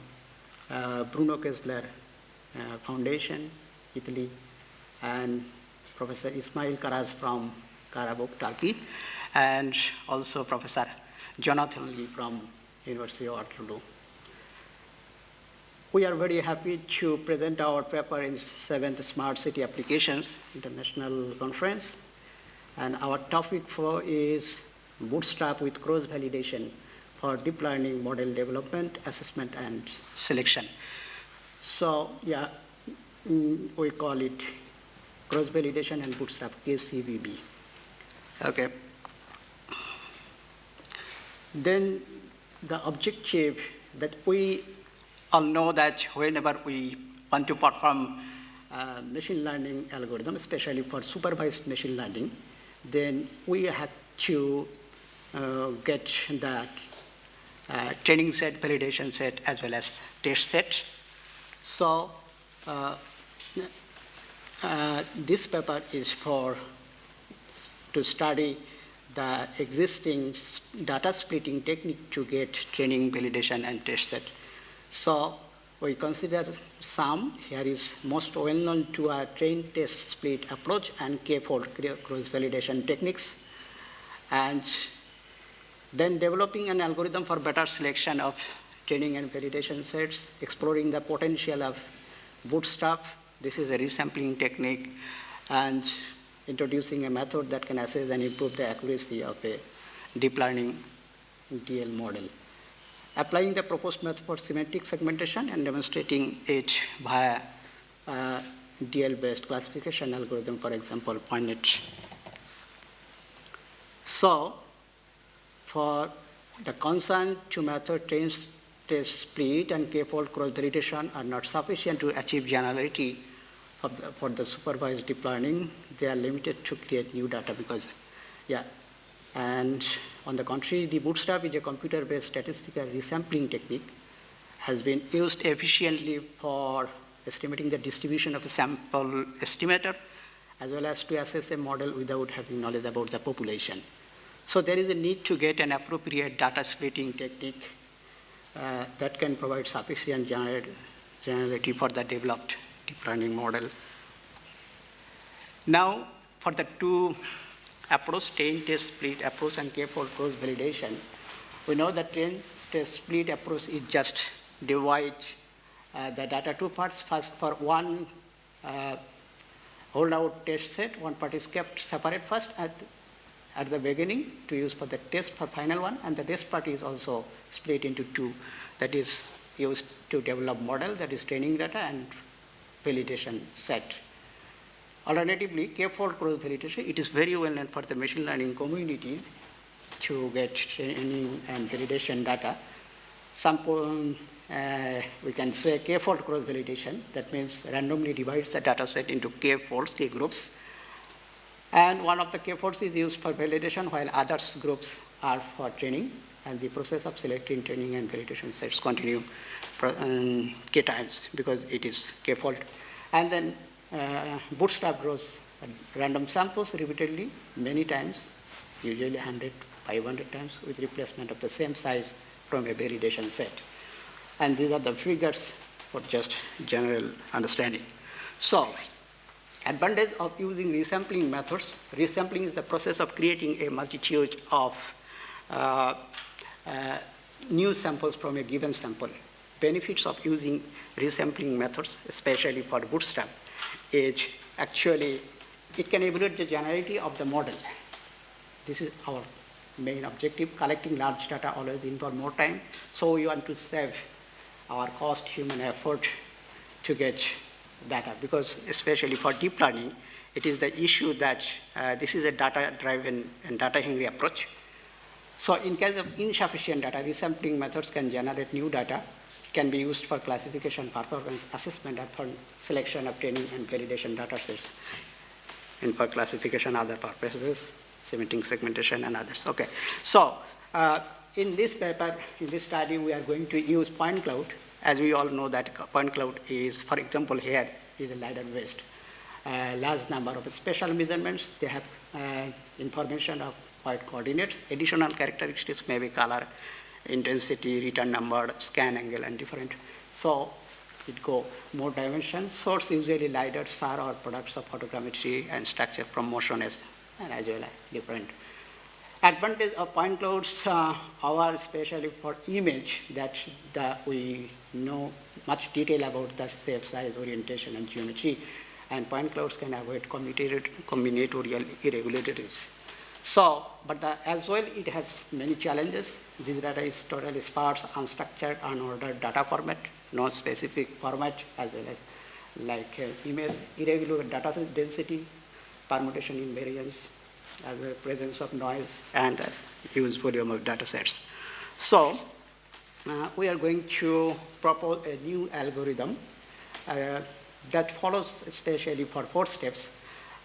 Bruno Kessler Foundation, Italy, and Professor Ismail Karaz from Karabakh, Turkey, and also Professor Jonathan Lee from University of Waterloo. We are very happy to present our paper in 7th Smart City Applications International Conference, and our topic is Bootstrap with Cross-Validation for Deep Learning Model Development, Assessment, and Selection. So, yeah, we call it Cross-Validation and Bootstrap, KCVB. Okay. Then the objective that we all know that whenever we want to perform machine learning algorithm, especially for supervised machine learning, then we have to get that training set, validation set, as well as test set. So this paper is to study the existing data splitting technique to get training, validation, and test set. So we consider some. Here is most well known to a train test split approach and k-fold cross-validation techniques. And then developing an algorithm for better selection of training and validation sets, exploring the potential of bootstrap. This is a resampling technique, and introducing a method that can assess and improve the accuracy of a deep learning DL model. Applying the proposed method for semantic segmentation and demonstrating it via DL-based classification algorithm, for example, PointNet. So, for the concerned two method trains test split and k-fold cross-validation are not sufficient to achieve generality for the supervised deep learning. They are limited to create new data because, and on the contrary, the bootstrap is a computer-based statistical resampling technique, has been used efficiently for estimating the distribution of a sample estimator, as well as to assess a model without having knowledge about the population. So there is a need to get an appropriate data splitting technique that can provide sufficient generality for the developed deep learning model. Now, for the two approach, train test split approach and k-fold cross validation, we know that train test split approach is just divide the data two parts. First, for one holdout test set, one part is kept separate first at the beginning to use for the test for final one, and the test part is also split into two, that is used to develop model, that is training data and validation set. Alternatively, k-fold cross validation, it is very well known for the machine learning community to get training and validation data. We can say k-fold cross validation, that means randomly divides the data set into k-folds, k groups. And one of the k-folds is used for validation while other groups are for training, and the process of selecting training and validation sets continue k times because it is k-fold. And then bootstrap draws random samples repeatedly many times, usually 100, 500 times with replacement of the same size from a validation set. And these are the figures for just general understanding. So, advantage of using resampling methods. Resampling is the process of creating a multitude of new samples from a given sample. Benefits of using resampling methods, especially for bootstrap, is actually it can evaluate the generality of the model. This is our main objective. Collecting large data always involves more time, so we want to save our cost, human effort to get data, because especially for deep learning, it is the issue that this is a data-driven and data-hungry approach. So in case of insufficient data, resampling methods can generate new data, can be used for classification, performance assessment, and for selection of training and validation data sets, and for classification other purposes, semantic segmentation and others. Okay, so in this paper, in this study, we are going to use point cloud. As we all know that point cloud is, for example, here is a LiDAR-based large number of spatial measurements. They have information of point coordinates. Additional characteristics may be color, intensity, return number, scan angle, and different. So it go more dimensions. Source usually LiDAR, SAR, or products of photogrammetry and structure from motion and as well as different. Advantage of point clouds are especially for image that we know much detail about the shape, size, orientation, and geometry, and point clouds can avoid combinatorial irregularities. So, but as well, it has many challenges. This data is totally sparse, unstructured, unordered data format, no specific format, as well as like image, irregular data density, permutation invariance, as a presence of noise, and as huge volume of data sets. So, we are going to propose a new algorithm that follows especially for 4 steps.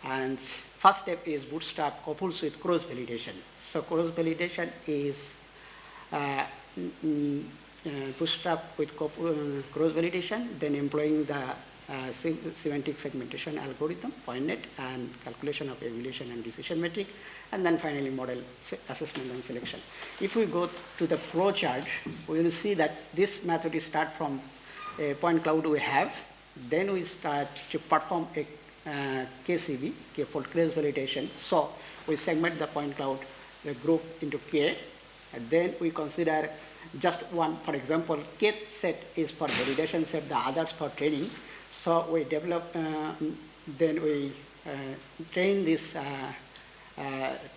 And first step is bootstrap couples with cross validation. So cross validation is bootstrap with cross validation, then employing the semantic segmentation algorithm, PointNet, and calculation of evaluation and decision metric, and then finally model assessment and selection. If we go to the flow chart, we will see that this method is start from point cloud we have, then we start to perform a KCV, K-fold cross validation. So we segment the point cloud, the group into K, and then we consider just one, for example, K set is for validation set, the others for training. So we develop, then we train this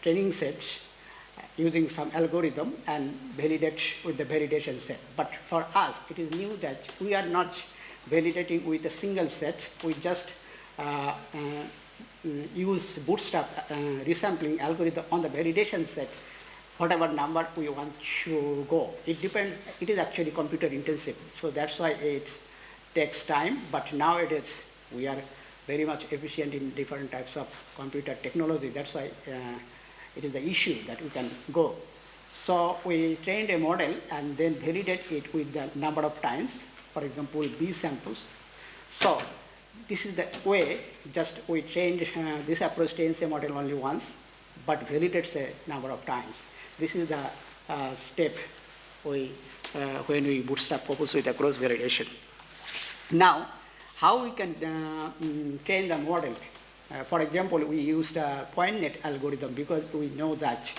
training sets using some algorithm and validate with the validation set. But for us, it is new that we are not validating with a single set. We just use bootstrap resampling algorithm on the validation set, whatever number we want to go. It depends, it is actually computer intensive. So that's why it takes time, but nowadays we are very much efficient in different types of computer technology. That's why it is the issue that we can go. So we trained a model and then validate it with the number of times, for example, B samples. So this is the way, just we trained this approach trains a model only once, but validates a number of times. This is the step when we bootstrap purpose with the cross validation. Now, how we can train the model? For example, we used a point net algorithm because we know that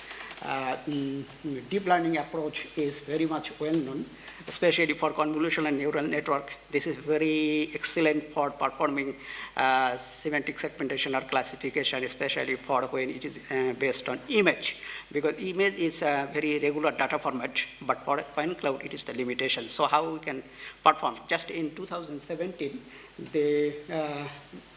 deep learning approach is very much well known, especially for convolutional neural network. This is very excellent for performing semantic segmentation or classification, especially for when it is based on image, because image is a very regular data format, but for point cloud it is the limitation. So how we can perform? Just in 2017, the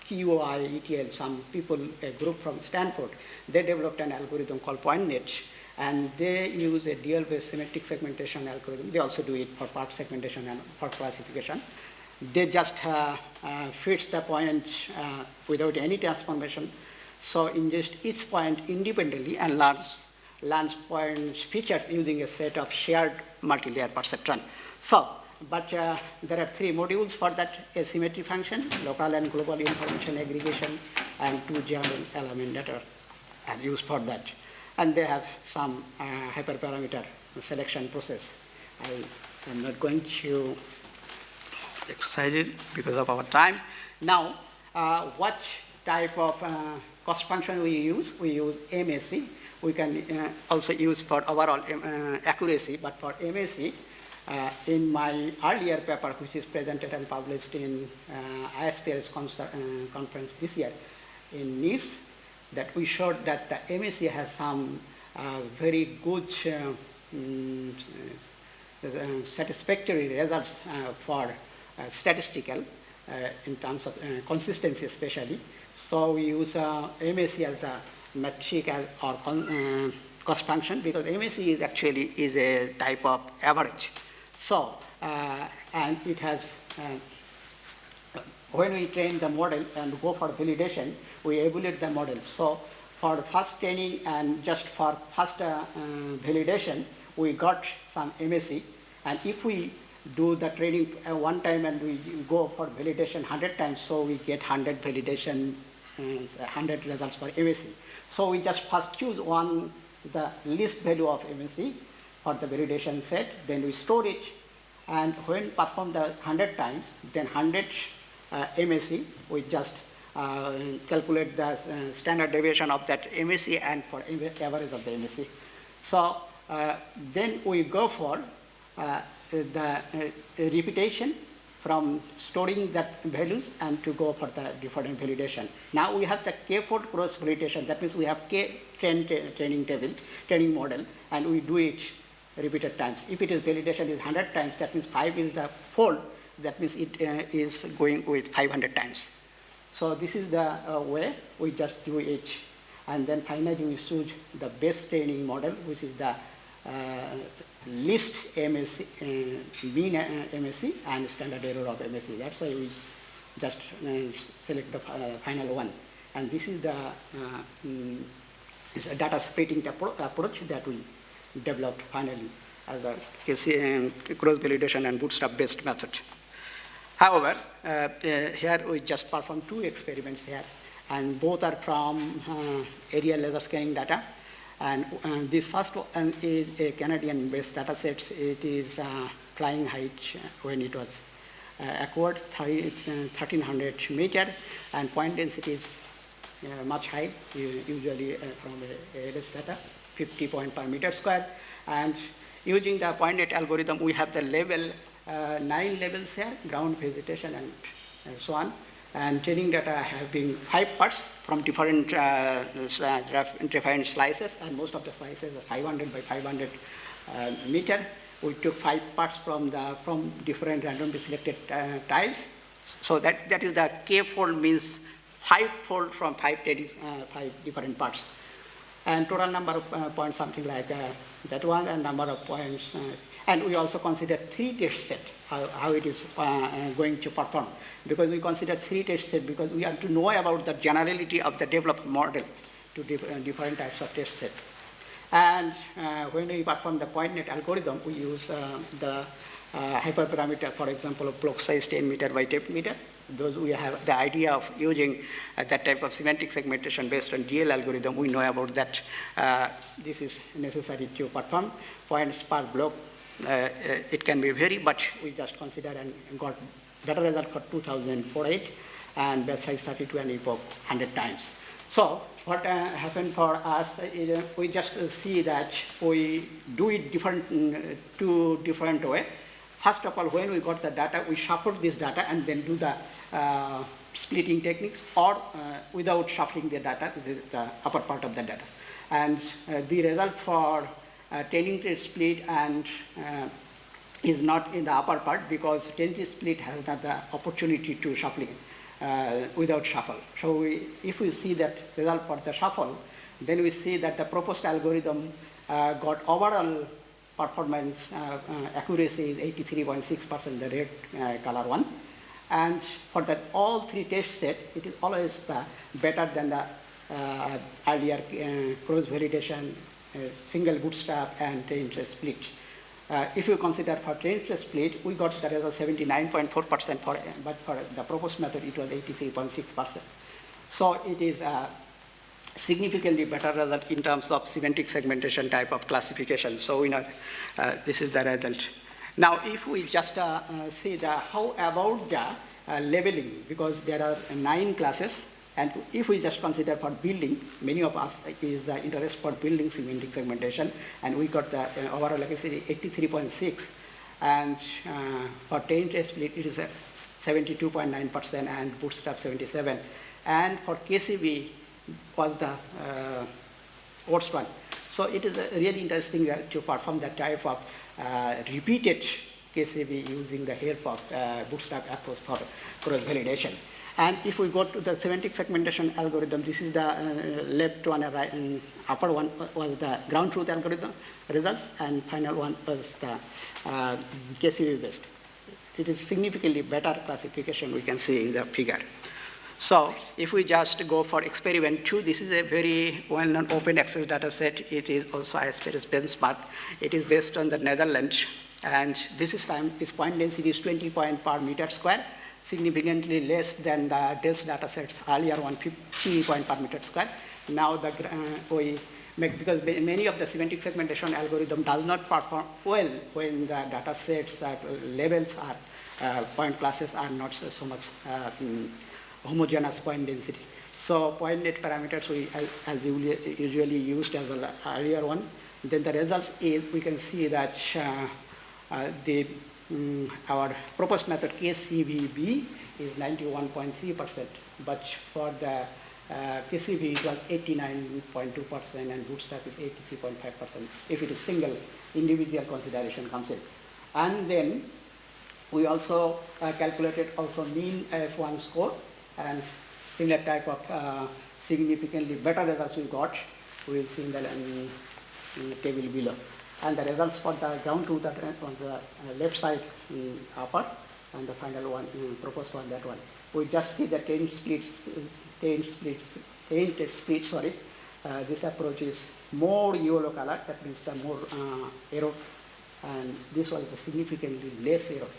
QI, ETL, some people, a group from Stanford, they developed an algorithm called PointNet, and they use a DL-based semantic segmentation algorithm. They also do it for part segmentation and for classification. They just fits the points without any transformation. So ingest each point independently and learns points features using a set of shared multi-layer perceptron. So, but there are three modules for that asymmetry function: local and global information aggregation, and two German element data are used for that. And they have some hyperparameter selection process. I am not going to exercise it because of our time. Now, what type of cost function we use? We use MAC. We can also use for overall accuracy, but for MAC, in my earlier paper, which is presented and published in ISPR's conference this year in Nice, that we showed that the MAC has some very good satisfactory results for statistical in terms of consistency especially. So we use MAC as the metric or cost function, because MAC is actually a type of average. So, and it has, when we train the model and go for validation, we evaluate the model. So for first training and just for first validation, we got some MAC. And if we do the training one time and we go for validation 100 times, so we get 100 validation, 100 results for MAC. So we just first choose one, the least value of MAC for the validation set, then we store it, and when perform the 100 times, then 100 MAC, we just calculate the standard deviation of that MAC and for average of the MAC. So then we go for the repetition from storing that values and to go for the different validation. Now we have the K-fold cross validation. That means we have K training model, and we do it repeated times. If it is validation is 100 times, that means 5 is the fold. That means it is going with 500 times. So this is the way we just do it. And then finally we choose the best training model, which is the least MAC, mean MAC and standard error of MAC. That's why we just select the final one. And this is the is a data splitting approach that we developed finally as a cross validation and bootstrap based method. However, here we just perform 2 experiments here, and both are from aerial laser scanning data. And this first one is a Canadian-based data set. It is flying height when it was acquired 1300 meter, and point density is much high, usually from ALS data, 50 point per meter square. And using the point net algorithm, we have the level, 9 levels here, ground, vegetation, and so on. And training data have been 5 parts from different slices, and most of the slices are 500 by 500 meter. We took 5 parts from different randomly selected tiles. So that is the k-fold, means 5-fold from 5 different parts. And total number of points, something like that one, and number of points. And we also consider 3 test sets, how it is going to perform. Because we consider 3 test sets because we have to know about the generality of the developed model to different types of test sets. And when we perform the point net algorithm, we use the hyperparameter, for example, of block size 10 meter by 10 meter. Those we have the idea of using that type of semantic segmentation based on DL algorithm. We know about that. This is necessary to perform points per block. It can be vary, but we just consider and got better result for 2048 and best size 32 and epoch 100 times. So what happened for us is we just see that we do it two different way. First of all, when we got the data, we shuffle this data and then do the splitting techniques, or without shuffling the data, the upper part of the data. And the result for training tree split and is not in the upper part because training tree split has not the opportunity to shuffling without shuffle. So if we see that result for the shuffle, then we see that the proposed algorithm got overall performance accuracy is 83.6%, the red color one. And for that all 3 test set, it is always better than the earlier cross validation, single bootstrap, and train trace split. If you consider for train trace split, we got the result 79.4%, but for the proposed method, it was 83.6%. So it is significantly better result in terms of semantic segmentation type of classification. So we know this is the result. Now, if we just see how about the labeling, because there are 9 classes, and if we just consider for building, many of us is the interest for building semantic segmentation, and we got the overall accuracy 83.6, and for train trace split it is 72.9% and bootstrap 77, and for KCB was the worst one. So it is really interesting to perform that type of repeated KCB using the help of bootstrap approach for cross validation. And if we go to the semantic segmentation algorithm, this is the left one, right, and upper one was the ground truth algorithm results, and final one was the KCB based. It is significantly better classification we can see in the figure. So if we just go for experiment 2, this is a very well-known open access data set. It is also ISPRS benchmark. It is based on the Netherlands, and this time its point density is 20 point per meter square, significantly less than the DELS data sets earlier, 150 point per meter square. Now we make, because many of the semantic segmentation algorithm does not perform well when the data sets levels are point classes are not so much homogeneous point density. So point net parameters we as usually used as the earlier one. Then the results is we can see that our proposed method KCVB is 91.3%, but for the KCV it was 89.2% and bootstrap is 83.5% if it is single individual consideration comes in. And then we also calculated also mean F1 score, and similar type of significantly better results we got. We will see in the table below. And the results for the ground truth on the left side upper, and the final one, proposed one, that one. We just see the 10 splits, sorry. This approach is more yellow color, that means the more error, and this was the significantly less error.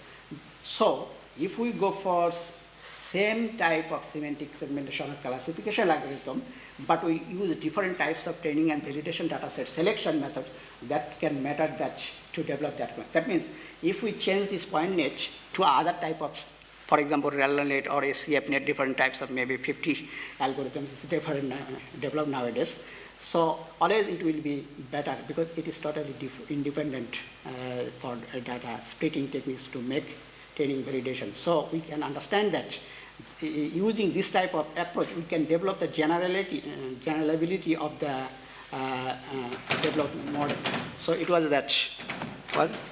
So if we go for same type of semantic segmentation or classification algorithm, but we use different types of training and validation data set selection methods that can matter that to develop that. That means if we change this point net to other type of, for example, ReLNet or SCA2022, different types of maybe 50 algorithms different developed nowadays. So always it will be better because it is totally independent for data splitting techniques to make training validation. So we can understand that using this type of approach, we can develop the generality of the developed model. So it was that.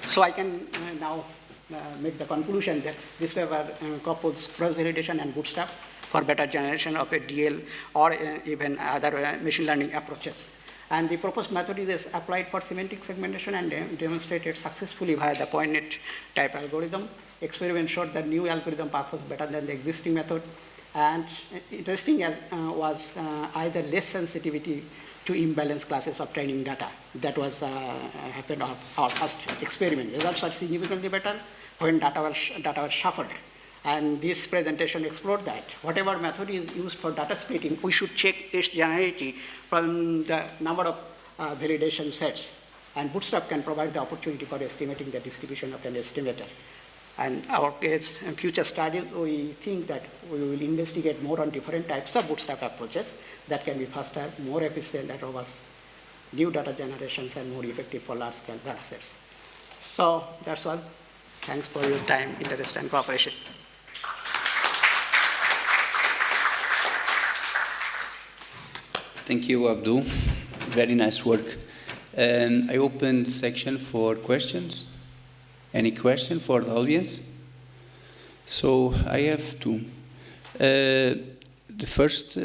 So I can now make the conclusion that this paper couples cross-validation and bootstrap for better generation of a DL or even other machine learning approaches. And the proposed method is applied for semantic segmentation and demonstrated successfully via the point net type algorithm. Experiment showed that new algorithm performs better than the existing method. And interesting was either less sensitivity to imbalanced classes of training data. That was happened on our first experiment. Results are significantly better when data was shuffled. And this presentation explored that. Whatever method is used for data splitting, we should check its generality from the number of validation sets. And Bootstrap can provide the opportunity for estimating the distribution of an estimator. And our case, in future studies, we think that we will investigate more on different types of Bootstrap approaches that can be faster, more efficient at robust new data generations and more effective for large-scale data sets. So that's all. Thanks for your time, interest, and cooperation. Thank you, Abdul. Very nice work. I open the section for questions. Any question for the audience? So I have two. The first,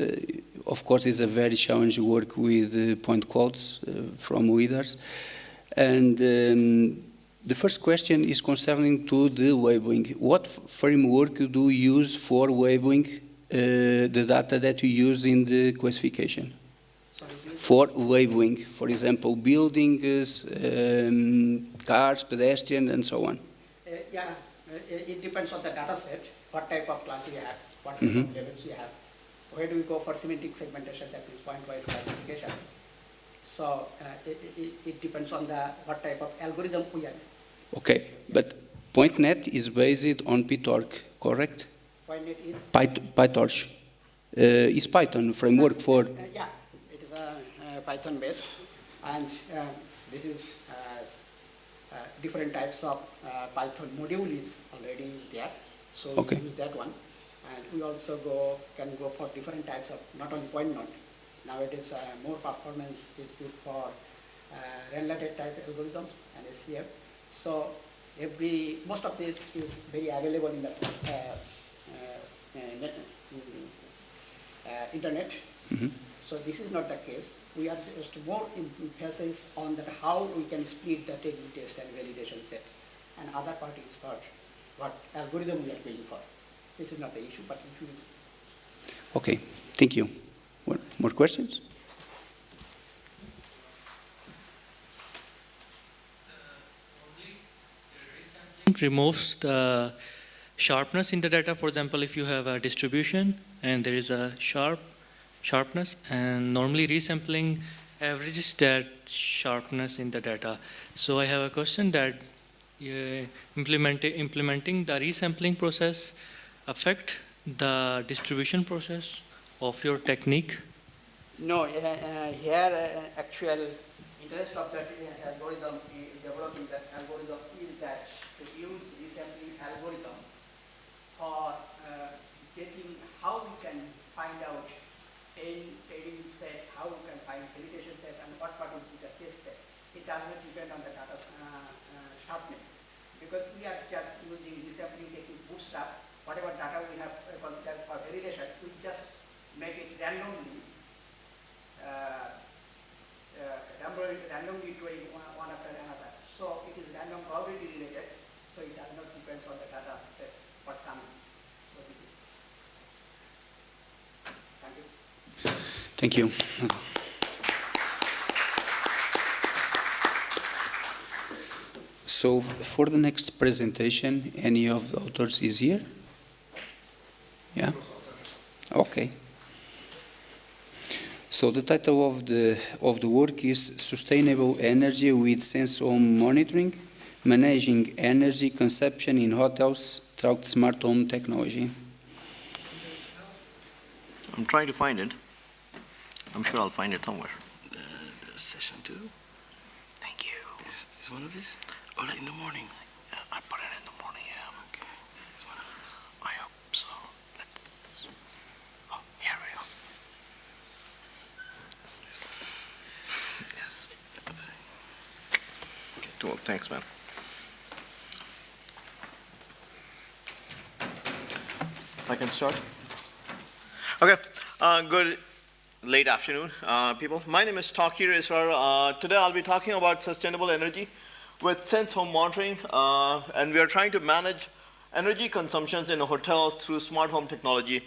of course, is a very challenging work with point clouds from readers. And the first question is concerning to the labeling. What framework do you use for labeling the data that you use in the classification? For labeling, for example, buildings, cars, pedestrian, and so on. It depends on the data set, what type of class we have, what type of labels we have. Where do we go for semantic segmentation, that is point-wise classification. So it depends on what type of algorithm we have. Okay, but PointNet is based on PyTorch, correct? PointNet is? PyTorch. Is Python framework for? Yeah, it is Python based, and this is different types of Python module is already there, so we use that one. And we also can go for different types of, not only point node. Nowadays, more performance is good for related type algorithms and SCF. So most of this is very available in the internet. Mm-hmm. So this is not the case. We are just more emphasis on that how we can split the technical test and validation set. And other part is for what algorithm we are building for. This is not the issue, but issue is. Okay, thank you. More questions? Removes the sharpness in the data. For example, if you have a distribution and there is a sharpness, and normally resampling averages that sharpness in the data. So I have a question that implementing the resampling process affect the distribution process of your technique? No, here actual interest of that algorithm, developing that algorithm is that to use resampling algorithm for getting how we can find out training set, how we can find validation set, and what part will be the test set. It does not depend on the data sharpness, because we are just using resampling technique bootstrap. Whatever data we have considered for validation, we just make it randomly doing one after another. So it is random probability related, so it does not depend on the data set what comes. So this is. Thank you. Thank you. So for the next presentation, any of the authors is here? Yeah? Okay. So the title of the work is Sustainable Energy with Sense Home Monitoring, Managing Energy Consumption in Hotels Through Smart Home Technology. I'm trying to find it. I'm sure I'll find it somewhere. Session 2. Thank you. Is one of these? Oh, like in the morning. I put it in the morning, yeah. Okay. Is one of these? I hope so. Let's. Oh, here we go. Yes. Okay. Well, thanks, man. I can start? Okay. Good late afternoon, people. My name is Takir Israr. Today I'll be talking about sustainable energy with sense home monitoring, and we are trying to manage energy consumptions in hotels through smart home technology.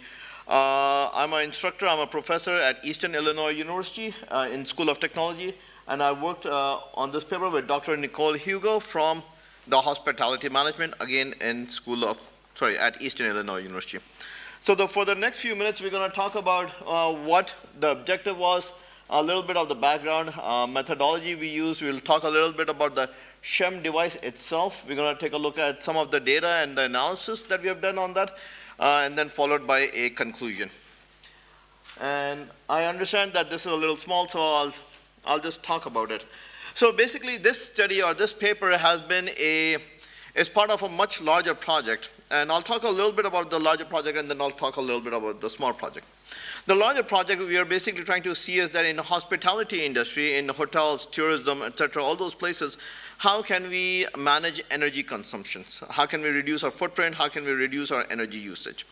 I'm an instructor, I'm a professor at Eastern Illinois University in School of Technology, and I worked on this paper with Dr. Nicole Hugo from the Hospitality Management, again in at Eastern Illinois University. So for the next few minutes, we're going to talk about what the objective was, a little bit of the background, methodology we used. We'll talk a little bit about the SCHEM device itself. We're going to take a look at some of the data and the analysis that we have done on that, and then followed by a conclusion. And I understand that this is a little small, so I'll just talk about it. So basically, this study or this paper has been is part of a much larger project. And I'll talk a little bit about the larger project, and then I'll talk a little bit about the small project. The larger project we are basically trying to see is that in the hospitality industry, in hotels, tourism, etc., all those places, how can we manage energy consumptions? How can we reduce our footprint? How can we reduce our energy usage?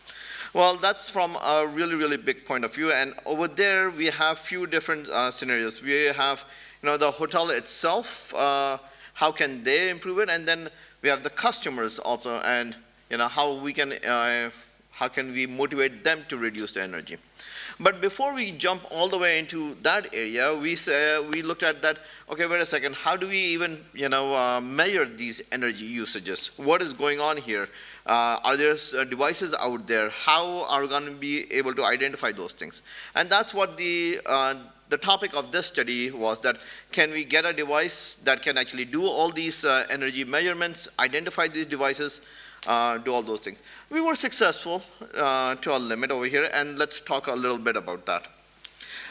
Well, that's from a really, really big point of view. And over there, we have few different scenarios. We have, the hotel itself, how can they improve it? And then we have the customers also, and how can we motivate them to reduce the energy. But before we jump all the way into that area, we looked at that, okay, wait a second, how do we even measure these energy usages? What is going on here? Are there devices out there? How are we going to be able to identify those things? And that's what the topic of this study was, that can we get a device that can actually do all these energy measurements, identify these devices, do all those things. We were successful to a limit over here, and let's talk a little bit about that.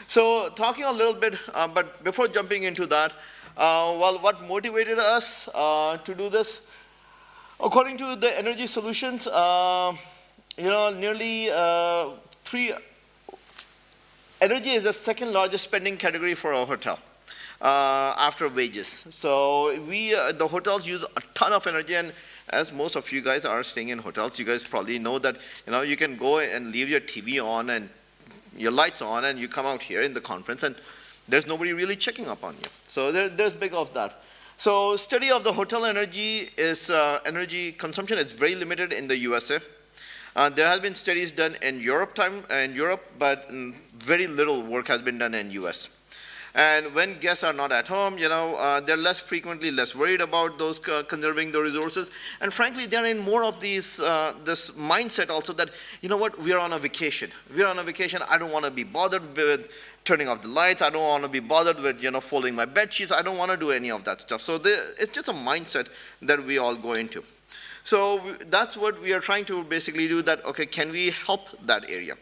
So talking a little bit, but before jumping into that, well, what motivated us to do this? According to the energy solutions, nearly energy is the second largest spending category for a hotel after wages. So the hotels use a ton of energy, and as most of you guys are staying in hotels, you guys probably know that you can go and leave your TV on and your lights on, and you come out here in the conference, and there's nobody really checking up on you. So there's big of that. So study of the hotel energy is energy consumption is very limited in the USA. There has been studies done in Europe, but very little work has been done in US. And when guests are not at home, they're less worried about those conserving the resources. And frankly, they're in more of this mindset also that, we are on a vacation. We're on a vacation. I don't want to be bothered with turning off the lights. I don't want to be bothered with, folding my bed sheets. I don't want to do any of that stuff. So it's just a mindset that we all go into. So that's what we are trying to basically do, that, okay, can we help that area?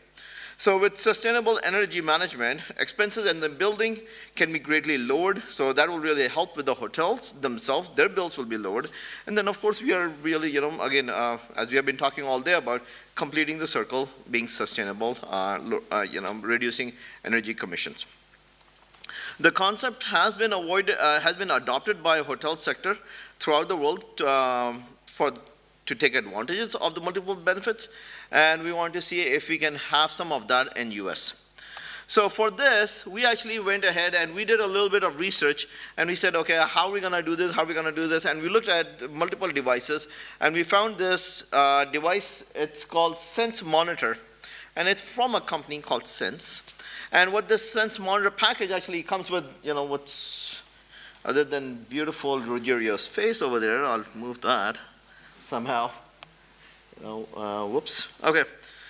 So with sustainable energy management, expenses in the building can be greatly lowered. So that will really help with the hotels themselves. Their bills will be lowered. And then, of course, we are really, again, as we have been talking all day about, completing the circle, being sustainable, reducing energy emissions. The concept has been adopted by the hotel sector throughout the world to take advantages of the multiple benefits, and we want to see if we can have some of that in US. So for this, we actually went ahead and we did a little bit of research, and we said, okay, how are we going to do this? How are we going to do this? And we looked at multiple devices, and we found this device. It's called Sense Monitor, and it's from a company called Sense. And what this Sense Monitor package actually comes with, what's other than beautiful Rogerio's face over there. I'll move that somehow. Whoops. Okay.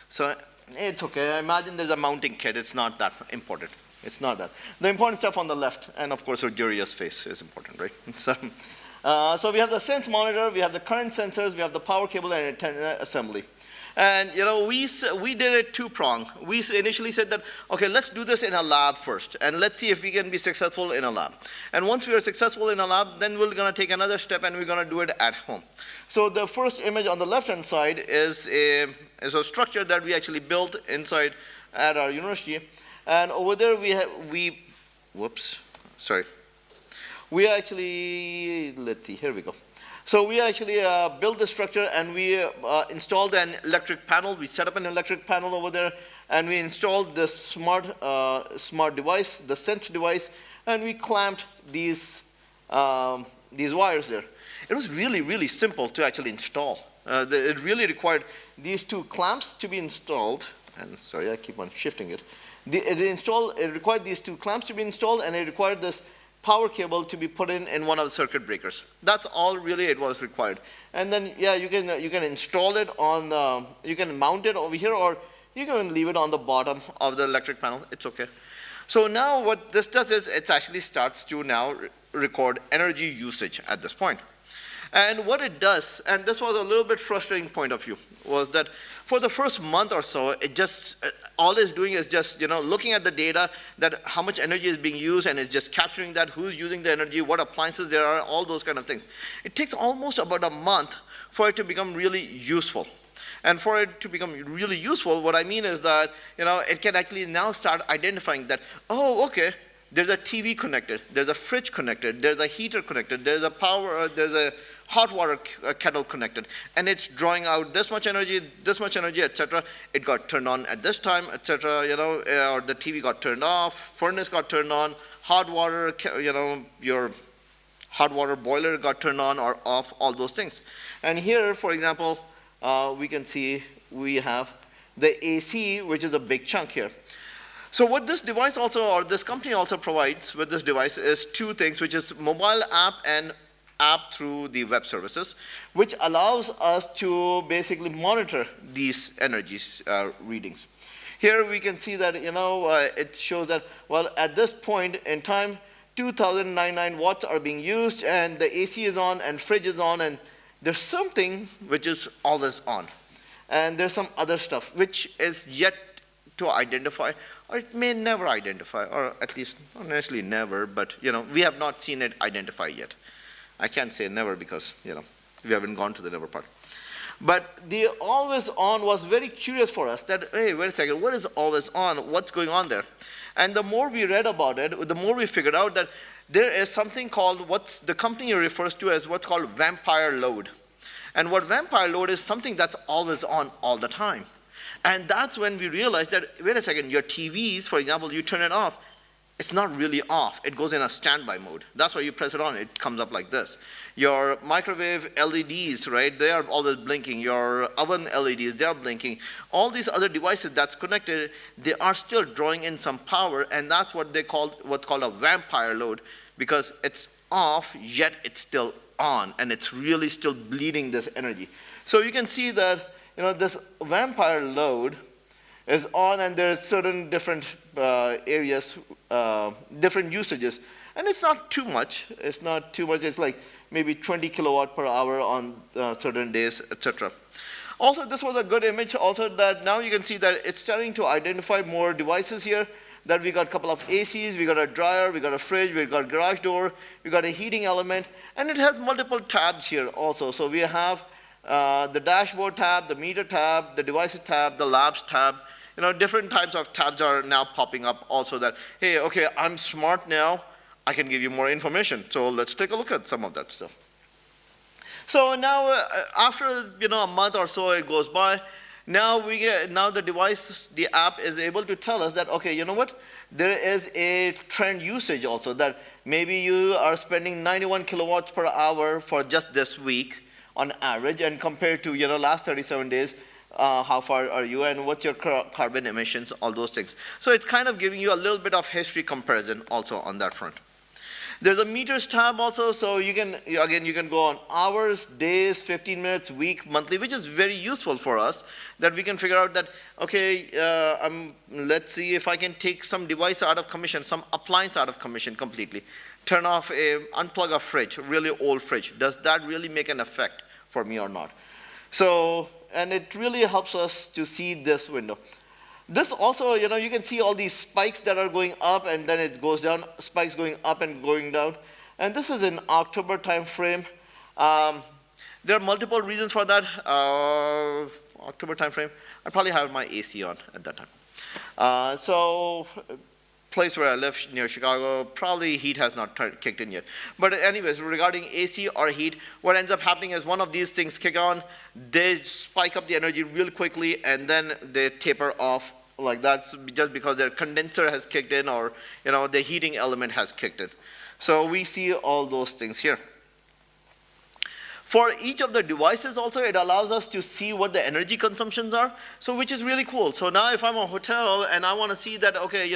So it's okay. I imagine there's a mounting kit. It's not that important. It's not that. The important stuff on the left, and of course, our jury's face is important, right? So we have the sense monitor, we have the current sensors, we have the power cable and antenna assembly. And we did it two-pronged. We initially said that, okay, let's do this in a lab first, and let's see if we can be successful in a lab. And once we are successful in a lab, then we're gonna take another step and we're gonna do it at home. So the first image on the left-hand side is a structure that we actually built inside at our university. And over there we actually, let's see, here we go. So we actually built the structure and we installed an electric panel. We set up an electric panel over there and we installed the smart device, the sense device, and we clamped these wires there. It was really, really simple to actually install. It really required these two clamps to be installed. And sorry, I keep on shifting it. It required these two clamps to be installed, and it required this power cable to be put in one of the circuit breakers. That's all really it was required. And then, yeah, you can install it on, you can mount it over here, or you can leave it on the bottom of the electric panel. It's okay. So now what this does is it actually starts to now record energy usage at this point. And what it does, and this was a little bit frustrating point of view, was that for the first month or so, it just, all it's doing is just, looking at the data, that how much energy is being used, and it's just capturing that, who's using the energy, what appliances there are, all those kind of things. It takes almost about a month for it to become really useful. And for it to become really useful, what I mean is that, it can actually now start identifying that, oh, okay, there's a TV connected, there's a fridge connected, there's a heater connected, there's a hot water kettle connected, and it's drawing out this much energy, etc. It got turned on at this time, etc. Or the TV got turned off, furnace got turned on, hot water, your hot water boiler got turned on or off, all those things. And here, for example, we can see we have the AC, which is a big chunk here. So what this device also, or this company also provides with this device is two things, which is mobile app and app through the web services, which allows us to basically monitor these energy readings. Here we can see that, it shows that, well, at this point in time, 2,099 watts are being used, and the AC is on, and fridge is on, and there's something which is always on. And there's some other stuff which is yet to identify, or it may never identify, or at least, not necessarily never, but we have not seen it identify yet. I can't say never because, we haven't gone to the never part. But the always on was very curious for us that, hey, wait a second, what is always on? What's going on there? And the more we read about it, the more we figured out that there is something called, what's the company refers to as what's called vampire load. And what vampire load is something that's always on all the time. And that's when we realized that, wait a second, your TVs, for example, you turn it off, it's not really off. It goes in a standby mode. That's why you press it on, it comes up like this. Your microwave LEDs, right, they are always blinking. Your oven LEDs, they are blinking. All these other devices that's connected, they are still drawing in some power, and that's what they call, what's called a vampire load, because it's off, yet it's still on, and it's really still bleeding this energy. So you can see that, this vampire load is on, and there's certain different areas, different usages. And it's not too much. It's not too much. It's like maybe 20 kilowatt per hour on certain days, etc. Also, this was a good image also that now you can see that it's starting to identify more devices here, that we got a couple of ACs, we got a dryer, we got a fridge, we got a garage door, we got a heating element, and it has multiple tabs here also. So we have the dashboard tab, the meter tab, the devices tab, the labs tab. Different types of tabs are now popping up also that, hey, okay, I'm smart now, I can give you more information. So let's take a look at some of that stuff. So now, after a month or so it goes by, now the device, the app is able to tell us that, okay, you know what? There is a trend usage also that maybe you are spending 91 kilowatts per hour for just this week on average, and compared to last 37 days, how far are you, and what's your carbon emissions, all those things. So it's kind of giving you a little bit of history comparison also on that front. There's a meters tab also, so you can, again, you can go on hours, days, 15 minutes, week, monthly, which is very useful for us, that we can figure out that, okay, let's see if I can take some device out of commission, some appliance out of commission completely. Turn off unplug a fridge, really old fridge. Does that really make an effect for me or not? So, and it really helps us to see this window. This also, you can see all these spikes that are going up and then it goes down, spikes going up and going down. And this is in October time frame. There are multiple reasons for that. October time frame, I probably have my AC on at that time. So, place where I live near Chicago, probably heat has not kicked in yet. But anyways, regarding AC or heat, what ends up happening is one of these things kick on, they spike up the energy real quickly, and then they taper off like that, just because their condenser has kicked in, or the heating element has kicked in. So we see all those things here. For each of the devices also, it allows us to see what the energy consumptions are, so which is really cool. So now if I'm a hotel and I want to see that, okay,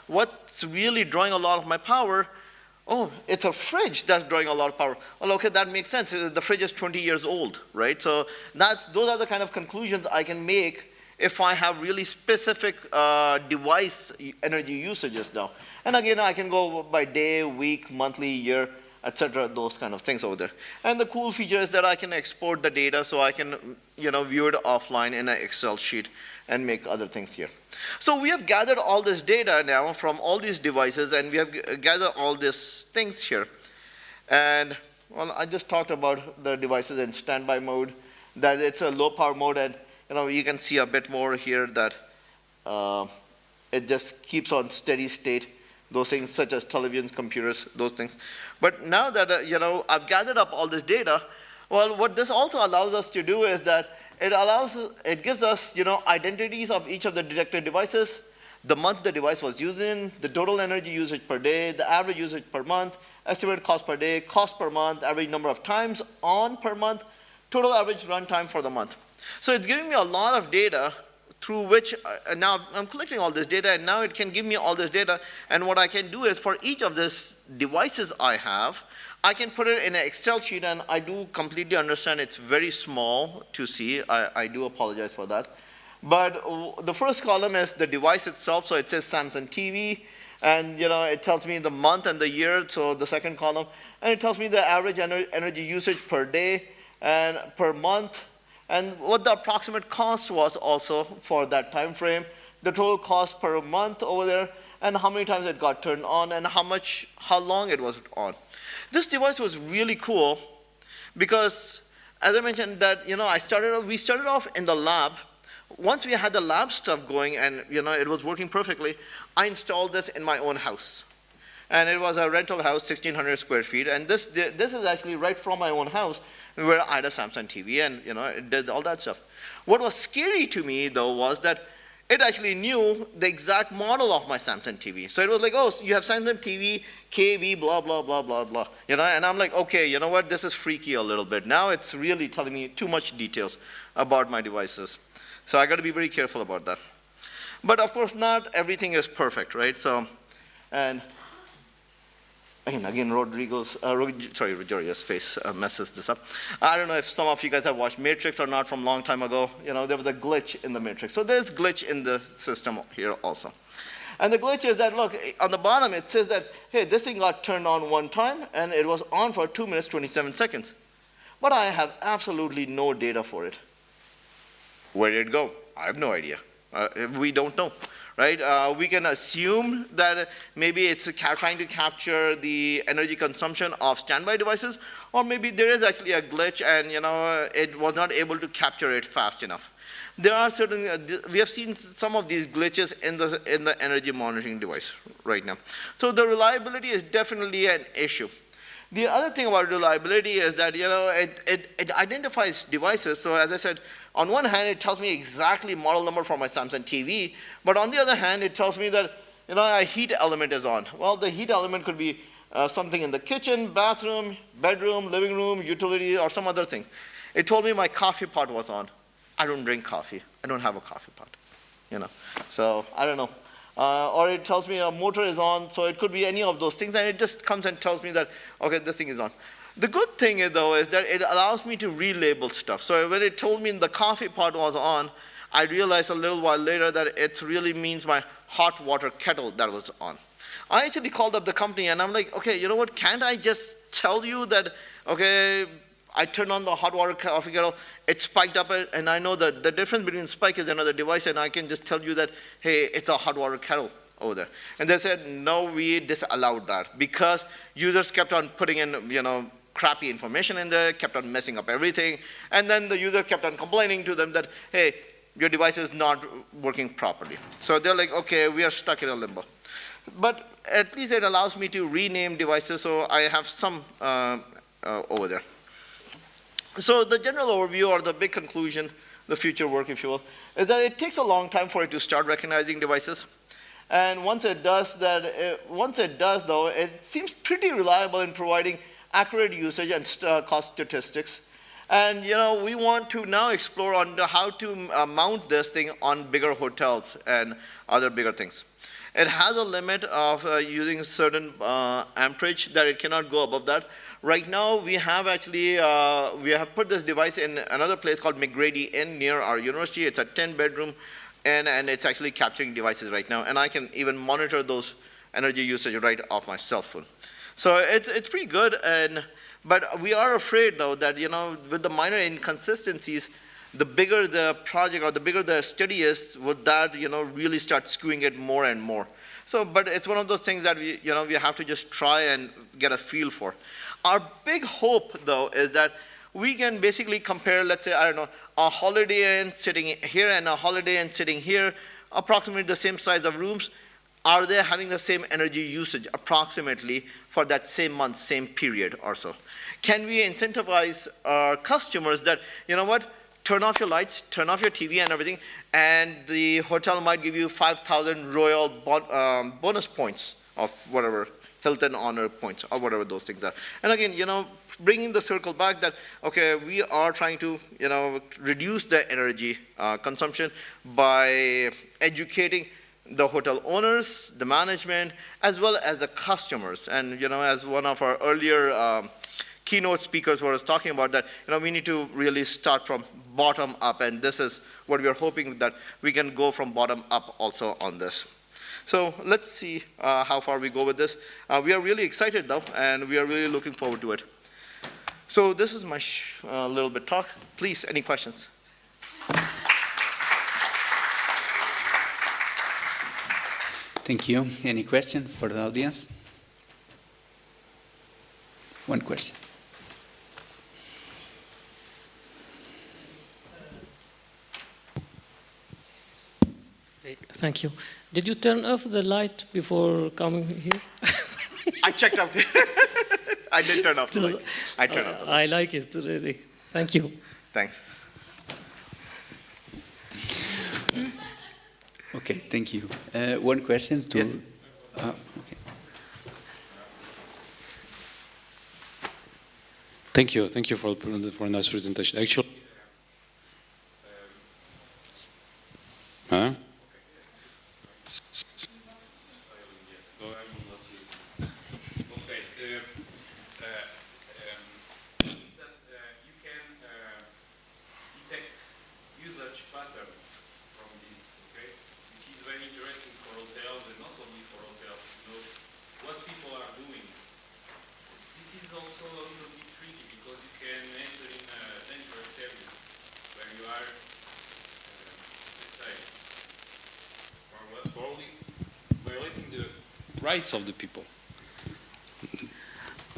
what's really drawing a lot of my power? Oh, it's a fridge that's drawing a lot of power. Well, okay, that makes sense. The fridge is 20 years old, right? So those are the kind of conclusions I can make if I have really specific device energy usages now. And again, I can go by day, week, monthly, year, etc., those kind of things over there. And the cool feature is that I can export the data, so I can view it offline in an Excel sheet and make other things here. So we have gathered all this data now from all these devices, and we have gathered all these things here. And well, I just talked about the devices in standby mode, that it's a low power mode, and you can see a bit more here that it just keeps on steady state. Those things such as televisions, computers, those things. But now that I've gathered up all this data, well, what this also allows us to do is that it gives us identities of each of the detected devices, the month the device was used in, the total energy usage per day, the average usage per month, estimated cost per day, cost per month, average number of times on per month, total average runtime for the month. So it's giving me a lot of data through which now I'm collecting all this data, and now it can give me all this data, and what I can do is for each of these devices I have, I can put it in an Excel sheet, and I do completely understand it's very small to see. I do apologize for that. But the first column is the device itself, so it says Samsung TV, and it tells me the month and the year, so the second column, and it tells me the average energy usage per day and per month, and what the approximate cost was also for that time frame, the total cost per month over there, and how many times it got turned on, and how long it was on. This device was really cool because, as I mentioned, that we started off in the lab. Once we had the lab stuff going and it was working perfectly, I installed this in my own house, and it was a rental house, 1,600 square feet, and this is actually right from my own house, where I had a Samsung TV, and it did all that stuff. What was scary to me though was that it actually knew the exact model of my Samsung TV. So it was like, oh, you have Samsung TV, KV, blah, blah, blah, blah, blah. And I'm like, okay, you know what, this is freaky a little bit. Now it's really telling me too much details about my devices. So I got to be very careful about that. But of course, not everything is perfect, right? So, and again, Rogeria's face messes this up. I don't know if some of you guys have watched Matrix or not from a long time ago. There was a glitch in the Matrix. So there's glitch in the system here also. And the glitch is that, look, on the bottom it says that, hey, this thing got turned on one time and it was on for 2 minutes, 27 seconds. But I have absolutely no data for it. Where did it go? I have no idea. We don't know. Right? We can assume that maybe it's trying to capture the energy consumption of standby devices, or maybe there is actually a glitch and it was not able to capture it fast enough. There are we have seen some of these glitches in the energy monitoring device right now. So the reliability is definitely an issue. The other thing about reliability is that it identifies devices. So as I said, on one hand, it tells me exactly model number for my Samsung TV, but on the other hand, it tells me that a heat element is on. Well, the heat element could be something in the kitchen, bathroom, bedroom, living room, utility, or some other thing. It told me my coffee pot was on. I don't drink coffee. I don't have a coffee pot. So I don't know. or it tells me a motor is on, so it could be any of those things, and it just comes and tells me that, okay, this thing is on. The good thing is, though, is that it allows me to relabel stuff. So when it told me the coffee pot was on, I realized a little while later that it really means my hot water kettle that was on. I actually called up the company and I'm like, okay, you know what, can't I just tell you that, okay, I turned on the hot water coffee kettle, it spiked up, and I know that the difference between spike is another device, and I can just tell you that, hey, it's a hot water kettle over there. And they said, no, we disallowed that because users kept on putting in, crappy information in there, kept on messing up everything, and then the user kept on complaining to them that, hey, your device is not working properly. So they're like, okay, we are stuck in a limbo. But at least it allows me to rename devices, so I have some over there. So the general overview, or the big conclusion, the future work, if you will, is that it takes a long time for it to start recognizing devices. And once it does, though, it seems pretty reliable in providing accurate usage and cost statistics. And we want to now explore on how to mount this thing on bigger hotels and other bigger things. It has a limit of using a certain amperage that it cannot go above that. Right now, we have actually we have put this device in another place called McGrady Inn near our university. It's a 10-bedroom, and it's actually capturing devices right now. And I can even monitor those energy usage right off my cell phone. So it's pretty good. But we are afraid, though, that with the minor inconsistencies, the bigger the project or the bigger the study is, would that really start skewing it more and more. So, but it's one of those things that we have to just try and get a feel for. Our big hope, though, is that we can basically compare, let's say, I don't know, a Holiday Inn sitting here and a Holiday Inn sitting here, approximately the same size of rooms. Are they having the same energy usage approximately for that same month, same period or so? Can we incentivize our customers that, turn off your lights, turn off your TV and everything, and the hotel might give you 5,000 Royal bonus points of whatever, Hilton Honor points, or whatever those things are. And again, bringing the circle back that, okay, we are trying to, reduce the energy consumption by educating the hotel owners, the management, as well as the customers. And, as one of our earlier keynote speakers was talking about that, we need to really start from bottom up, and this is what we are hoping that we can go from bottom up also on this. So let's see how far we go with this. We are really excited, though, and we are really looking forward to it. So this is my little bit talk. Please, any questions? Thank you. Any question for the audience? One question. Thank you. Did you turn off the light before coming here? I checked out. I did turn off the light. I turned off the light. I like it, really. Thank you. Thanks. Okay, thank you. One question to... Yes. Okay. Thank you for a nice presentation. Actually, rights of the people.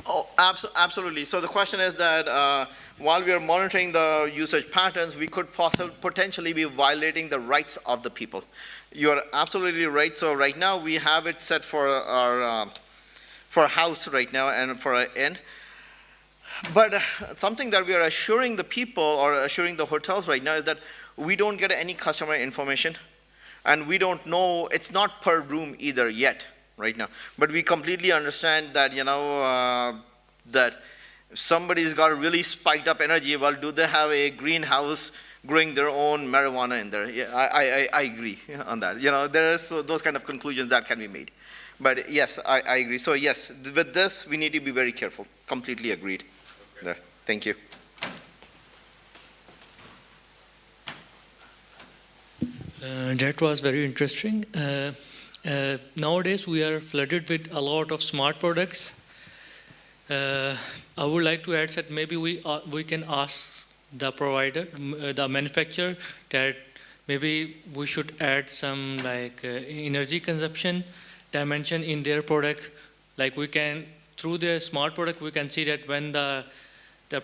Oh, absolutely. So the question is that while we are monitoring the usage patterns, we could potentially be violating the rights of the people. You are absolutely right. So right now we have it set for our house right now and for our inn. But something that we are assuring the people or assuring the hotels right now is that we don't get any customer information, and we don't know, it's not per room either yet. Right now, but we completely understand that that if somebody's got really spiked up energy, well, do they have a greenhouse growing their own marijuana in there. Yeah, I agree on that. There are those kind of conclusions that can be made. But yes, I agree. So yes, with this, we need to be very careful. Completely agreed. Okay. There. Thank you. That was very interesting. Nowadays, we are flooded with a lot of smart products. I would like to add that maybe we can ask the provider, the manufacturer, that maybe we should add some energy consumption dimension in their product. Like we can, through the smart product, we can see that when the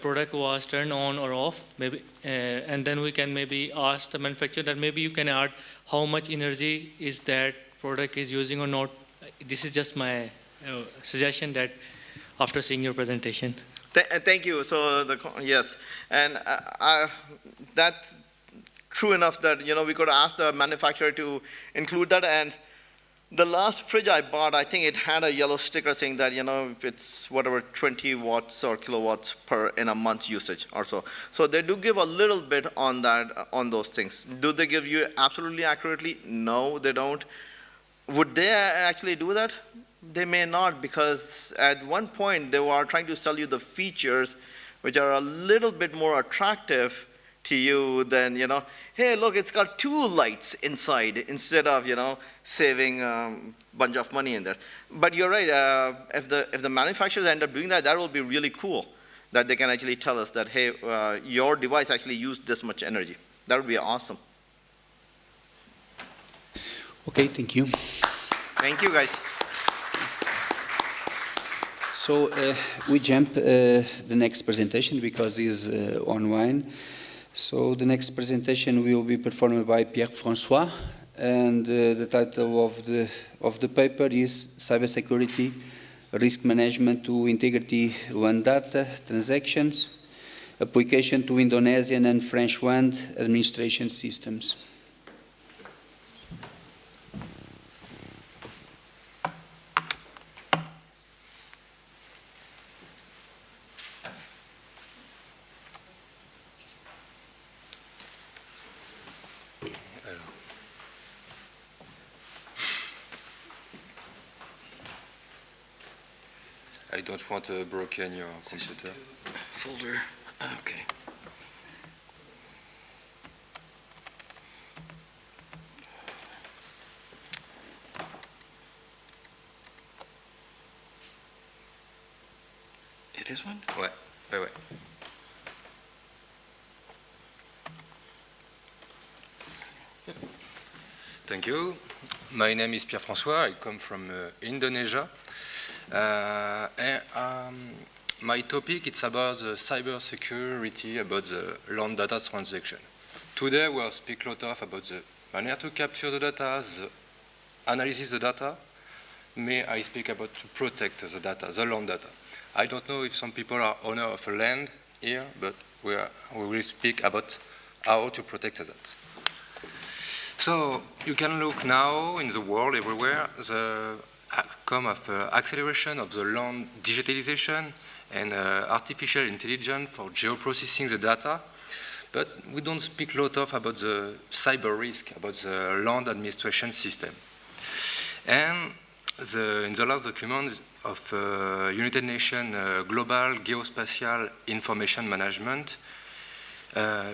product was turned on or off, maybe, and then we can maybe ask the manufacturer that maybe you can add how much energy is that product is using or not. This is just my suggestion that after seeing your presentation. Thank you. So yes, and that's true enough that we could ask the manufacturer to include that. And the last fridge I bought, I think it had a yellow sticker saying that it's whatever 20 watts or kilowatts in a month usage or so. So they do give a little bit on that, on those things. Do they give you absolutely accurately? No, they don't. Would they actually do that? They may not, because at one point they were trying to sell you the features which are a little bit more attractive to you than, hey, look, it's got 2 lights inside instead of, saving a bunch of money in there. But you're right, if the manufacturers end up doing that, that will be really cool, that they can actually tell us that, hey, your device actually used this much energy. That would be awesome. Okay, thank you. Thank you, guys. So we jump the next presentation because it's online. So the next presentation will be performed by Pierre-François, and the title of the paper is Cybersecurity, Risk Management to Integrity WAN Data Transactions, Application to Indonesian and French WAN Administration Systems. I don't want to broken your computer. Folder. Okay. Is this one? Ouais, ouais. Thank you. My name is Pierre-François. I come from Indonesia. My topic is about the cyber security, about the LAN data transaction. Today we will speak a lot about the manner to capture the data, the analysis of the data. May I speak about to protect the data, the LAN data. I don't know if some people are owner of a land here, but we will speak about how to protect that. So you can look now in the world everywhere the outcome of acceleration of the LAN digitalization and artificial intelligence for geoprocessing the data, but we don't speak a lot about the cyber risk, about the LAN administration system. And in the last document of United Nations Global Geospatial Information Management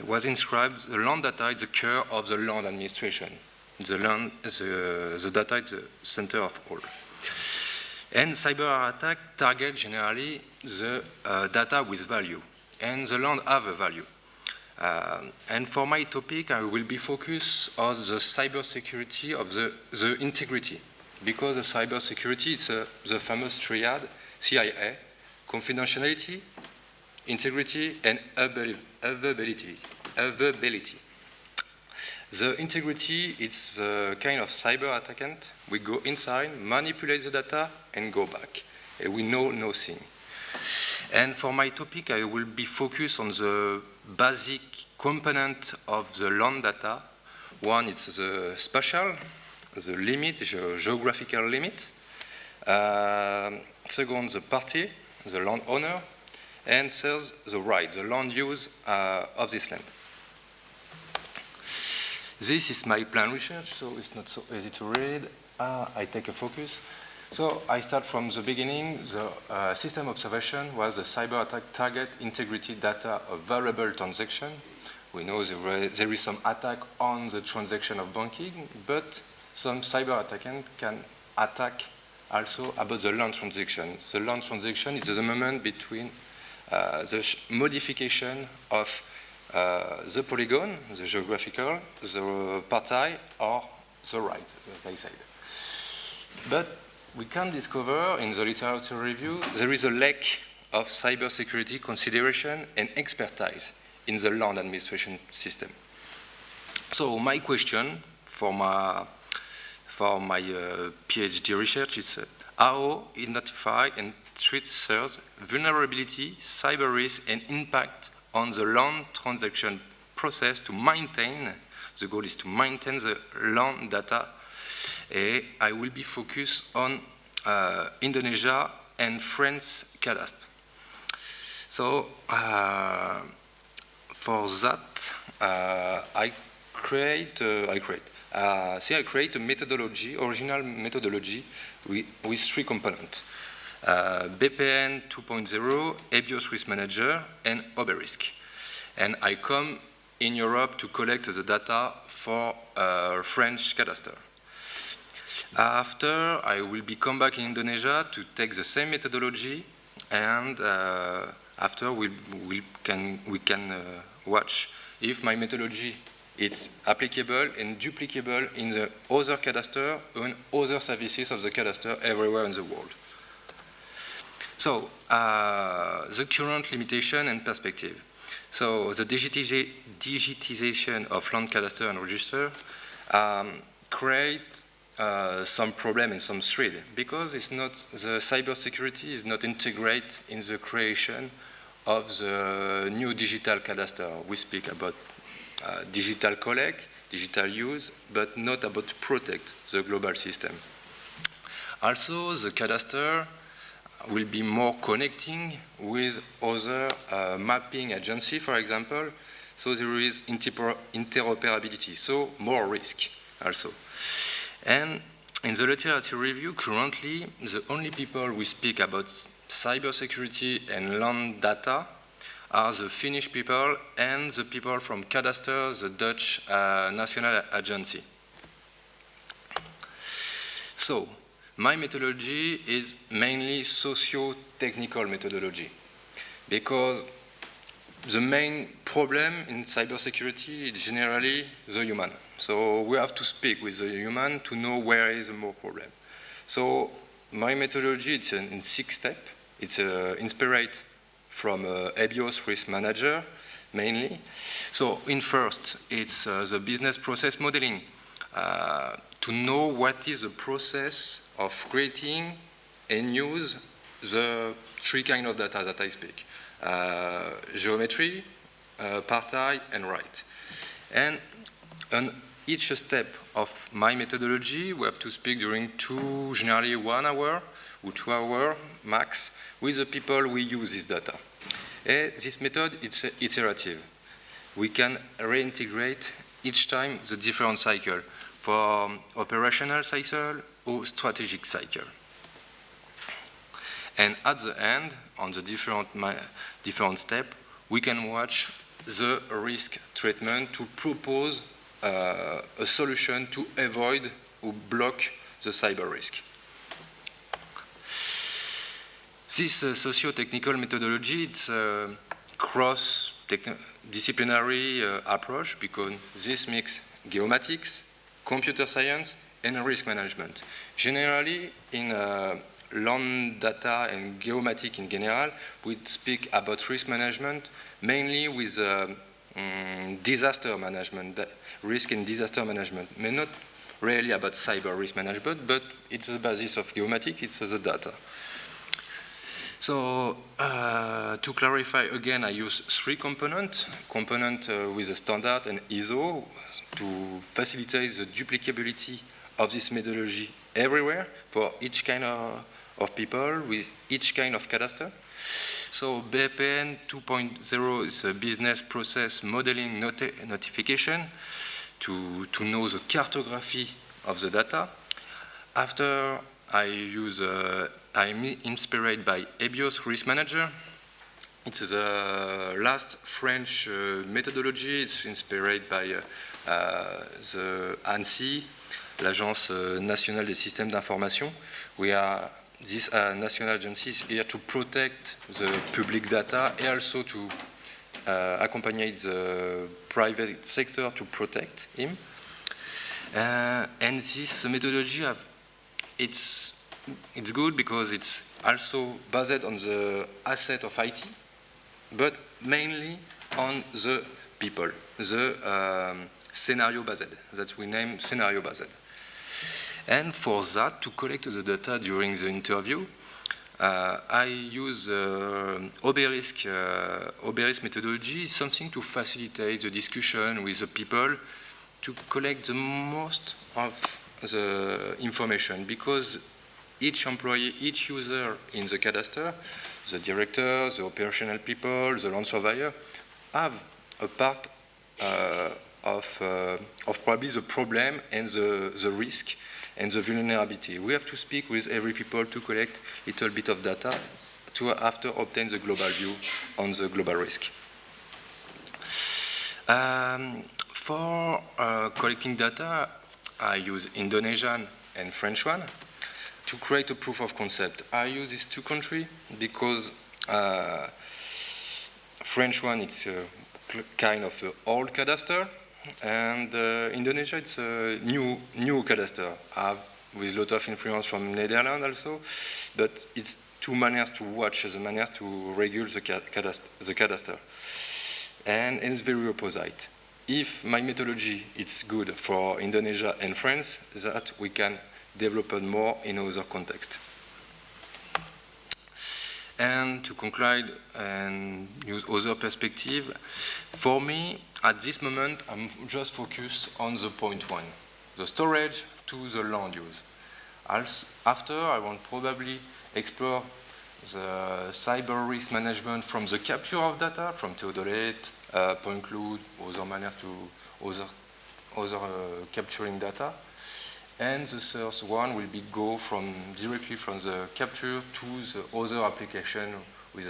was inscribed, the LAN data is the core of the LAN administration. The data is the center of all. And cyber attack target generally the data with value, and the LAN have a value. And for my topic, I will be focused on the cyber security of the integrity, because the cyber security is the famous triad, CIA, confidentiality, integrity, and availability. The integrity is a kind of cyber attackant. We go inside, manipulate the data, and go back. And we know nothing. And for my topic, I will be focused on the basic component of the LAN data. One is the spatial, the limit, the geographical limit. Second, the party, the land owner. And third, the right, the land use of this land. This is my plan research, so it's not so easy to read. I take a focus. So I start from the beginning. The system observation was the cyber attack target integrity data of variable transaction. We know there is some attack on the transaction of banking, but some cyber attackers can attack also about the land transaction. The land transaction is the moment between the modification of the polygon, the geographical, the party, or the right, as I said. But we can discover in the literature review there is a lack of cybersecurity consideration and expertise in the land administration system. So my question for my PhD research is how identify and treat such vulnerability, cyber risk, and impact on the land transaction process to maintain, the goal is to maintain the land data. I will be focused on Indonesia and French cadastre. So for that, I create a methodology, original methodology with three components. BPN 2.0, EBIOS Risk Manager, and Oberisk. And I come in Europe to collect the data for French cadastre. After, I will come back in Indonesia to take the same methodology, and after we can watch if my methodology is applicable and duplicable in the other cadastre and other services of the cadastre everywhere in the world. So, the current limitation and perspective. So, the digitization of land cadastre and register create some problem and some threat because it's not, the cybersecurity is not integrated in the creation of the new digital cadastre. We speak about digital collect, digital use, but not about protect the global system. Also, the cadastre will be more connecting with other mapping agency, for example, so there is interoperability, so more risk also. And in the literature review, currently, the only people we speak about cybersecurity and land data are the Finnish people and the people from Cadastre, the Dutch National Agency. So, my methodology is mainly socio-technical methodology because the main problem in cybersecurity is generally the human. So we have to speak with the human to know where is the more problem. So my methodology, it's in 6 steps. It's inspired from EBIOS Risk Manager, mainly. So in first, it's the business process modeling, to know what is the process of creating and use the 3 kinds of data that I speak. Geometry, party, and right. And on each step of my methodology, we have to speak during generally 1 hour or 2 hours max with the people we use this data. And this method, it's iterative. We can reintegrate each time the different cycle for operational cycle or strategic cycle. And at the end, on the different steps, we can watch the risk treatment to propose a solution to avoid or block the cyber risk. This socio-technical methodology, it's a cross-disciplinary approach because this mix geomatics, computer science, and risk management. Generally, in land data and geomatic in general, we speak about risk management mainly with disaster management, risk and disaster management. May not really about cyber risk management, but it's the basis of geomatic, it's the data. So to clarify again, I use 3 components. Component with a standard and ISO to facilitate the duplicability of this methodology everywhere for each kind of people with each kind of cadastre. So BPN 2.0 is a business process modeling notification to know the cartography of the data. After, I'm inspired by EBIOS Risk Manager. It's the last French methodology. It's inspired by the ANSI, l'Agence nationale des systèmes d'information. This national agency is here to protect the public data and also to accompany the private sector to protect him. And this methodology, it's good because it's also based on the asset of IT, but mainly on the people, the scenario based, that we name scenario based. And for that, to collect the data during the interview, I use Oberisk methodology, something to facilitate the discussion with the people to collect the most of the information, because each employee, each user in the cadastre, the director, the operational people, the land surveyor, have a part of probably the problem and the risk and the vulnerability. We have to speak with every people to collect a little bit of data to after obtain the global view on the global risk. For collecting data, I use Indonesian and French one to create a proof of concept. I use these two countries because French one, it's a kind of old cadastre, and Indonesia, it's a new cadastre, with a lot of influence from Netherlands also, but it's two manners to watch, the manners to regulate the cadastre. And it's very opposite. If my methodology is good for Indonesia and France, that we can develop it more in other contexts. And to conclude and use other perspective, for me, at this moment, I'm just focused on the point one, the storage to the land use. After, I want probably explore the cyber risk management from the capture of data, from Theodolite, point cloud, other manners to other capturing data. And the third one will be go directly from the capture to the other application with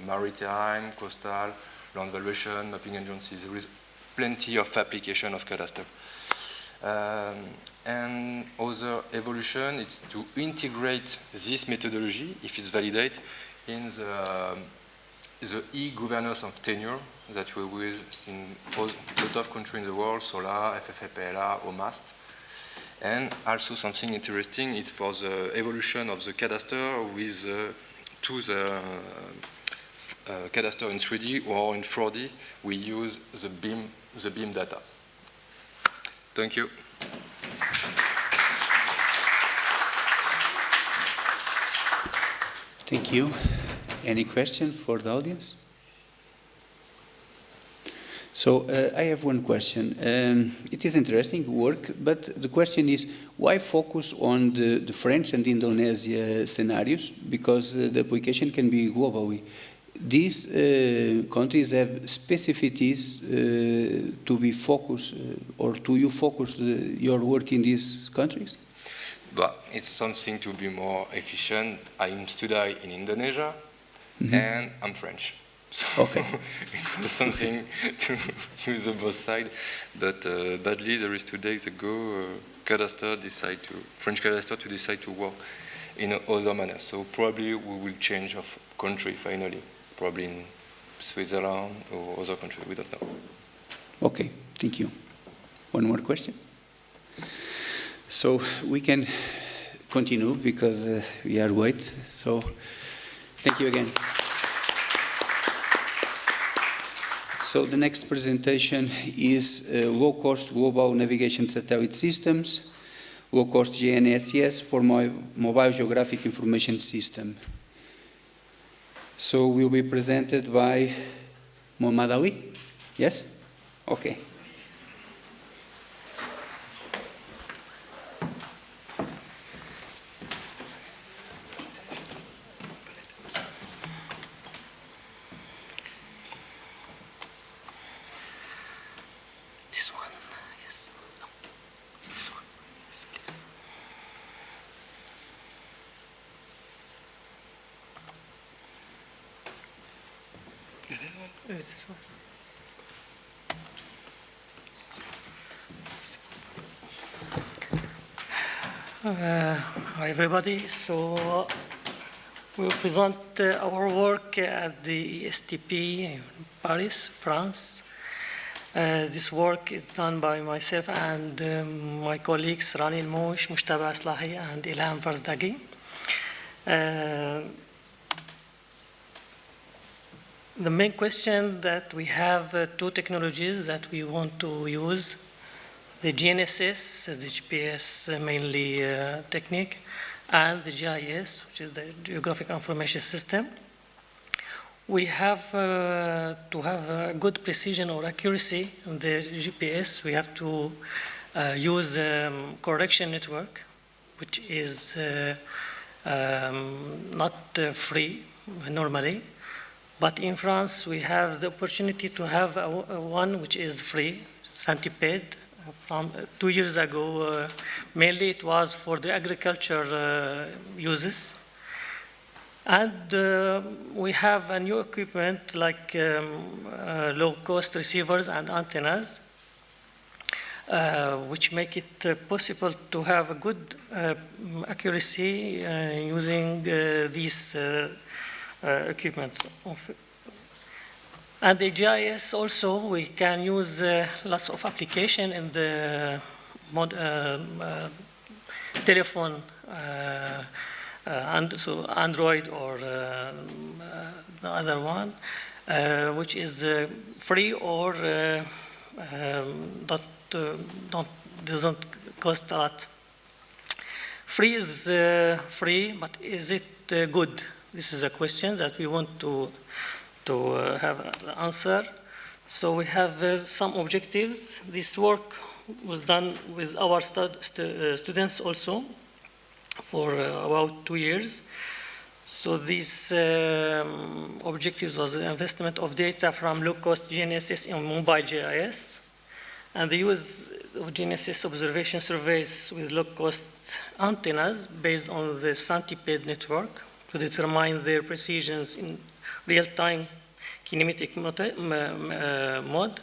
maritime, coastal, land valuation, mapping agencies. There is plenty of application of cadastre. And other evolution is to integrate this methodology, if it's validated, in the e-governance of tenure that we will in a lot of countries in the world, SOLA, FFPLA, OMAST. And also something interesting is for the evolution of the cadastre with to the cadastre in 3D or in 4D. We use the BIM data. Thank you. Thank you. Any question for the audience? So I have one question. It is interesting work, but the question is, why focus on the French and Indonesia scenarios? Because the application can be globally. These countries have specificities to be focused, or do you focus your work in these countries? But it's something to be more efficient. I'm studying in Indonesia, and I'm French. So okay. It was something to use on both sides, but badly there is 2 days ago French cadastre to decide to work in other manner. So probably we will change of country finally, probably in Switzerland or other country. We don't know. Okay, thank you. One more question. So we can continue because we are late. So thank you again. So the next presentation is low-cost global navigation satellite systems, low-cost GNSS for mobile geographic information system. So will be presented by Muhammad Ali. Yes? Okay. This one, yes. Is this one? It's this one. Hi everybody. So we'll present our work at the STP in Paris, France. This work is done by myself and my colleagues Rani Moush, Mushtaba Aslahi, and Ilham Farzdagi. The main question that we have two technologies that we want to use: the GNSS, the GPS mainly technique, and the GIS, which is the Geographic Information System. We have to have a good precision or accuracy in the GPS. We have to use correction network, which is not free normally. But in France, we have the opportunity to have one which is free, Centipede. From 2 years ago, mainly it was for the agriculture uses. And we have a new equipment like low-cost receivers and antennas, which make it possible to have a good accuracy using these equipments. And the GIS also, we can use lots of application in the telephone, and so Android or the other one, which is free or doesn't cost a lot. Free is free, but is it good? This is a question that we want to have the answer. So we have some objectives. This work was done with our students also for about 2 years. So these objectives was the investment of data from low-cost GNSS in mobile GIS, and the use of GNSS observation surveys with low-cost antennas based on the Centipede network to determine their precisions in real-time kinematic mode,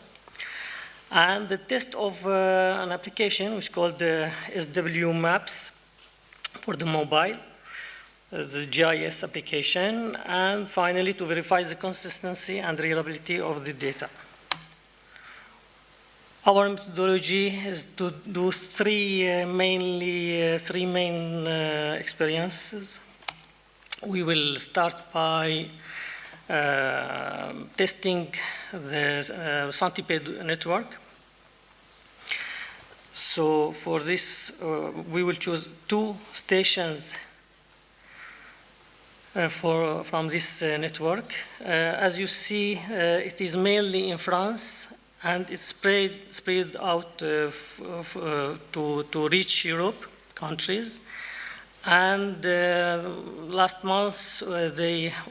and the test of an application which is called SW Maps for the mobile, the GIS application, and finally to verify the consistency and reliability of the data. Our methodology is to do three main experiences. We will start by testing the Centipede network. So for this, we will choose 2 stations from this network. As you see, it is mainly in France, and it's spread out to reach Europe countries. And last month,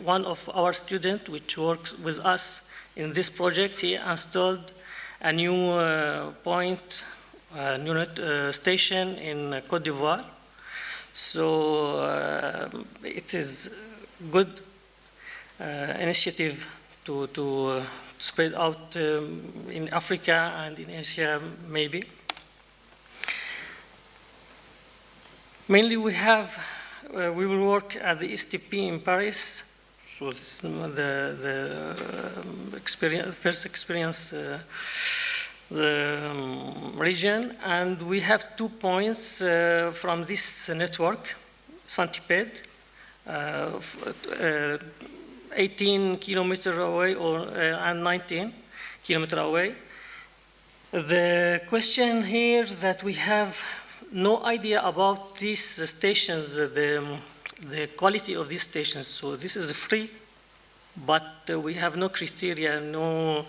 one of our students, which works with us in this project, he installed a new station in Côte d'Ivoire. So it is good initiative to spread out in Africa and in Asia, maybe. Mainly we will work at the STP in Paris. So this is the first experience, the region. And we have 2 points from this network, Centipede, 18 kilometers away and 19 kilometers away. The question here that we have no idea about these stations, the quality of these stations. So this is free, but we have no criteria, no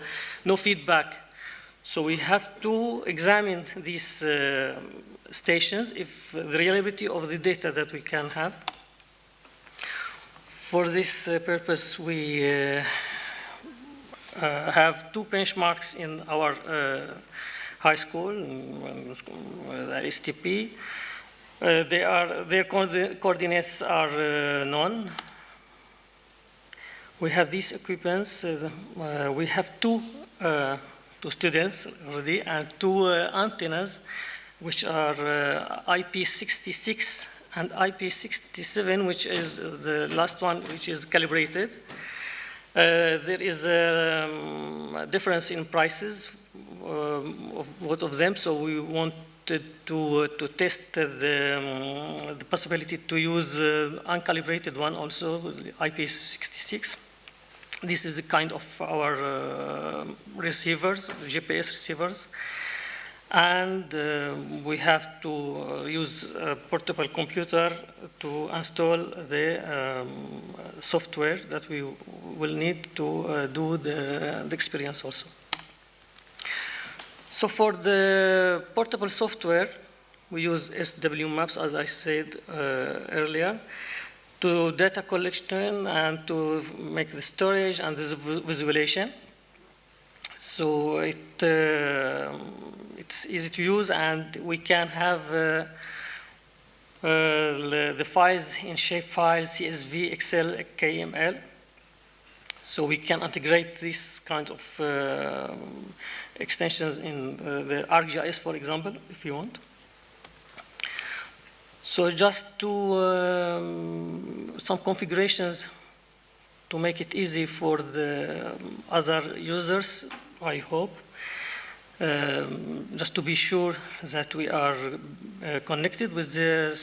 feedback. So we have to examine these stations, if the reliability of the data that we can have. For this purpose, we have 2 benchmarks in our high school, the STP. Their coordinates are known. we have these equipments. We have two students already and two antennas, which are IP66 and IP67, which is the last one, which is calibrated. There is a difference in prices of both of them, so we wanted to test the possibility to use uncalibrated one also, IP66. This is the kind of our receivers, GPS receivers. And we have to use a portable computer to install the software that we will need to do the experience also. So for the portable software, we use SW maps, as I said earlier, to data collection and to make the storage and the visualization. So it's easy to use, and we can have the files in shapefiles, CSV, Excel, KML. So we can integrate this kind of extensions in the ArcGIS, for example, if you want. So just to some configurations to make it easy for the other users, I hope. Just to be sure that we are connected with the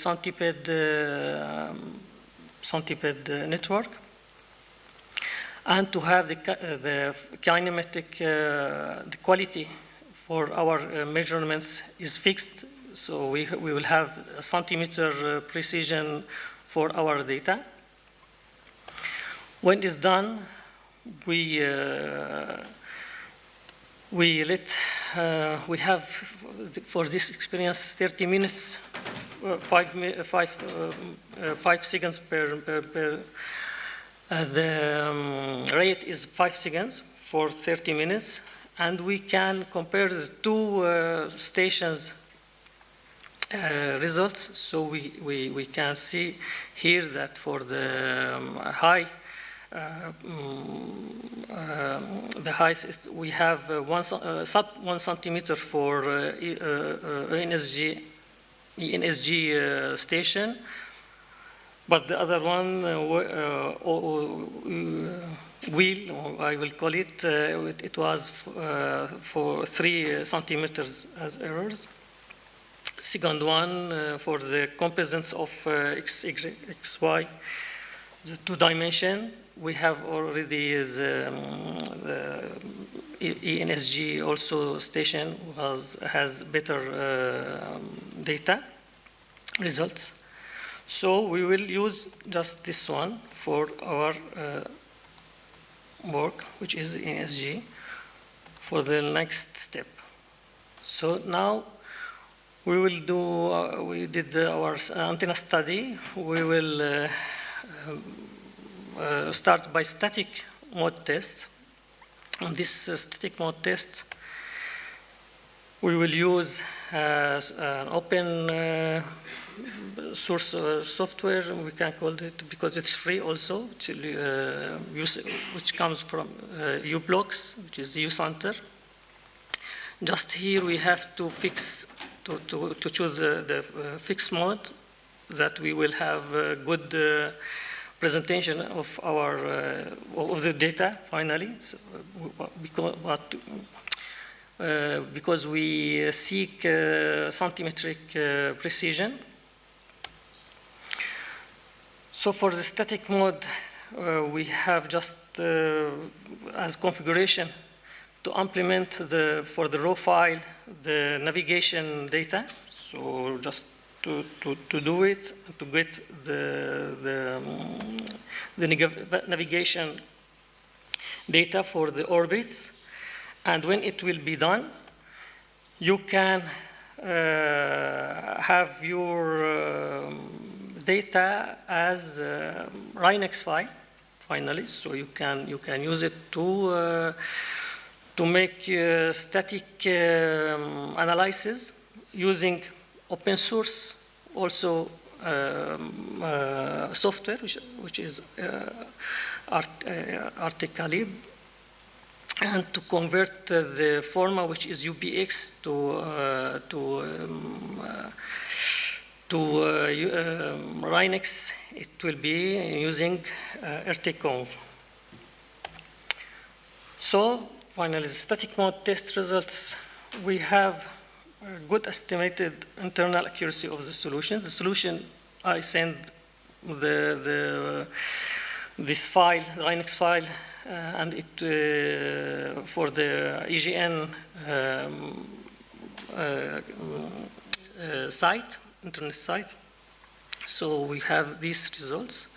Centipede network, and to have the kinematic, the quality for our measurements is fixed, so we will have a centimeter precision for our data. When it's done, we have for this experience 30 minutes, 5 seconds per the rate is 5 seconds for 30 minutes, and we can compare the two stations results. So we can see here that for the high, the highest we have 1 centimeter for ENSG station, but the other one wheel, I will call it, it was for 3 centimeters as errors. Second one for the components of X, Y, XY, the 2 dimension. We have already the ENSG also station has better data results. So we will use just this one for our work, which is ENSG, for the next step. So now we will do, we did our antenna study. We will start by static mode test. On this static mode test, we will use an open source software, we can call it, because it's free also, which comes from uBlocks, which is uCenter. Just here we have to fix, to choose the fixed mode, that we will have a good presentation of our of the data finally. So, because we seek centimetric precision. So for the static mode, we have just as configuration to implement for the raw file the navigation data. So just to do it, to get the navigation data for the orbits, and when it will be done, you can have your data as Rhinex file finally. So you can use it to make static analysis using open source also software, which is artically, and to convert the format, which is UBX, to Rhinex, it will be using RTConv. So, finally, the static mode test results. We have a good estimated internal accuracy of the solution. The solution, I send this file, the Rhinex file, and it for the EGN site, internet site. So we have these results.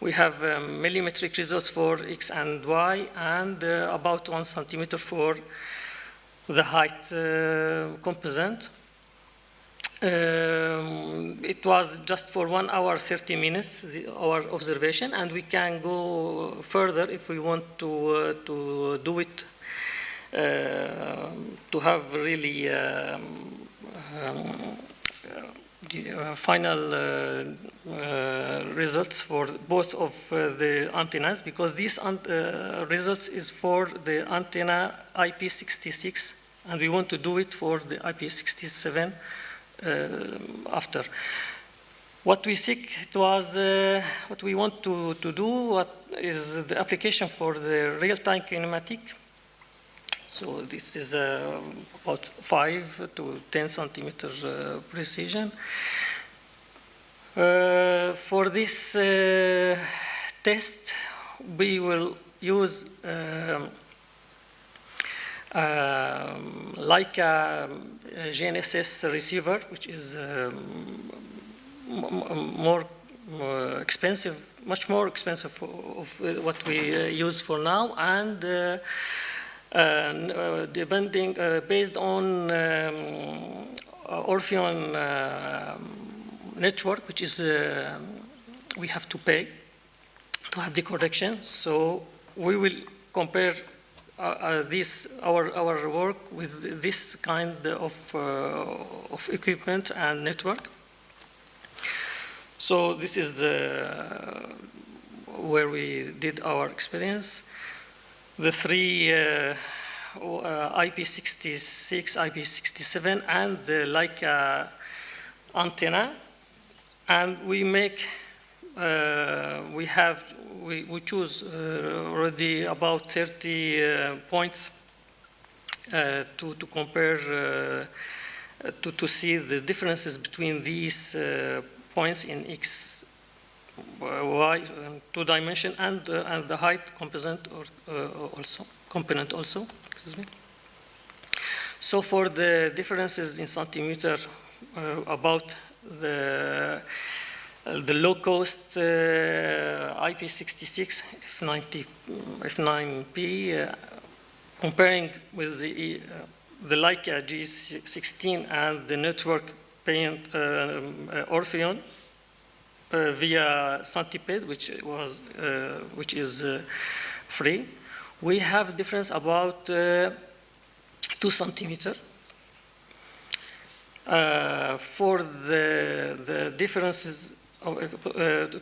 We have millimetric results for X and Y, and about 1 centimeter for the height component. It was just for 1 hour, 30 minutes, our observation, and we can go further if we want to do it, to have really final results for both of the antennas, because these results is for the antenna IP66, and we want to do it for the IP67 after. What we seek, it was what we want to do, what is the application for the real-time kinematic. So this is about 5 to 10 centimeters precision. For this test, we will use like a GNSS receiver, which is more expensive, much more expensive of what we use for now, and depending based on Orpheon network, which is we have to pay to have the correction. So we will compare our work with this kind of equipment and network. So this is where we did our experience. The 3 IP66, IP67, and the Leica antenna, and we make. We choose already about 30 points to compare, to see the differences between these points in X, Y, 2 dimension, and the height component also. Excuse me. So for the differences in centimeter about the low-cost IP66 F9P, comparing with the Leica G16 and the network paying Orpheon via Centipede, which is free, we have difference about 2 centimeters. For the differences of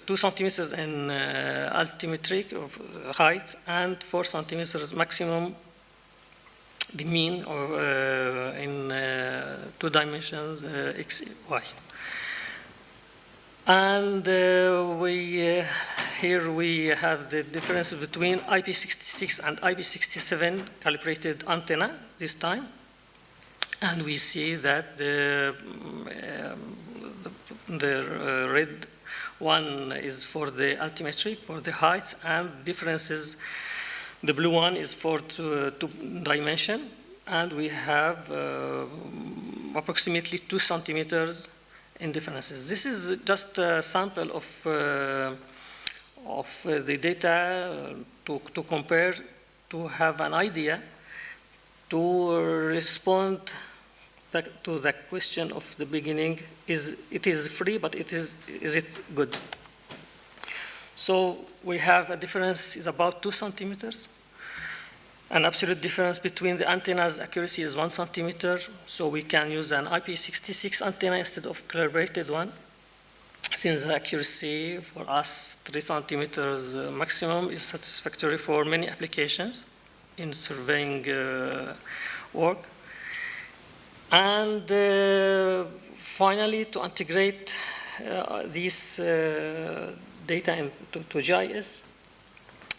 2 centimeters in altimetric of height, and 4 centimeters maximum, the mean of in 2 dimensions X, Y. And here we have the difference between IP66 and IP67 calibrated antenna this time. And we see that the red one is for the altimetric, for the heights, and differences. The blue one is for 2 dimension, and we have approximately 2 centimeters in differences. This is just a sample of the data to compare, to have an idea, to respond to the question of the beginning: it is free, but is it good? So we have a difference is about 2 centimeters. An absolute difference between the antenna's accuracy is 1 centimeter, so we can use an IP66 antenna instead of calibrated one. since the accuracy for us 3 centimeters maximum is satisfactory for many applications in surveying work. And finally, to integrate these data into GIS,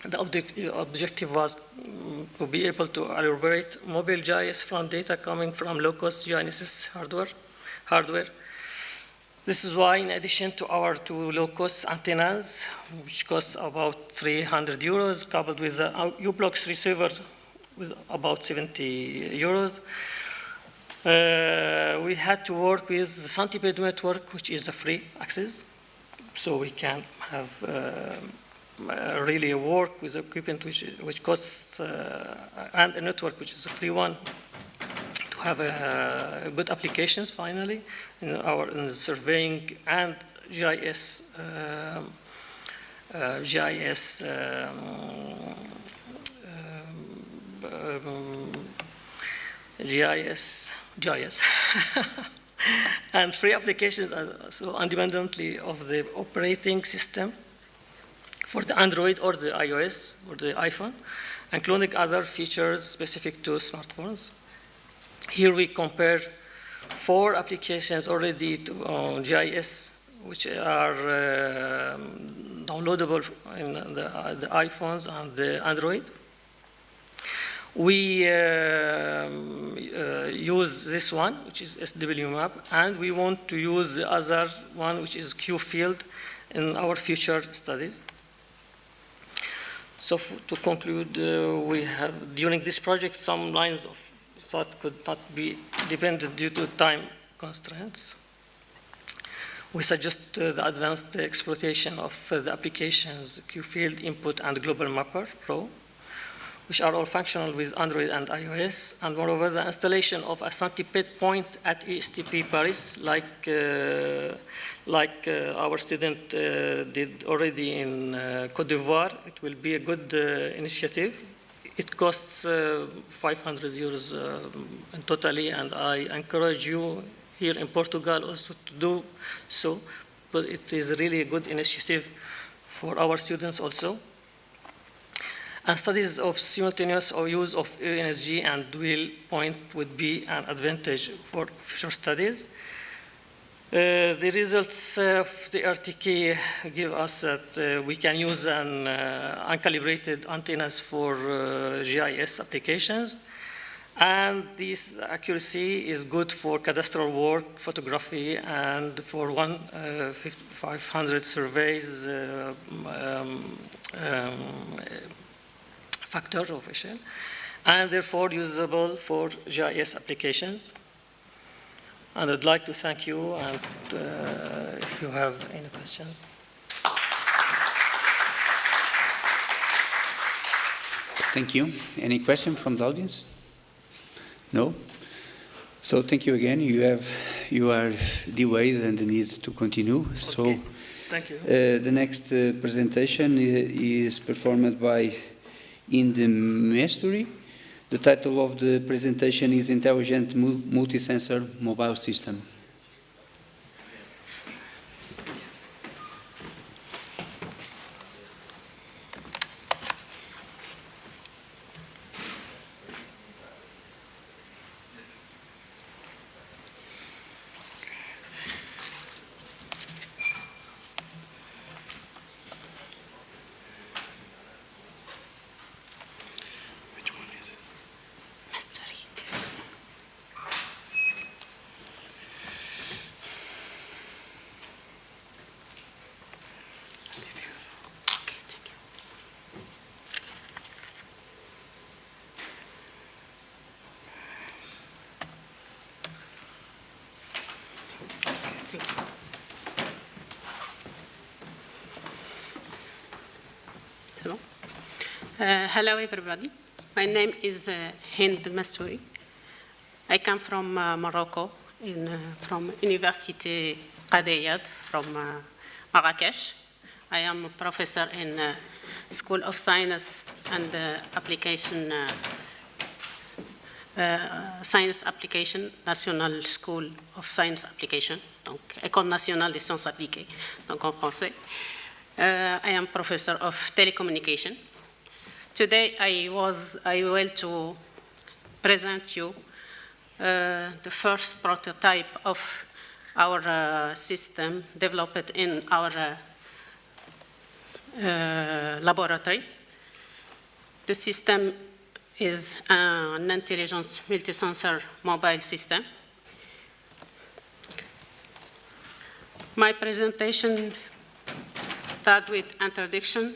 the objective was to be able to elaborate mobile GIS from data coming from low-cost GNSS hardware. This is why, in addition to our 2 low-cost antennas, which cost about 300 euros, coupled with the U-Blocks receiver with about 70 euros, we had to work with the Centipede network, which is a free access, so we can have really work with equipment which costs, and a network which is a free one, to have good applications finally in the surveying and GIS and free applications so independently of the operating system for the Android or the iOS or the iPhone, including other features specific to smartphones. Here we compare 4 applications already to GIS, which are downloadable in the iPhones and the Android. We use this one, which is SWMap, and we want to use the other one, which is QField, in our future studies. So to conclude, we have, during this project, some lines of thought could not be dependent due to time constraints. We suggest the advanced exploitation of the applications QField, Input, and Global Mapper Pro, which are all functional with Android and iOS, and moreover, the installation of a Centipede point at ESTP Paris, like our student did already in Côte d'Ivoire. It will be a good initiative. It costs 500 euros in totally, and I encourage you here in Portugal also to do so, but it is really a good initiative for our students also. And studies of simultaneous or use of UNSG and dual point would be an advantage for future studies. The results of the RTK give us that we can use uncalibrated antennas for GIS applications. And this accuracy is good for cadastral work, photography, and for 500 surveys factor of Eshel, and therefore usable for GIS applications. And I'd like to thank you, and if you have any questions. Thank you. Any question from the audience? No? So thank you again. You are delayed and need to continue. Okay. So thank you. The next presentation is performed by Inde Mesturi. The title of the presentation is Intelligent Multi-Sensor Mobile System. Hello, everybody. My name is Hind Massouri. I come from Morocco, from University Qadiyad, from Marrakesh. I am a professor in School of Science and Science Application, National School of Science Application. donc École nationale des sciences appliquées, donc en français. I am professor of telecommunication. Today I will to present you the first prototype of our system developed in our laboratory. The system is an intelligent multi-sensor mobile system. My presentation starts with introduction.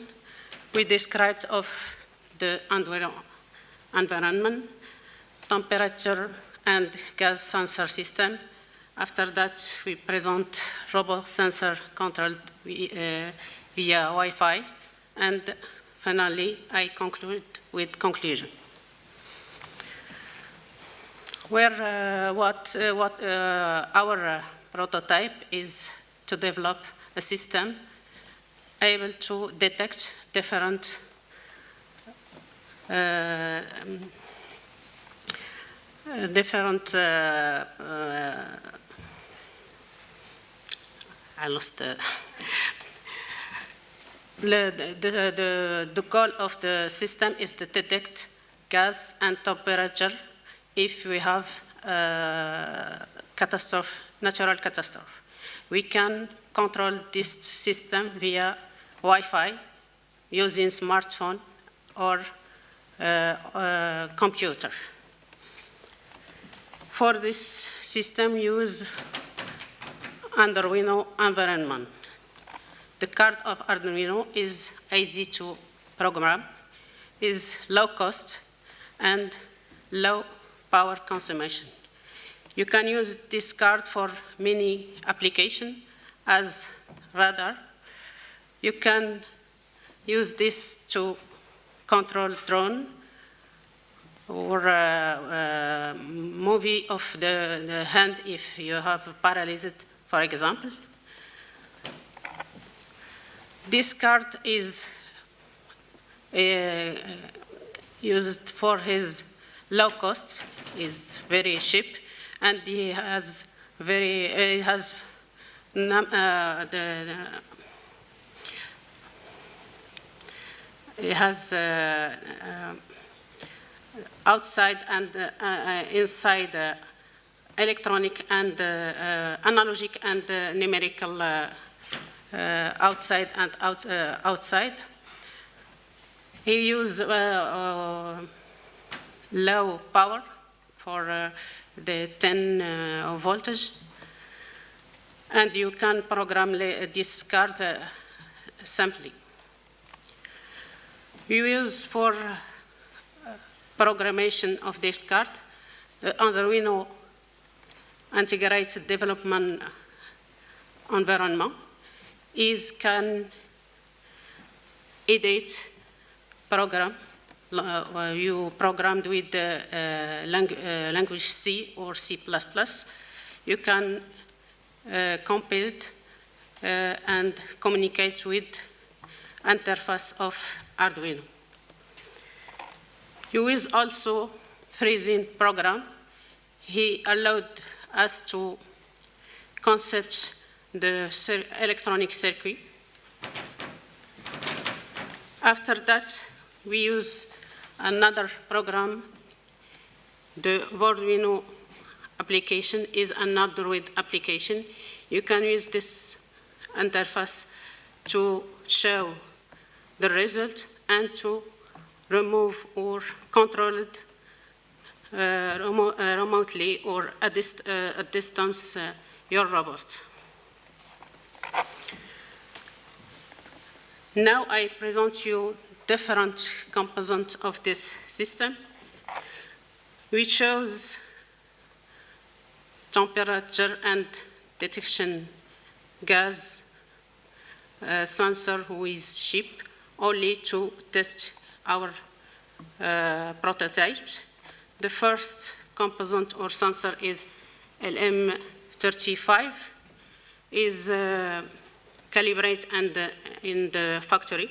We described of the environment, temperature, and gas sensor system. After that, we present robot sensor controlled via Wi-Fi. And finally, I conclude with conclusion. Our prototype is to develop a system able to detect different I lost the goal of the system is to detect gas and temperature if we have natural catastrophe. We can control this system via Wi-Fi using smartphone or computer. For this system, use Arduino environment. The card of Arduino is easy to program, is low cost, and low power consumption. You can use this card for many applications as radar. You can use this to control drone or movie of the hand if you have paralyzed, for example. This card is used for his low cost, is very cheap, and he has outside and inside electronic and analogic and numerical outside and outside. He uses low power for the 10 voltage, and you can program this card simply. We use for programmation of this card the Arduino integrated development environment can edit program. You programmed with the language C or C++. You can compile and communicate with interface of Arduino. You use also freezing program. He allowed us to concept the electronic circuit. After that, we use another program. The Arduino application is an Android application. You can use this interface to show the result and to remove or control it remotely or at distance your robot. Now I present you different components of this system. We chose temperature and detection gas sensor who is cheap only to test our prototypes. The first component or sensor is LM35, is calibrated and in the factory.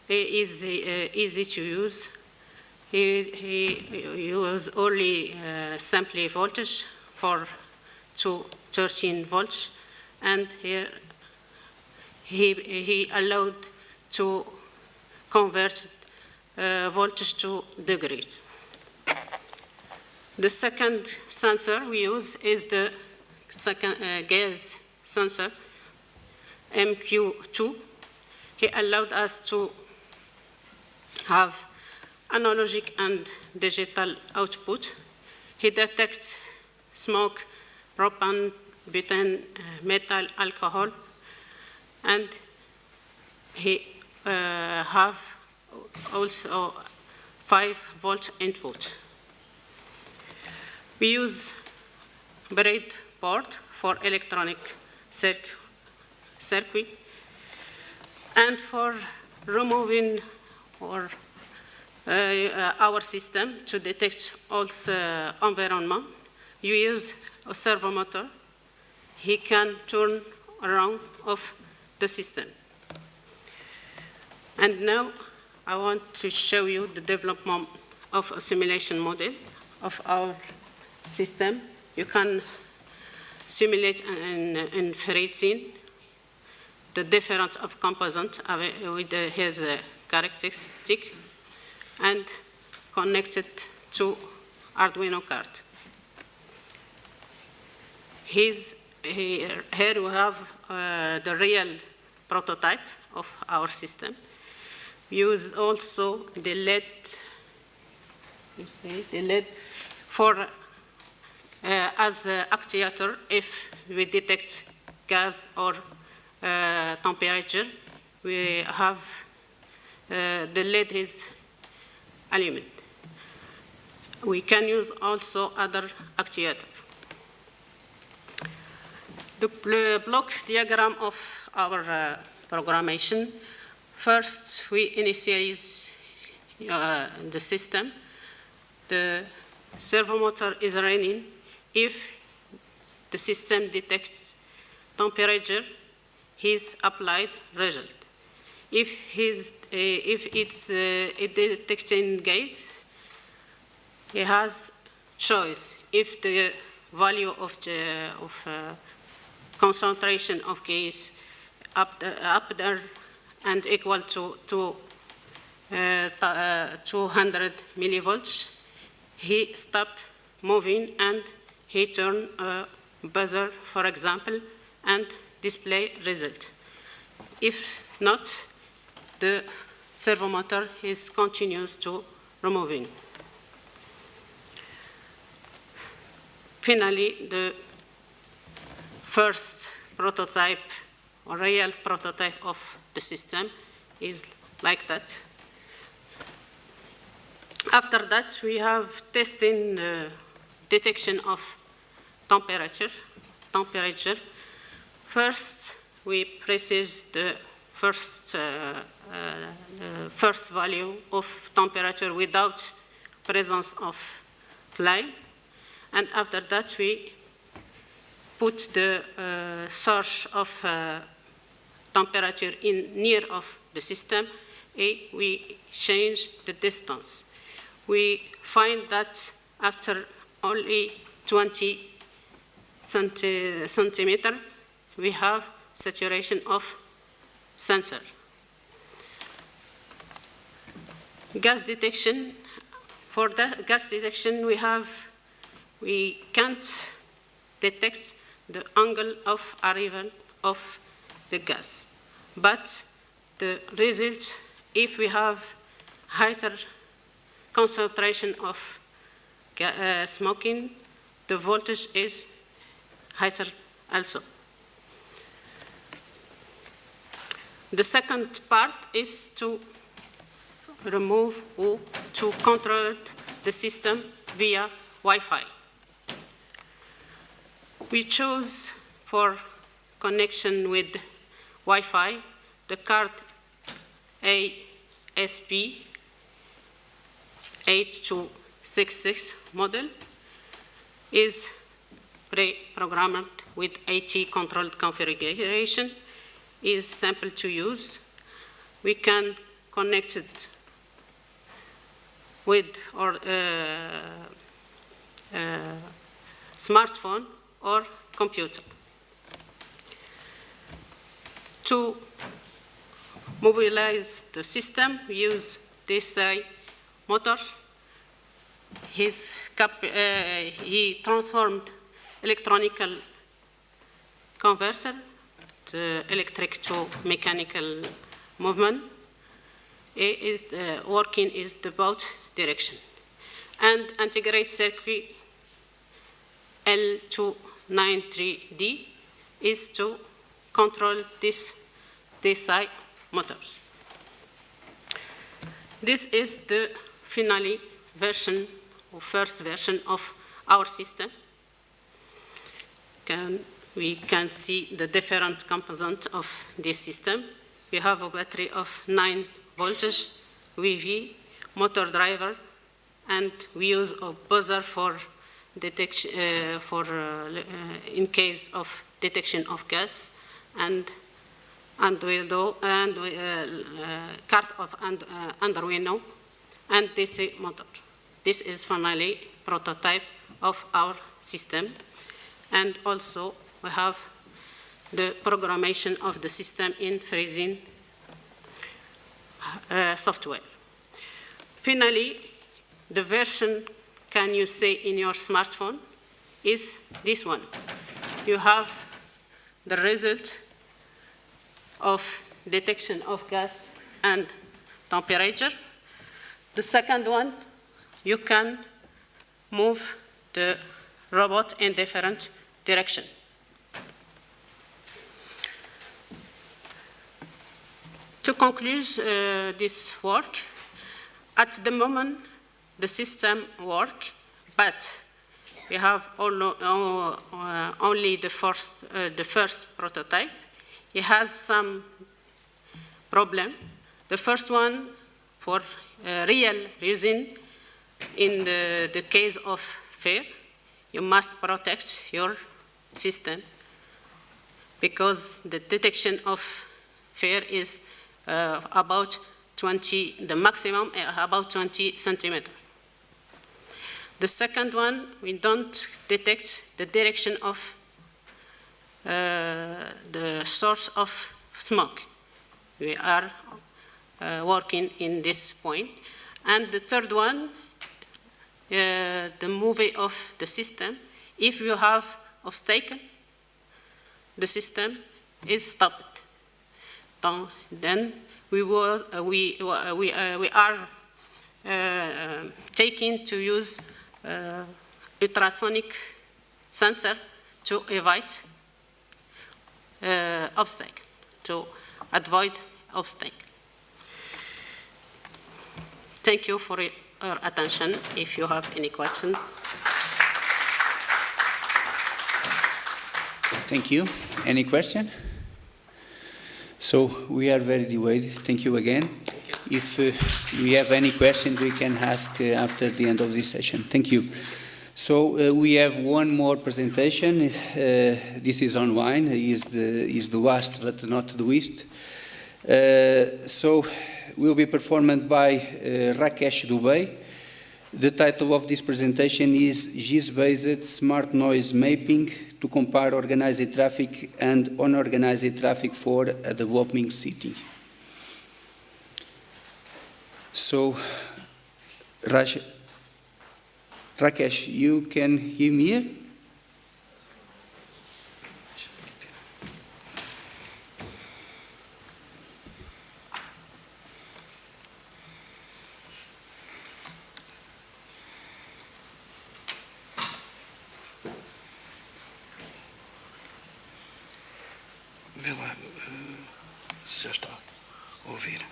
It is easy to use. He uses only sample voltage to 13 volts, and here he allowed to convert voltage to degrees. The second sensor we use is the second gas sensor, MQ2. He allowed us to have analogic and digital output. He detects smoke, propane, butane, methyl alcohol, and he have also 5 volt input. We use breadboard for electronic circuit, and for removing or our system to detect all the environment, you use a servo motor. He can turn around of the system. And now I want to show you the development of a simulation model of our system. You can simulate in freezing the difference of components with his characteristic and connect it to Arduino card. Here we have the real prototype of our system. We use also the LED, for as actuator if we detect gas or temperature. We have the LED is aluminum. We can use also other actuators. The block diagram of our programmation. First, we initialize the system. The servo motor is running. If the system detects temperature, he's applied result. If it's detecting gas, he has choice. If the value of concentration of gas up there and equal to 200 millivolts, he stop moving and he turn a buzzer, for example, and display result. If not, the servo motor continues to removing. Finally, the first prototype, or real prototype of the system is like that. After that, we have testing the detection of temperature. First, we precise the first value of temperature without presence of flame. And after that, we put the source of temperature in near of the system, and we change the distance. We find that after only 20 centimeters, we have saturation of sensor. Gas detection. For the gas detection, we can't detect the angle of arrival of the gas. But the result, if we have higher concentration of smoking, the voltage is higher also. The second part is to remove or to control the system via Wi-Fi. We chose for connection with Wi-Fi the card ASP8266 model is pre-programmed with AT controlled configuration, is simple to use. We can connect it with our smartphone or computer. To mobilize the system, we use DSI motors. He transformed electronical converter to electric to mechanical movement. Working is the both direction. And integrate circuit L293D is to control this DSI motors. This is the finally version, or first version of our system. We can see the different components of this system. We have a battery of 9 voltage, VV, motor driver, and we use a buzzer for detection, in case of detection of gas, and Arduino, and card of Arduino, and DC motor. This is finally prototype of our system, and also we have the programmation of the system in freezing software. Finally, the version can you say in your smartphone is this one. You have the result of detection of gas and temperature. The second one, you can move the robot in different direction. To conclude this work, at the moment the system works, but we have only the first prototype. It has some problem. The first one, for real reason, in the case of fire, you must protect your system because the detection of fire is about 20, the maximum about 20 centimeters. The second one, we don't detect the direction of the source of smoke. We are working in this point. And the third one, the movie of the system. If you have obstacle, the system is stopped. Then we are taking to use ultrasonic sensor to avoid obstacle, to avoid obstacle. Thank you for your attention. If you have any questions. Thank you. Any question? So we are very divided. Thank you again. If we have any questions, we can ask after the end of this session. Thank you. So we have one more presentation. This is online. Is the last, but not the least. So will be performed by Rakesh Dubey. The title of this presentation is GIS-based smart noise mapping to compare organized traffic and unorganized traffic for a developing city. So, Rakesh, you can hear me here? Vê lá se já está a ouvir.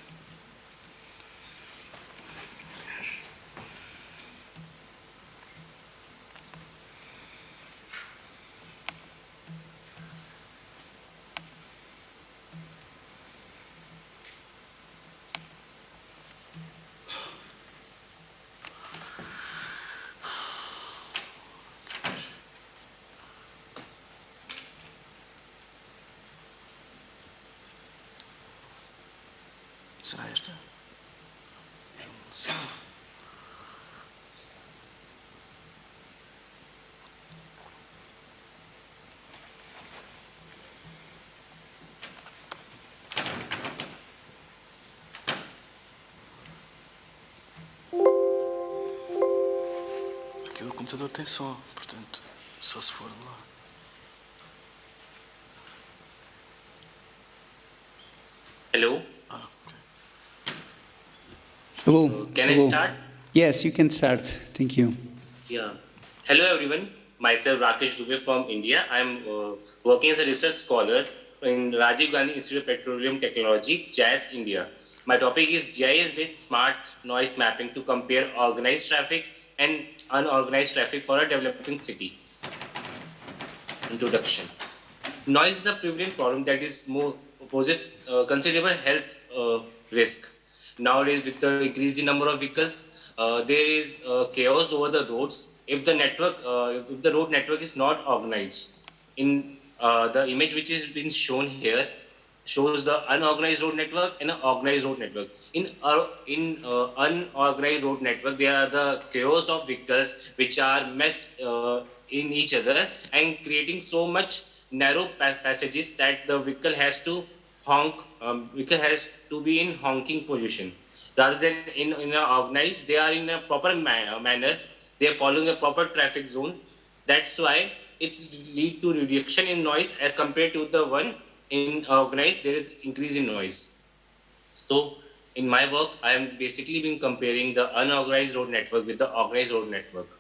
Será esta? computador tem som, portanto, só se for lá. Hello. Hello. Can Hello. I start? Yes, you can start. Thank you. Yeah. Hello, everyone. Myself, Rakesh Dubey from India. I'm working as a research scholar in Rajiv Gandhi Institute of Petroleum Technology, JAS, India. My topic is GIS-based smart noise mapping to compare organized traffic and unorganized traffic for a developing city. Introduction. Noise is a prevalent problem that poses considerable health risk. Nowadays, with the increasing number of vehicles, there is chaos over the roads. If the road network is not organized, in the image which is being shown here shows the unorganized road network and an organized road network. In unorganized road network, there are the chaos of vehicles which are messed in each other and creating so much narrow passages that the vehicle has to honk. Vehicle has to be in honking position. Rather than in an organized, they are in a proper manner. They are following a proper traffic zone. That's why it leads to reduction in noise as compared to the one in organized. There is increase in noise. So in my work, I am basically been comparing the unorganized road network with the organized road network.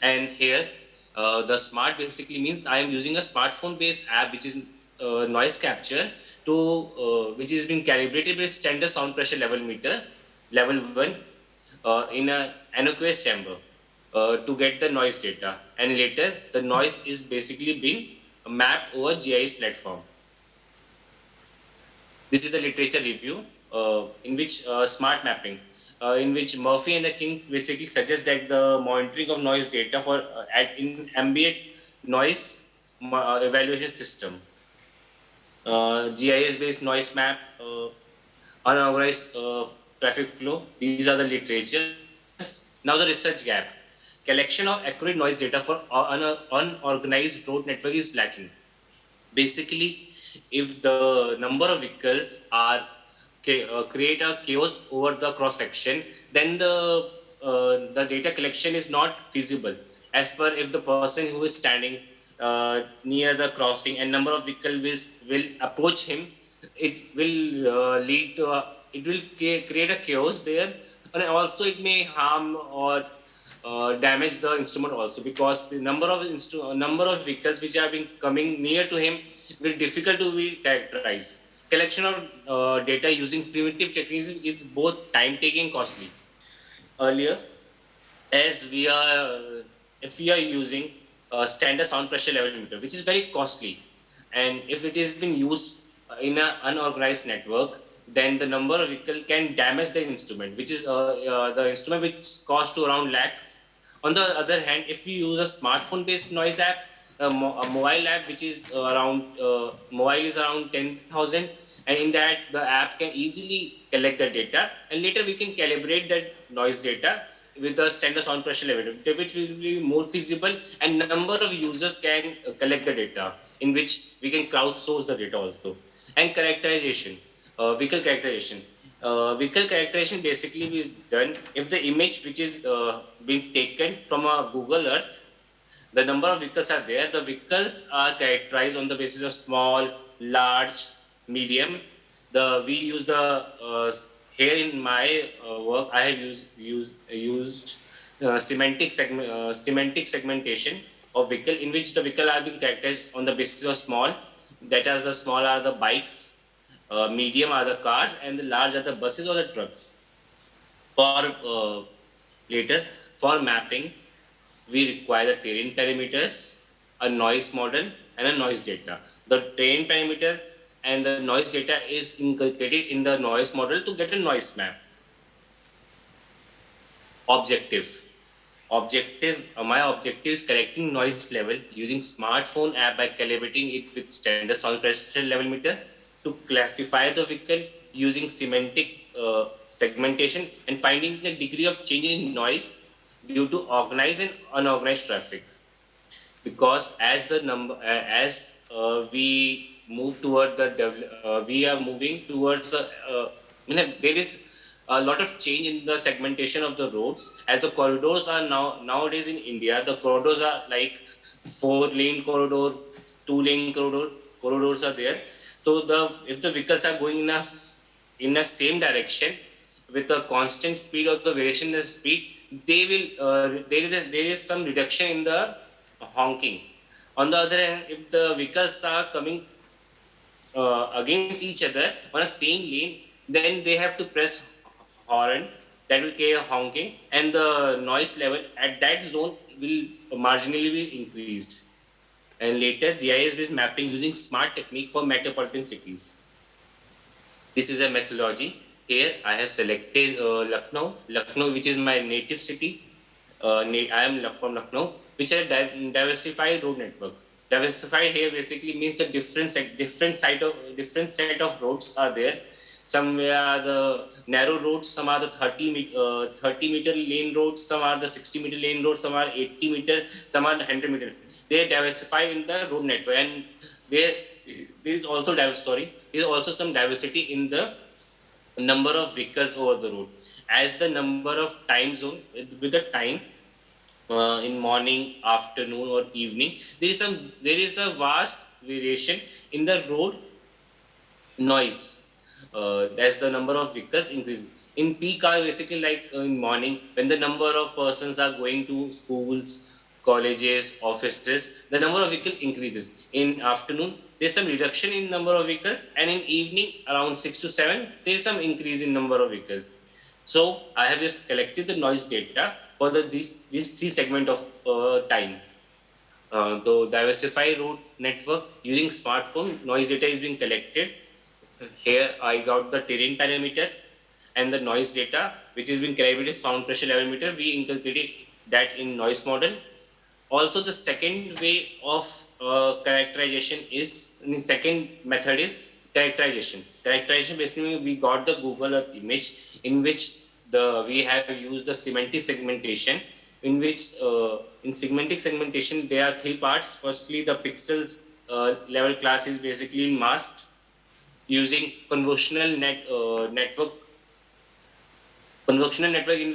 And here, the smart basically means I am using a smartphone-based app which is noise capture which is being calibrated with standard sound pressure level meter, level 1, in an aqueous chamber to get the noise data. And later, the noise is basically being mapped over GIS platform. This is the literature review in which smart mapping, in which Murphy and the King basically suggest that the monitoring of noise data for in ambient noise evaluation system, GIS-based noise map, unorganized traffic flow. These are the literatures. Now the research gap. Collection of accurate noise data for unorganized road network is lacking. Basically, if the number of vehicles are create a chaos over the cross section, then the data collection is not feasible. As per if the person who is standing near the crossing and number of vehicles will approach him, it will lead to it will create a chaos there, and also it may harm or damage the instrument also, because the number of vehicles which are being coming near to him will difficult to be characterized. Collection of data using primitive techniques is both time-taking and costly. Earlier, if we are using a standard sound pressure level meter, which is very costly, and if it is being used in an unorganized network, then the number of vehicles can damage the instrument, which is the instrument which costs to around lakhs. On the other hand, if we use a smartphone-based noise app, a mobile app which is around mobile is around 10,000, and in that the app can easily collect the data, and later we can calibrate that noise data with the standard sound pressure level, which will be more feasible, and number of users can collect the data, in which we can crowdsource the data also. And characterization, vehicle characterization. Vehicle characterization basically is done if the image which is being taken from a Google Earth, the number of vehicles are there. The vehicles are characterized on the basis of small, large, medium. We use the here in my work, I have used semantic segmentation of vehicle, in which the vehicle are being characterized on the basis of small. That is, the small are the bikes, medium are the cars, and the large are the buses or the trucks. For later, for mapping, we require the terrain parameters, a noise model, and a noise data. The terrain parameter and the noise data is incorporated in the noise model to get a noise map. Objective. My objective is collecting noise level using smartphone app by calibrating it with standard sound pressure level meter to classify the vehicle using semantic segmentation and finding the degree of change in noise due to organized and unorganized traffic. Because as we move toward we are moving towards there is a lot of change in the segmentation of the roads, as the corridors are nowadays in India, the corridors are like 4-lane corridor, 2-lane corridors are there. So if the vehicles are going in a same direction with a constant speed or the variation in the speed, they will there is some reduction in the honking. On the other hand, if the vehicles are coming against each other on a same lane, then they have to press horn, that will create a honking, and the noise level at that zone will marginally be increased. And later, GIS-based mapping using smart technique for metropolitan cities. This is a methodology. Here I have selected Lucknow, which is my native city. I am from Lucknow, which is a diversified road network. Diversified here basically means the different set of roads are there. Some are the narrow roads, some are the 30-meter lane roads, some are the 60-meter lane roads, some are 80-meter, some are 100-meter. They diversify in the road network, and there is also some diversity in the number of vehicles over the road. As the number of time zone with the time in morning, afternoon, or evening, there is a vast variation in the road noise. As the number of vehicles increases. In peak hour, basically like in morning, when the number of persons are going to schools, colleges, offices, the number of vehicles increases. In afternoon, there is some reduction in number of vehicles, and in evening, around 6 to 7, there is some increase in number of vehicles. So I have just collected the noise data for these three segments of time. The diversified road network using smartphone, noise data is being collected. Here I got the terrain parameter and the noise data, which is being calibrated sound pressure level meter. We incorporated that in noise model. Also, the second way of characterization is, the second method is characterization. Characterization basically we got the Google Earth image in which we have used the semantic segmentation, in which in segmentic segmentation there are three parts. Firstly, the pixels level class is basically masked using convolutional network in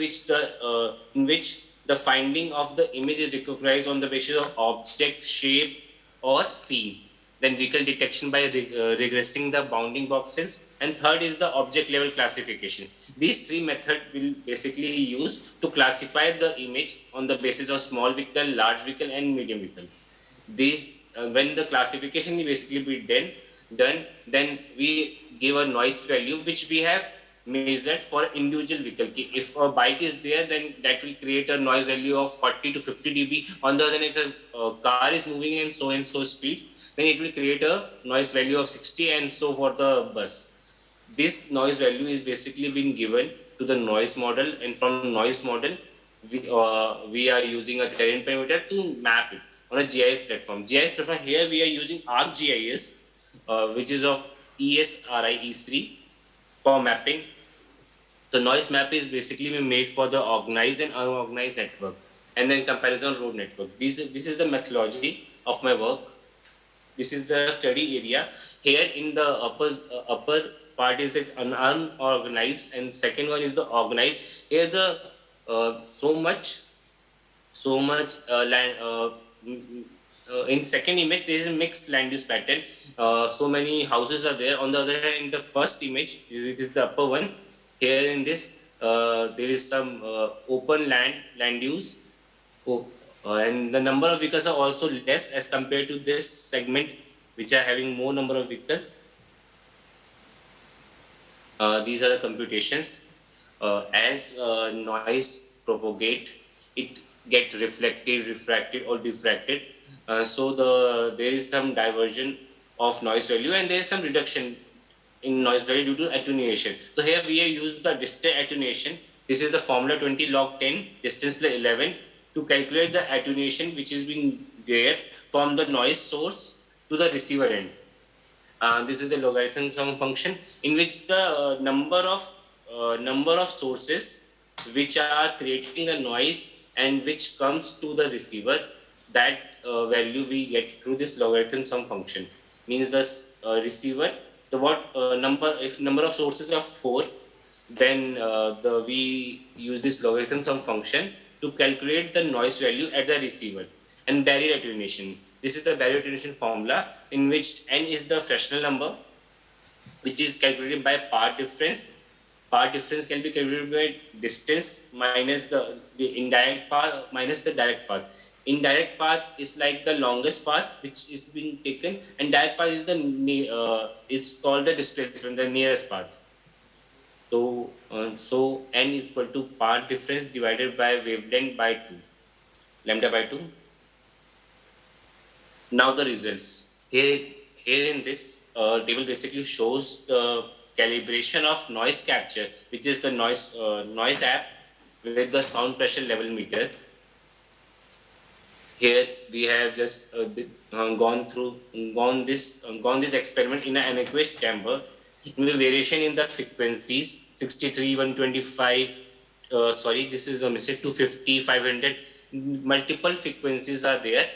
which the finding of the image is recognized on the basis of object, shape, or scene. Then vehicle detection by regressing the bounding boxes. And third is the object level classification. These three methods will basically use to classify the image on the basis of small vehicle, large vehicle, and medium vehicle. These, when the classification will basically be done, then we give a noise value which we have measured for individual vehicle. If a bike is there, then that will create a noise value of 40 to 50 dB. On the other hand, if a car is moving in so and so speed, then it will create a noise value of 60, and so for the bus. This noise value is basically being given to the noise model, and from noise model, we are using a terrain parameter to map it on a GIS platform. GIS platform, here we are using ArcGIS, which is of ESRI-E3 for mapping. The noise map is basically made for the organized and unorganized network, and then comparison road network. This is the methodology of my work. This is the study area. Here in the upper part is the unorganized, and second one is the organized. Here the so much land. In second image, there is a mixed land use pattern. So many houses are there. On the other hand, in the first image, which is the upper one, here in this, there is some open land use. And the number of vehicles are also less as compared to this segment, which are having more number of vehicles. These are the computations. As noise propagate, it get reflected, refracted, or diffracted. So there is some diversion of noise value, and there is some reduction in noise value due to attenuation. So here we have used the distance attenuation. This is the formula 20 log 10 distance plus 11 to calculate the attenuation which is being there from the noise source to the receiver end. This is the logarithm sum function in which the number of sources which are creating a noise and which comes to the receiver, that value we get through this logarithm sum function. Means the receiver, if number of sources are 4, then we use this logarithm sum function to calculate the noise value at the receiver. And barrier attenuation. This is the barrier attenuation formula in which n is the Fresnel number, which is calculated by path difference. Path difference can be calculated by distance minus the indirect path minus the direct path. Indirect path is like the longest path which is being taken, and direct path is it's called the displacement, the nearest path. So n is equal to path difference divided by wavelength by 2, lambda by 2. Now the results. Here in this table basically shows the calibration of noise capture, which is the noise app with the sound pressure level meter. Here we have just gone this experiment in an aqueous chamber. In the variation in the frequencies 63, 125. This is the message 250, 500. Multiple frequencies are there.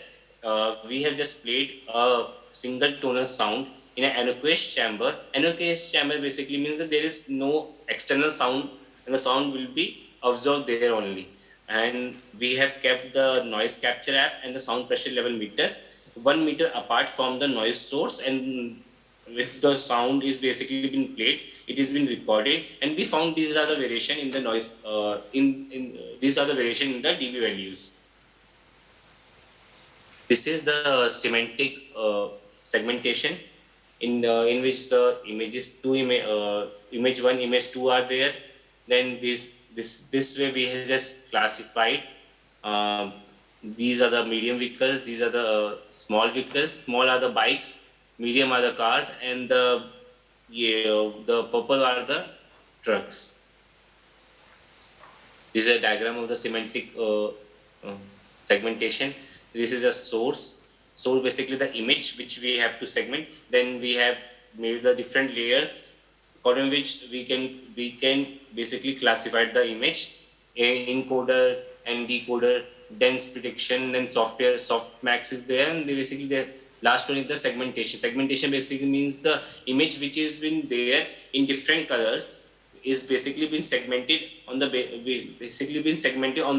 We have just played a single tonal sound in an aqueous chamber. Aqueous chamber basically means that there is no external sound, and the sound will be observed there only. And we have kept the noise capture app and the sound pressure level meter 1 meter apart from the noise source, and if the sound is basically been played, it is been recorded, and we found these are the variation in the noise these are the variation in the dB values. This is the semantic segmentation in which the images image 1, image 2 are there. Then this way we have just classified. These are the medium vehicles, these are the small vehicles. Small are the bikes, medium are the cars, and the purple are the trucks. This is a diagram of the semantic segmentation. This is a source. So basically the image which we have to segment. Then we have made the different layers according to which we can basically classify the image. Encoder and decoder, dense prediction, then softmax is there, and basically the last one is the segmentation. Segmentation basically means the image which has been there in different colors is basically been segmented on the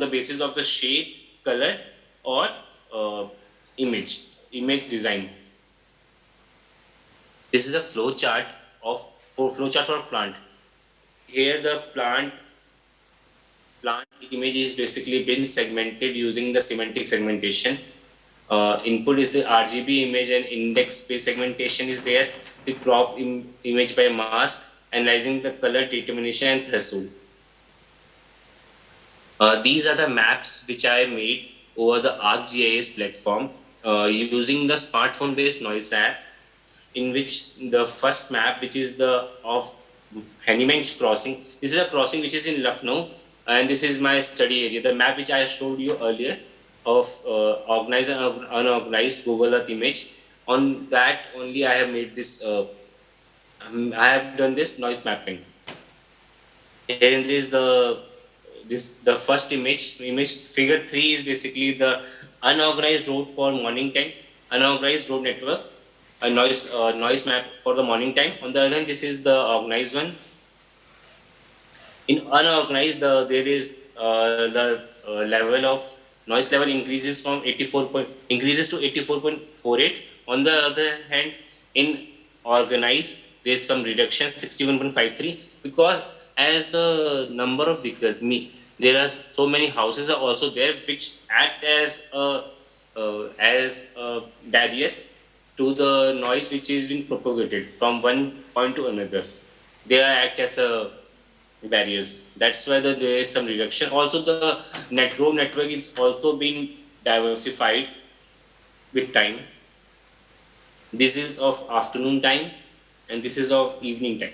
basis of the shape, color, or image design. This is a flow chart for a plant. Here the plant image is basically been segmented using the semantic segmentation. Input is the RGB image, and index space segmentation is there. The crop image by mask, analyzing the color determination and threshold. These are the maps which I made over the ArcGIS platform using the smartphone based noise app, in which the first map, which is the of Handyman's Crossing. This is a crossing which is in Lucknow, and this is my study area. The map which I showed you earlier of organized and unorganized Google Earth image. On that only I have made this. I have done this noise mapping. Here is the first image. Figure 3 is basically the unorganized road for morning time, unorganized road network, a noise map for the morning time. On the other hand, this is the organized one. In unorganized, there is the level of noise level increases to 84.48. On the other hand, in organized, there is some reduction, 61.53, because as the number of vehicles, there are so many houses are also there which act as a barrier to the noise which is being propagated from one point to another. They act as barriers. That's why there is some reduction. Also, the road network is also being diversified with time. This is of afternoon time, and this is of evening time.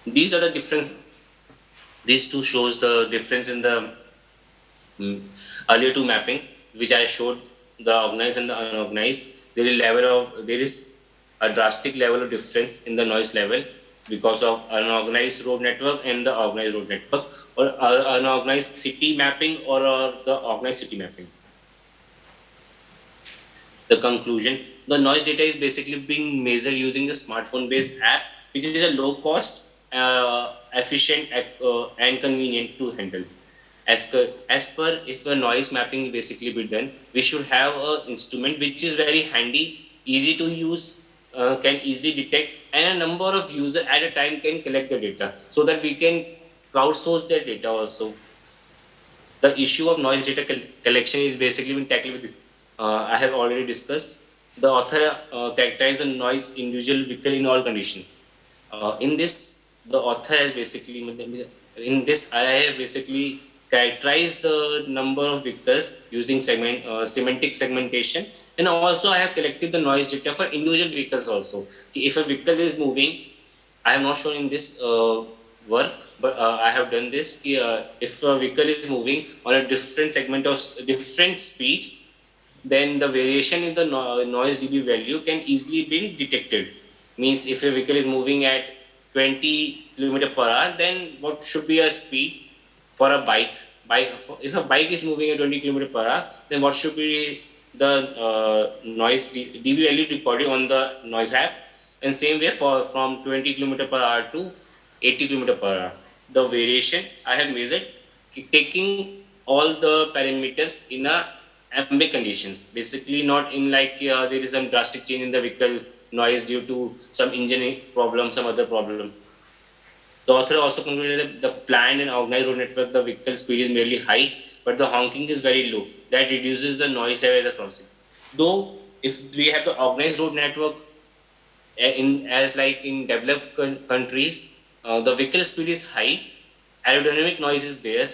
These are the difference. These two shows the difference in the earlier two mapping, which I showed the organized and the unorganized. There is a drastic level of difference in the noise level because of unorganized road network and the organized road network, or unorganized city mapping or the organized city mapping. The conclusion: the noise data is basically being measured using the smartphone based app, which is a low cost efficient and convenient to handle. As per if a noise mapping basically be done, we should have an instrument which is very handy, easy to use, can easily detect, and a number of users at a time can collect the data, so that we can crowdsource their data also. The issue of noise data collection is basically been tackled with this. I have already discussed. The author characterized the noise individual vehicle in all conditions. In this, the author has basically, I have basically characterized the number of vehicles using semantic segmentation, and also I have collected the noise data for individual vehicles also. If a vehicle is moving, I have not shown in this work, but I have done this. If a vehicle is moving on a different segment of different speeds, then the variation in the noise dB value can easily be detected. Means if a vehicle is moving at 20 km/h, then what should be a speed for a bike? If a bike is moving at 20 km/h, then what should be the noise dB value recorded on the noise app? And same way from 20 km/h to 80 km/h. The variation I have measured, taking all the parameters in a ambient conditions. Basically not in like there is some drastic change in the vehicle noise due to some engine problem, some other problem. The author also concluded that the planned and organized road network, the vehicle speed is merely high, but the honking is very low. That reduces the noise level at the crossing. Though if we have the organized road network, as like in developed countries, the vehicle speed is high, aerodynamic noise is there,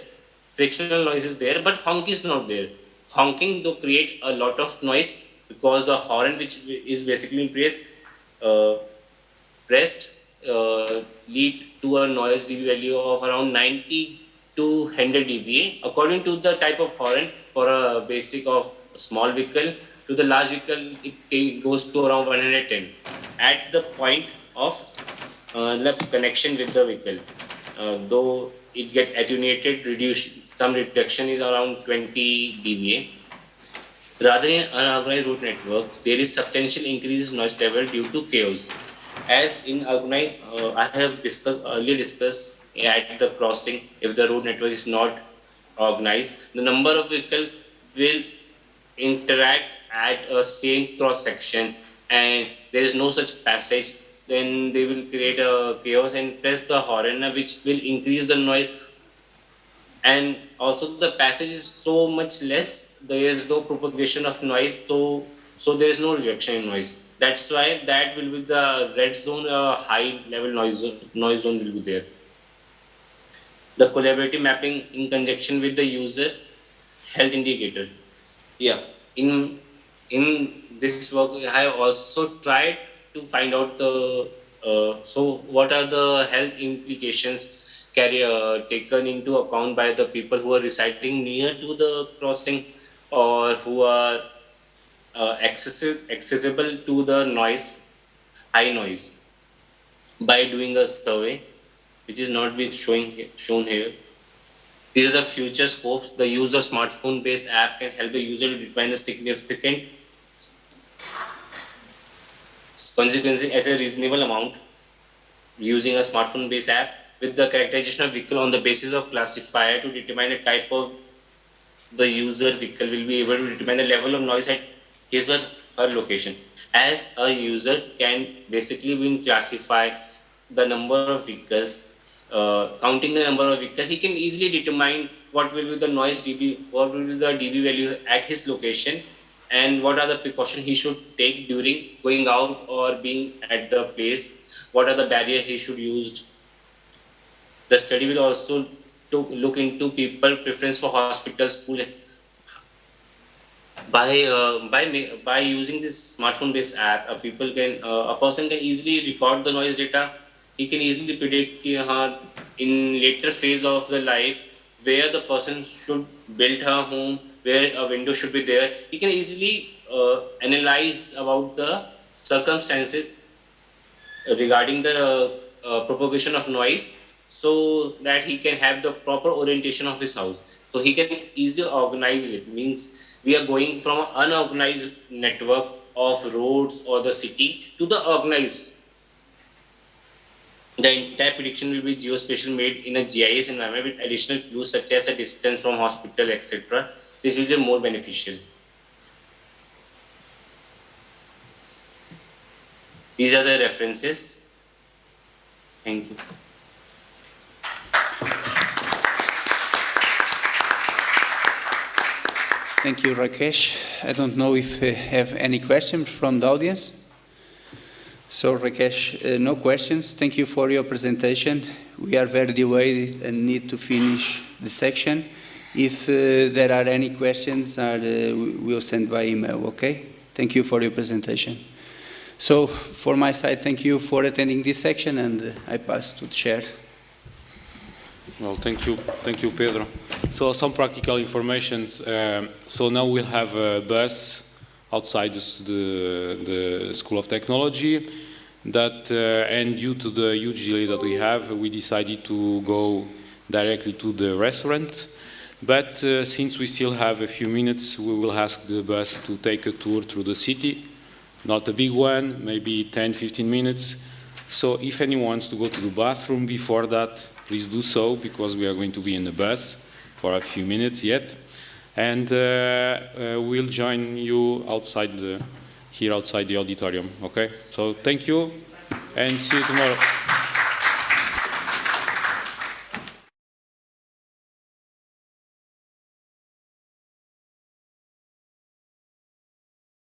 frictional noise is there, but honk is not there. Honking though create a lot of noise because the horn which is basically pressed lead to a noise dB value of around 90 to 100 dBA according to the type of horn. For a basic of a small vehicle to the large vehicle, it goes to around 110 at the point of connection with the vehicle. Though it get attenuated, some reduction is around 20 dBA. Rather, in unorganized road network, there is substantial increase in noise level due to chaos. As in organized, I have earlier discussed at the crossing, if the road network is not organized, the number of vehicles will interact at a same cross section, and there is no such passage. Then they will create a chaos and press the horn, which will increase the noise. And also the passage is so much less, there is no propagation of noise, so there is no reduction in noise. That's why that will be the red zone, high level noise zone will be there. The collaborative mapping in conjunction with the user health indicator. Yeah, in this work, I have also tried to find out the so what are the health implications taken into account by the people who are residing near to the crossing or who are accessible to the high noise, by doing a survey, which is not being shown here. These are the future scopes. The use of smartphone-based app can help the user to determine the significant consequences as a reasonable amount using a smartphone-based app with the characterization of vehicle on the basis of classifier to determine the type of the user vehicle will be able to determine the level of noise at his or her location. As a user can basically classify the number of vehicles, counting the number of vehicles, he can easily determine what will be the noise dB, what will be the dB value at his location, and what are the precautions he should take during going out or being at the place, what are the barriers he should use. The study will also look into people preference for hospital, school. By using this smartphone-based app, a person can easily record the noise data. He can easily predict in later phase of the life where the person should build her home, where a window should be there. He can easily analyze about the circumstances regarding the propagation of noise, so that he can have the proper orientation of his house. So he can easily organize it. Means we are going from an unorganized network of roads or the city to the organized. The entire prediction will be geospatial made in a GIS environment with additional clues such as a distance from hospital, etc. This will be more beneficial. These are the references. Thank you. Thank you, Rakesh. I don't know if we have any questions from the audience. So, Rakesh, no questions. Thank you for your presentation. We are very delayed and need to finish the section. If there are any questions, we'll send by email, okay? Thank you for your presentation. So, for my side, thank you for attending this section, and I pass to the chair. Well, thank you, Pedro. So some practical information. So now we'll have a bus outside the School of Technology. And due to the huge delay that we have, we decided to go directly to the restaurant. But since we still have a few minutes, we will ask the bus to take a tour through the city. Not a big one, maybe 10-15 minutes. So if anyone wants to go to the bathroom before that, please do so, because we are going to be in the bus for a few minutes yet. And we'll join you outside here outside the auditorium, okay? So thank you, and see you tomorrow.